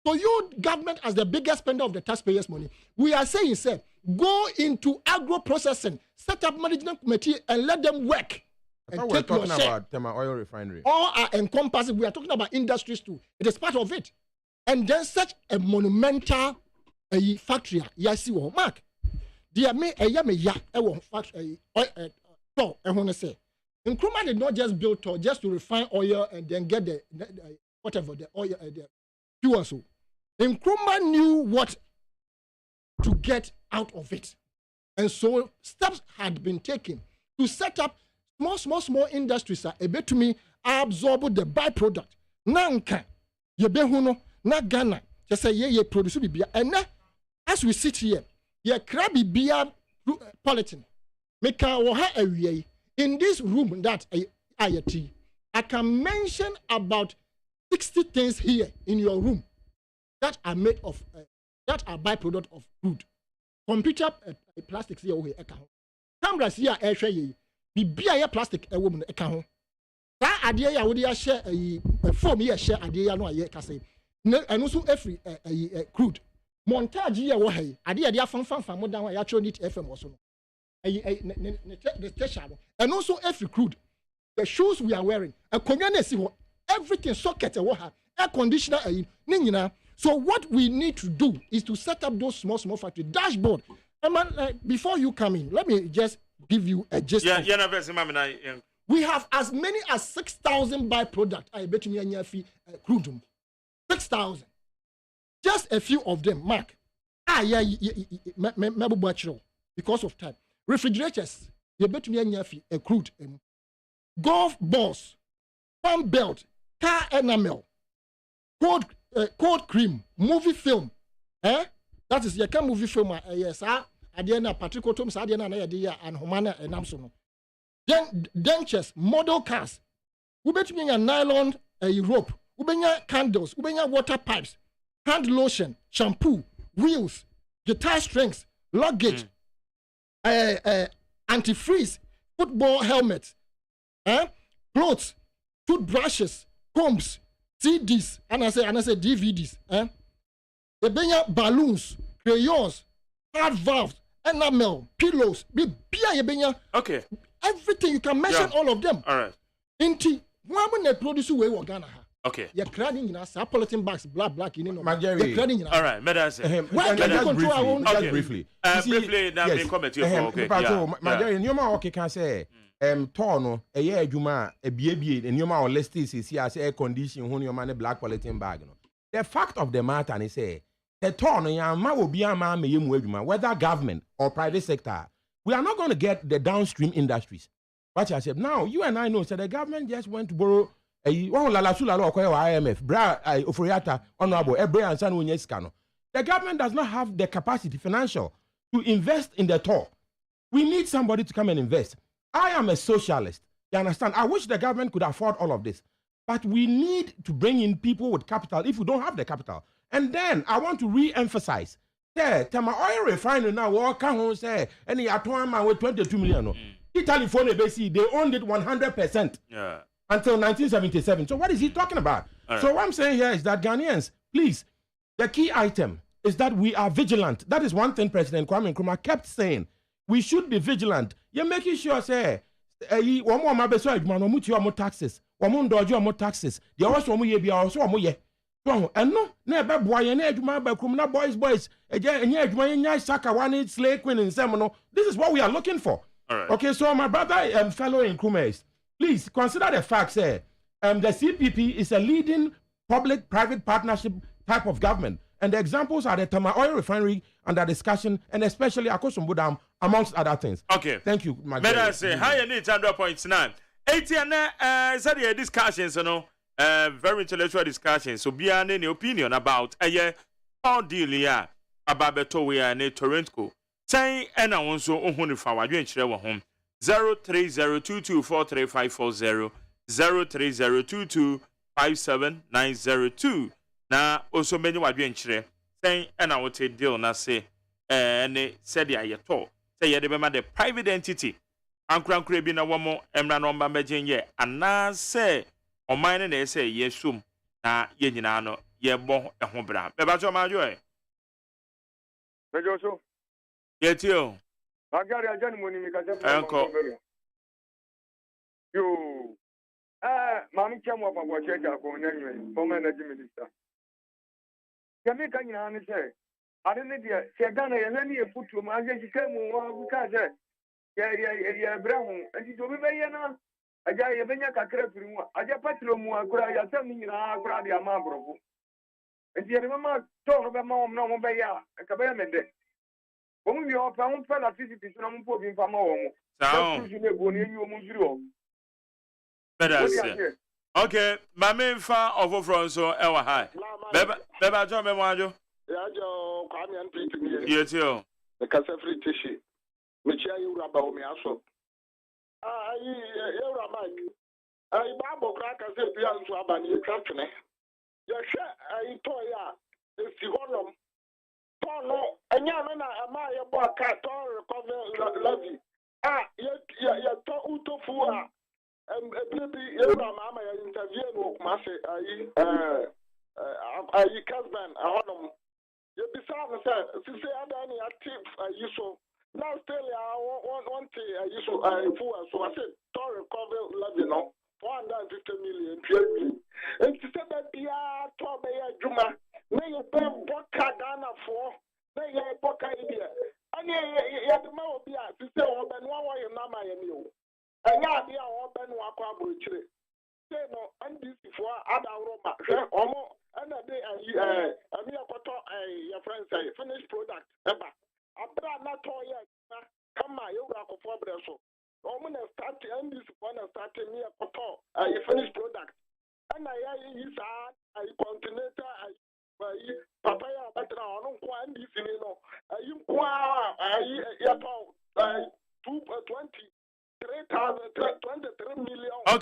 So you, government, as the biggest spender of the taxpayers' money, we are saying, sir, go into agro-processing, set up management committee, and let them work. I thought we're talking about Tema oil refinery. All are encompassing. We are talking about industries too. It is part of it. And then such a monumental factory, yes, you Mark. Dear me, a factory, so I want to say, Nkrumah did not just build Tor just to refine oil and then get the whatever the oil, the fuel. So Nkrumah knew what to get out of it, and so steps had been taken to set up small industries. A bit to me, absorb the byproduct. Nanka, ye behuno, na Ghana. Just say ye produce be and as we sit here, ye crabby beer politan. Make a in this room that I can mention about 60 things here in your room that are made of that are byproduct of crude. Computer plastics here over cameras here air share be beer plastic a woman a can. That idea I would share a form here share idea no I can say. And also every crude montage here why idea they fan more than I actually need FM also. The station and also every crude the shoes we are wearing everything socket air conditioner so what we need to do is to set up those small factory dashboard. Before you come in, let me just give you a gist. We have as many as 6,000 byproduct. I bet you crude 6,000. Just a few of them, Mark. Because of time. Refrigerators, you bet me a crude. Golf balls, fan belt, car enamel, cold cold cream movie film that is your movie film yes adeɛ na Patrick Otom sa adeɛ na na yɛde yɛ anhoma na ɛnam so no then dentures model cars wobɛtumi nya nylon rope wobɛnya candles wobɛnya water pipes hand lotion shampoo wheels guitar strings luggage antifreeze football helmets clothes toothbrushes combs CDs and I say DVDs wobɛnya balloons crayons hard valves enamel pillows okay everything you can mention all of them all right inti one na produce we wo Ghana ha okay you're crying in us polythene bags black you know you're crying in all right madam say why can you control our own briefly briefly now be comment you okay Majari nyoma okay can say tour no eye adwuma ebiebie nyoma o list is here as air condition ho nyoma ne black polythene bag no the fact of the matter is say the tour no yama obi ama meye mu adwuma whether government or private sector we are not going to get the downstream industries. What I said now, you and I know, so the government just went to borrow IMF, Oforiata, Honorable, Ebrea and San Unyeskano. The government does not have the capacity financial to invest in the tour. We need somebody to come and invest. I am a socialist. You understand? I wish the government could afford all of this. But we need to bring in people with capital if we don't have the capital. And then I want to re-emphasize. Tema oil refinery now walk home say any man with 22 million. No. Italy phone they owned it 100% until 1977. So what is he talking about? So what I'm saying here is that Ghanaians, please, the key item is that we are vigilant. That is one thing President Kwame Nkrumah kept saying. We should be vigilant. You're making sure say one more taxes, one more taxes. The also ye. And no, never boy and eduma by criminal boys, and Saka one slave queen in Semono. This is what we are looking for. Okay, so my brother fellow in Nkrumah, please consider the fact say the CPP is a leading public-private partnership type of government. And the examples are the Tema oil refinery under discussion, and especially Akosombo Dam, amongst other things. Okay. Thank you, my brother. I say, higher need 100.9. 80 is that discussions, you know? Very intellectual discussion. So, be any opinion about all deal here about Beto we are in Toronto. Say, and I want so on if I want to home 03022435540 030225790 Now, also many what you say, and I would say deal na say, and said ya talk. Say, you remember the private entity. Uncle Crabin a woman, Emran on Bamajin ye, and now say. O mine na say yes sum na ye nyina no ye bo ho bra be ba jo ma jo e be jo so ye tio agari ajani moni mi ka se enko yo mami chamo pa bo cheja ko nyanwe former energy minister kemi ka nyina ni se ade ne de se Ghana ye na ni e futu ma je sika mu wa ka se ye bra ho enti do be ye na aja yebenya kakra firi mu aja patro mu akura ya sam ni na akura de ama brofo enti yere mama to be ma om na mo be ya ka be mende wo mu yo pa mo pa la physically so na mo po bi mfa ma wo mo sao so ne go ne yi wo mu firi o okay mama mfa of from so e wa high beba jo me mo ajo ya jo Kwame Nkrumah ye tio the kasa free tishi me chia yi ura ba o me aso You're right. I Bible crack as if you are to have an attraction. Your share, I told ya, if you want them. Paul, and Yana, am I a boy cat or recover levy? You talk to Fua, and maybe your mamma interview with Massey, I Casban, I want them. You beside myself, to say I don't active, you so. Now, still, I want to use so I said, to recover levy now, 450 million, and to say that the Tobe Juma, may you pay Boca Dana for, may you Boca India. And yet, the more be to say, oh, Ben, one way, Nama, and you. And now, they are all Ben Waka Bridge. Say no, and this before Ada Roma, almost another day, and me, your friends say, finished product, ever. Abra na toya kama yoga ko fobreso o mun start and this one start me a finished product and I is a continental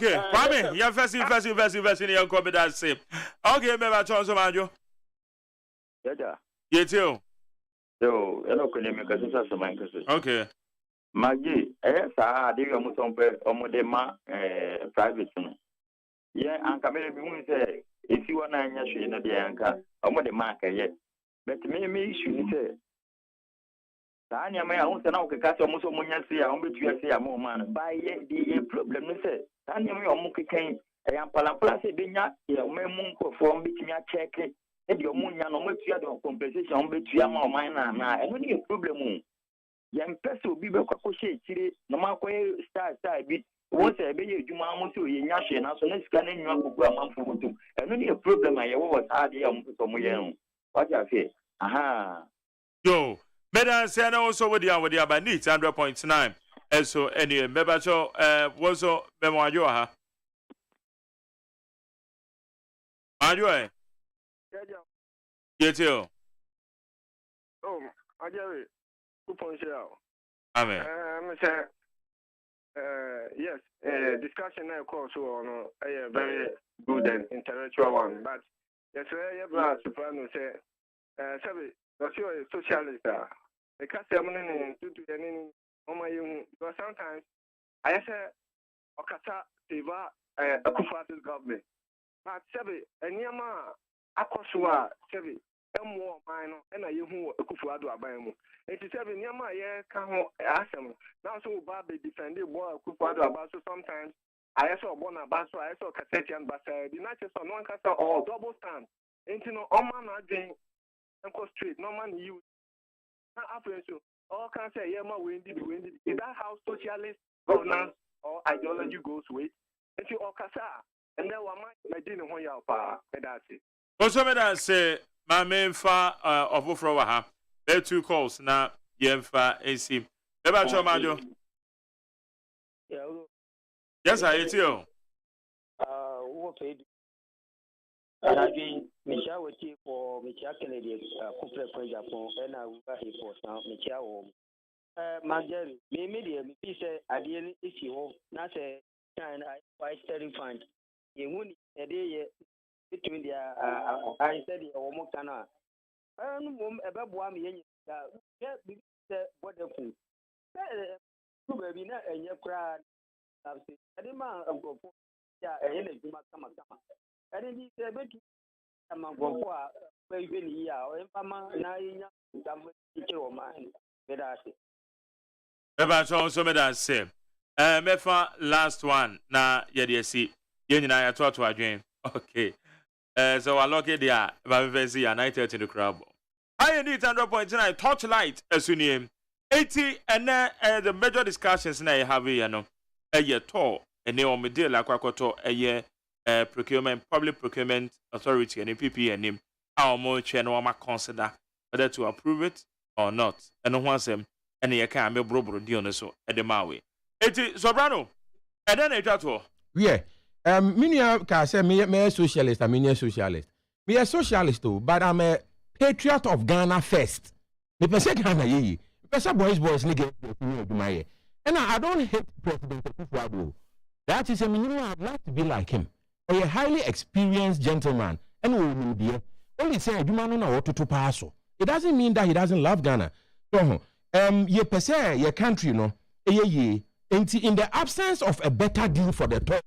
Okay, Kwame, you're first in your copy that same. Okay, maybe chance of Yeah. You. So, I know can make us some anchors. Okay. Maggie, yes, I did almost on Modema private. Yeah, and come in say, if you want to show you the anchor, the market yet. But me should say, Tanya may own an okay catch almost on Munyansi, I won't be to say a more man. By the problem, say, Tanya may or Muki came, I am Palaplas, Binya, your men perform between your check, and your moon, no much other compensation between your mine and I, and only a problem. Young person will be back, no matter start bit. Once I be you, Mamma, to Yashi, and also let's scan in your program for two. And only a problem I was hard young. What I say? Aha. Yo, Medan said also with the hour by needs 100.9. And so, any Mebacho was so Memoir. Are you? Get you. Oh, I get it. Amen. Yes, discussion now, of course, on a very good and intellectual one. But yes, Soprano say, Sabi, not sure a socialist. The customer to any on my own, because sometimes I say, Okata, Tiva, a Kufa's government. But Sabi, and Yama, Akosua, Sabi, more minor, and I who Kufuado Abamu. And she said, Yama, yeah, come ask him. Now, so Bobby defended what Kufuado about, so sometimes I saw Bona Basso, I saw Cassetian Bassa, the Natchez on one castle or double stand. And you know, all man are doing Uncle Street, no man you. After so, all can say, Yama, windy. Is that how socialist governance or ideology goes with? And you all Cassa, and then one might didn't want your power, and that's it. Also, I say, my main far of Ufrowaha, there 2 calls now, Yemfa AC. About your Majo. Yes, I hear you. I've been Michelle with you for Michelle Kennedy, Couple for Agyapong, and I will be for now, Michelle. Marjorie, me, he said, I didn't issue, not a kind I terrified. You won't a day between the I said, or Mokana. I don't know about one million. What the food. Baby, not a year crowd. I didn't mind of go for energy. I didn't say, but I'm a go for maybe here or if I'm not teacher or mine. But I say, About also made us say, Mefa last one. Now, yeah, see, you and I are taught to again. Okay. So I look at there, but we see a 9:30 in the crowd. I need 100.9 Torchlight as you name 80 and the major discussions now have here, a year tour, and they on me deal like a year procurement, public procurement authority, and PP and him. How much and what consider whether to approve it or not. And no one them, and you can't be broken deal so at the Maui. 80 Sobrano, and then a tattoo. Yeah. Minia can say me a socialist, I'm a socialist. Me a socialist too, but I'm a patriot of Ghana first. Me pese Ghana ye. Pese boys nigga do my. And I don't hate President Kufuor. That is a minimum. I'd like to be like him. Or a highly experienced gentleman. And we will be only say you man know what to pass. It doesn't mean that he doesn't love Ghana. So ye pese your country no. Ye. In the absence of a better deal for the top.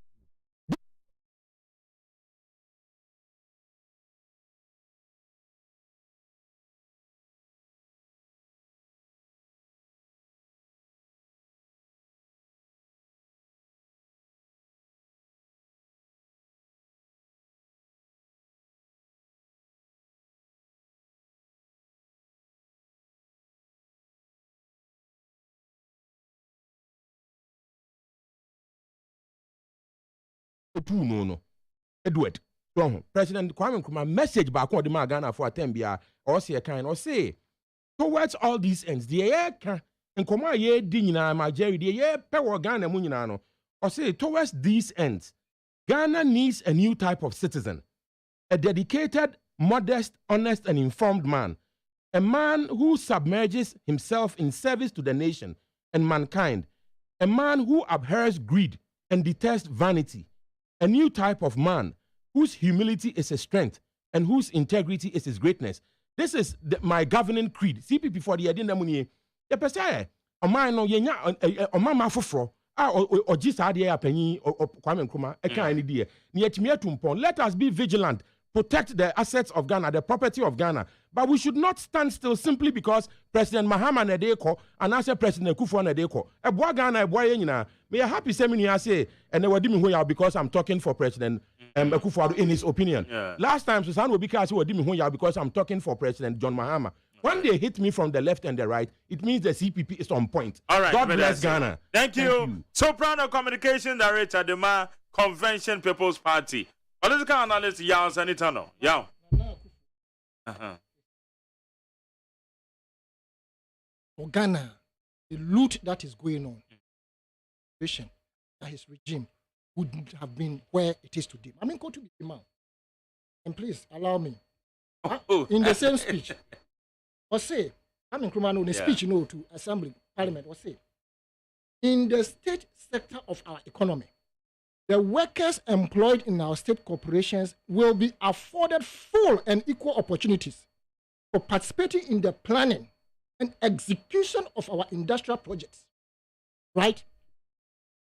No. Edward. So, President Kwame Nkrumah message back on the Ghana for Atembia or say a kind or say towards all these ends. The year can and come ye dinina my Jerry the year power Ghana munino or say towards these ends. Ghana needs a new type of citizen, a dedicated, modest, honest, and informed man, a man who submerges himself in service to the nation and mankind, a man who abhors greed and detests vanity. A new type of man whose humility is his strength and whose integrity is his greatness. This is my governing creed. CPP for the Edinda Munye. The person, a man no yenya, a mama fofro, or just idea penny or Kwame Nkrumah, a kind idea. Let us be vigilant. Protect the assets of Ghana, the property of Ghana. But we should not stand still simply because President Mahama Nadeko and I say President Kufuor Nadeko. A boy Ghana, a boy, you know, may a happy seminar say, and they were doing who because I'm talking for President Kufuor in his opinion. Yeah. Last time, Susan will be because because I'm talking for President John Mahama. When they hit me from the left and the right, it means the CPP is on point. All right, God bless Ghana. Thank you. Soprano Communication Director, Tema Convention People's Party. Political analyst, Yao Sanitano. Yao. For Ghana, the loot that is going on, that his regime wouldn't have been where it is today. I mean, go to the demand. And please allow me. In the same speech, OSEI, Kwame Nkrumah, in the speech, to Assembly, Parliament, OSEI, in the state sector of our economy, the workers employed in our state corporations will be afforded full and equal opportunities for participating in the planning and execution of our industrial projects. Right?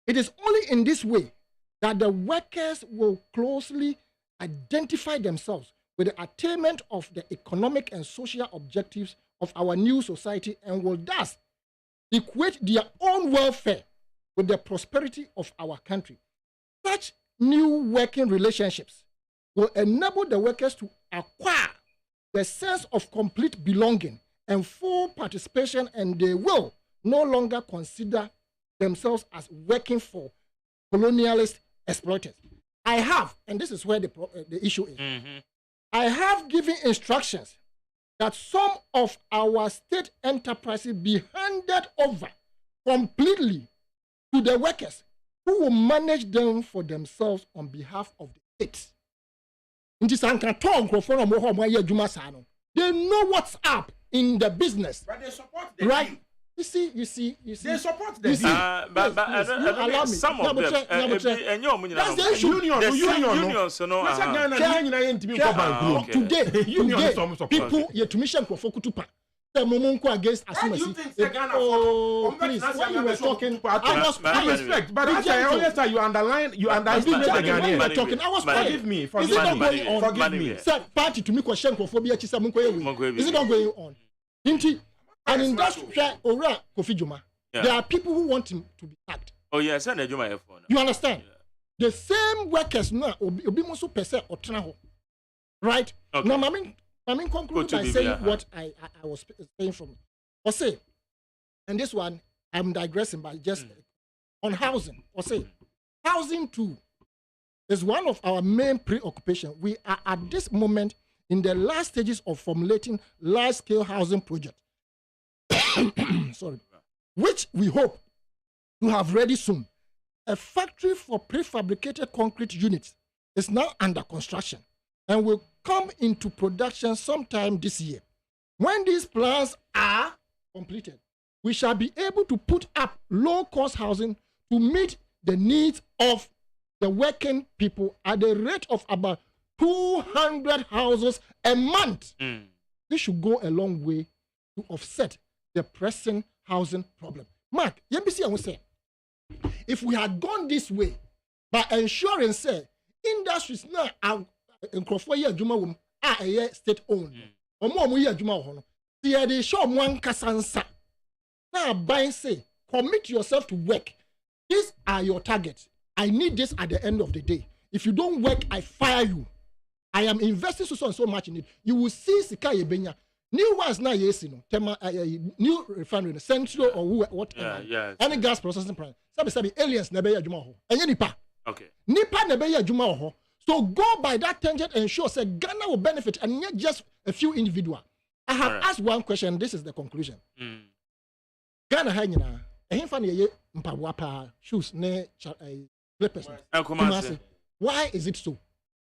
It is only in this way that the workers will closely identify themselves with the attainment of the economic and social objectives of our new society and will thus equate their own welfare with the prosperity of our country. Such new working relationships will enable the workers to acquire the sense of complete belonging and full participation, and they will no longer consider themselves as working for colonialist exploiters. I have, and this is where the issue is, I have given instructions that some of our state enterprises be handed over completely to the workers who will manage them for themselves on behalf of the state. They know what's up in the business. But they support the right? team. You see. They support the team. But some of them. That's the issue. Unions, today, people, to mission for Fokutupa. Against oh, please, when you were talking, I was respect, but I always say you underline the Ghanaian. I was forgive me. Forgive me. Sir, party to me question for phobia. Is it not going on? And in that Ora Kofi Juma, there are people who want him to be sacked. Oh yes, and you understand? The same workers now obi muso pese otraho. Right? Now, I mean, conclude by saying what I was saying from OSEI. And this one, I'm digressing by just on housing. OSEI. Housing too is one of our main preoccupations. We are at this moment in the last stages of formulating large-scale housing projects. Sorry. Which we hope to have ready soon. A factory for prefabricated concrete units is now under construction and will come into production sometime this year. When these plans are completed, we shall be able to put up low-cost housing to meet the needs of the working people at the rate of about 200 houses a month. This should go a long way to offset the pressing housing problem. Mark, I will say, if we had gone this way by ensuring, say, industries now are Nkrofo ye adwuma wom a eye state owned omo ye adwuma ho no tie dey show mo ankasansa na ban say commit yourself to work. These are your targets. I need this at the end of the day. If you don't work, I fire you. I am investing so much in it. You will see sika yebenya new ones now. Yes, Tema new refinery central or whatever. Any gas processing plant sabi aliens na be ye adwuma ho enye nipa. Okay, nipa na be ye adwuma ho. So go by that tangent and ensure that Ghana will benefit and not just a few individuals. I have asked one question. This is the conclusion. Ghana hanyina ehimfa ye mpawapa shoes ne slippers. Why is it so?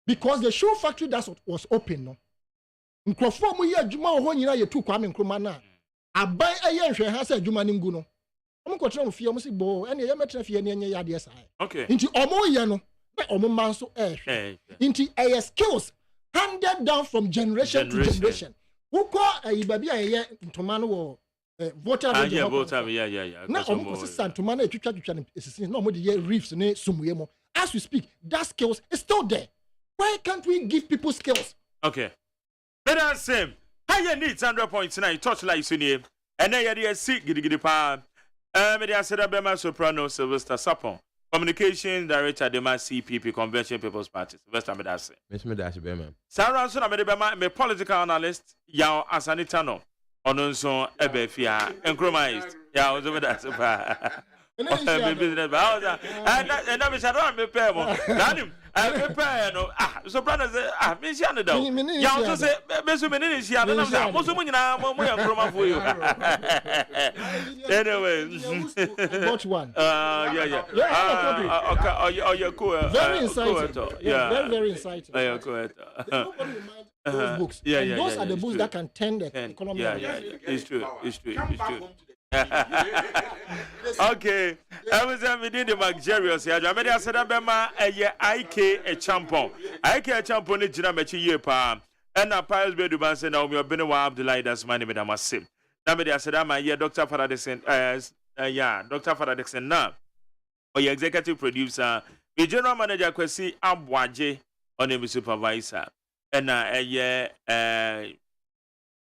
Because the shoe factory that was open no. Nkrofo mu ye adwuma ho nyina ye tu Kwame Nkrumah na aban eye nhwe ha se adwuma ni ngu no. I'm going to feel almost bo and you met if you any idea. Okay. Into Omo Yano, Omo Manso Air. Into a skills handed down from generation to generation. Who call a baby a year to man or voter? Yeah. Now, almost son to man a teacher no more the year reefs and some as we speak, that skills is still there. Why can't we give people skills? Okay. Let us say, higher needs 100.9 Torchlight Sunie, and then you see giddy pa. Media said Abema Soprano Sylvester Sapon, Communication Director, the CPP Convention People's Party, Sylvester Medase. Miss Medase Bema. Sarah Son Amedebema, me political analyst, Yao Asanitano, Ononson Ebefia, and Nkrumah. Yeah, was over that. And I'm me pay more. I prepare no. Soprano say, me see ando. Ya also say, me so me ni see ando. Na say, mo so mo nyina mo Nkrumah for you. Anyway, watch one. Yeah. Oh, cool. Very exciting. Yeah, very exciting. Yeah, cool. Those books. Yeah. Those are the books that can turn the economy. Yeah. It's true. Okay, I was within the luxurious. I said, Abema, IK a champion. IK a champion in Jinamachi year palm. And a piles be to Bansen, now we have been a while of the light as money, Madame Sim. Namely, I said, I'm a year Dr. Faradison, Dr. Faradison now. Or your executive producer, the general manager, Kwesi Abwaje, on him supervisor. And a year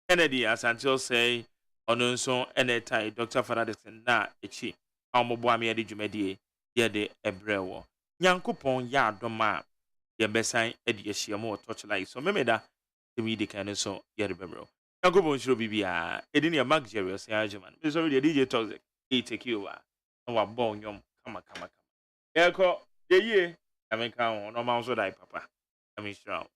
Kennedy, as until say. Ononso enetai Dr. Faradison na echi amobo ame de dwumadi ye de ebrewo nyankopon ya adoma ye besan e de ehyiamo Torchlight so memeda emi de kan so ye de bebro nyankopon shiro bibia edi ne luxurious ya Agyeman me so the DJ Toxic he take you over na wa ball nyom kama ye ko ye amenka ho no ma so dai papa emi shiro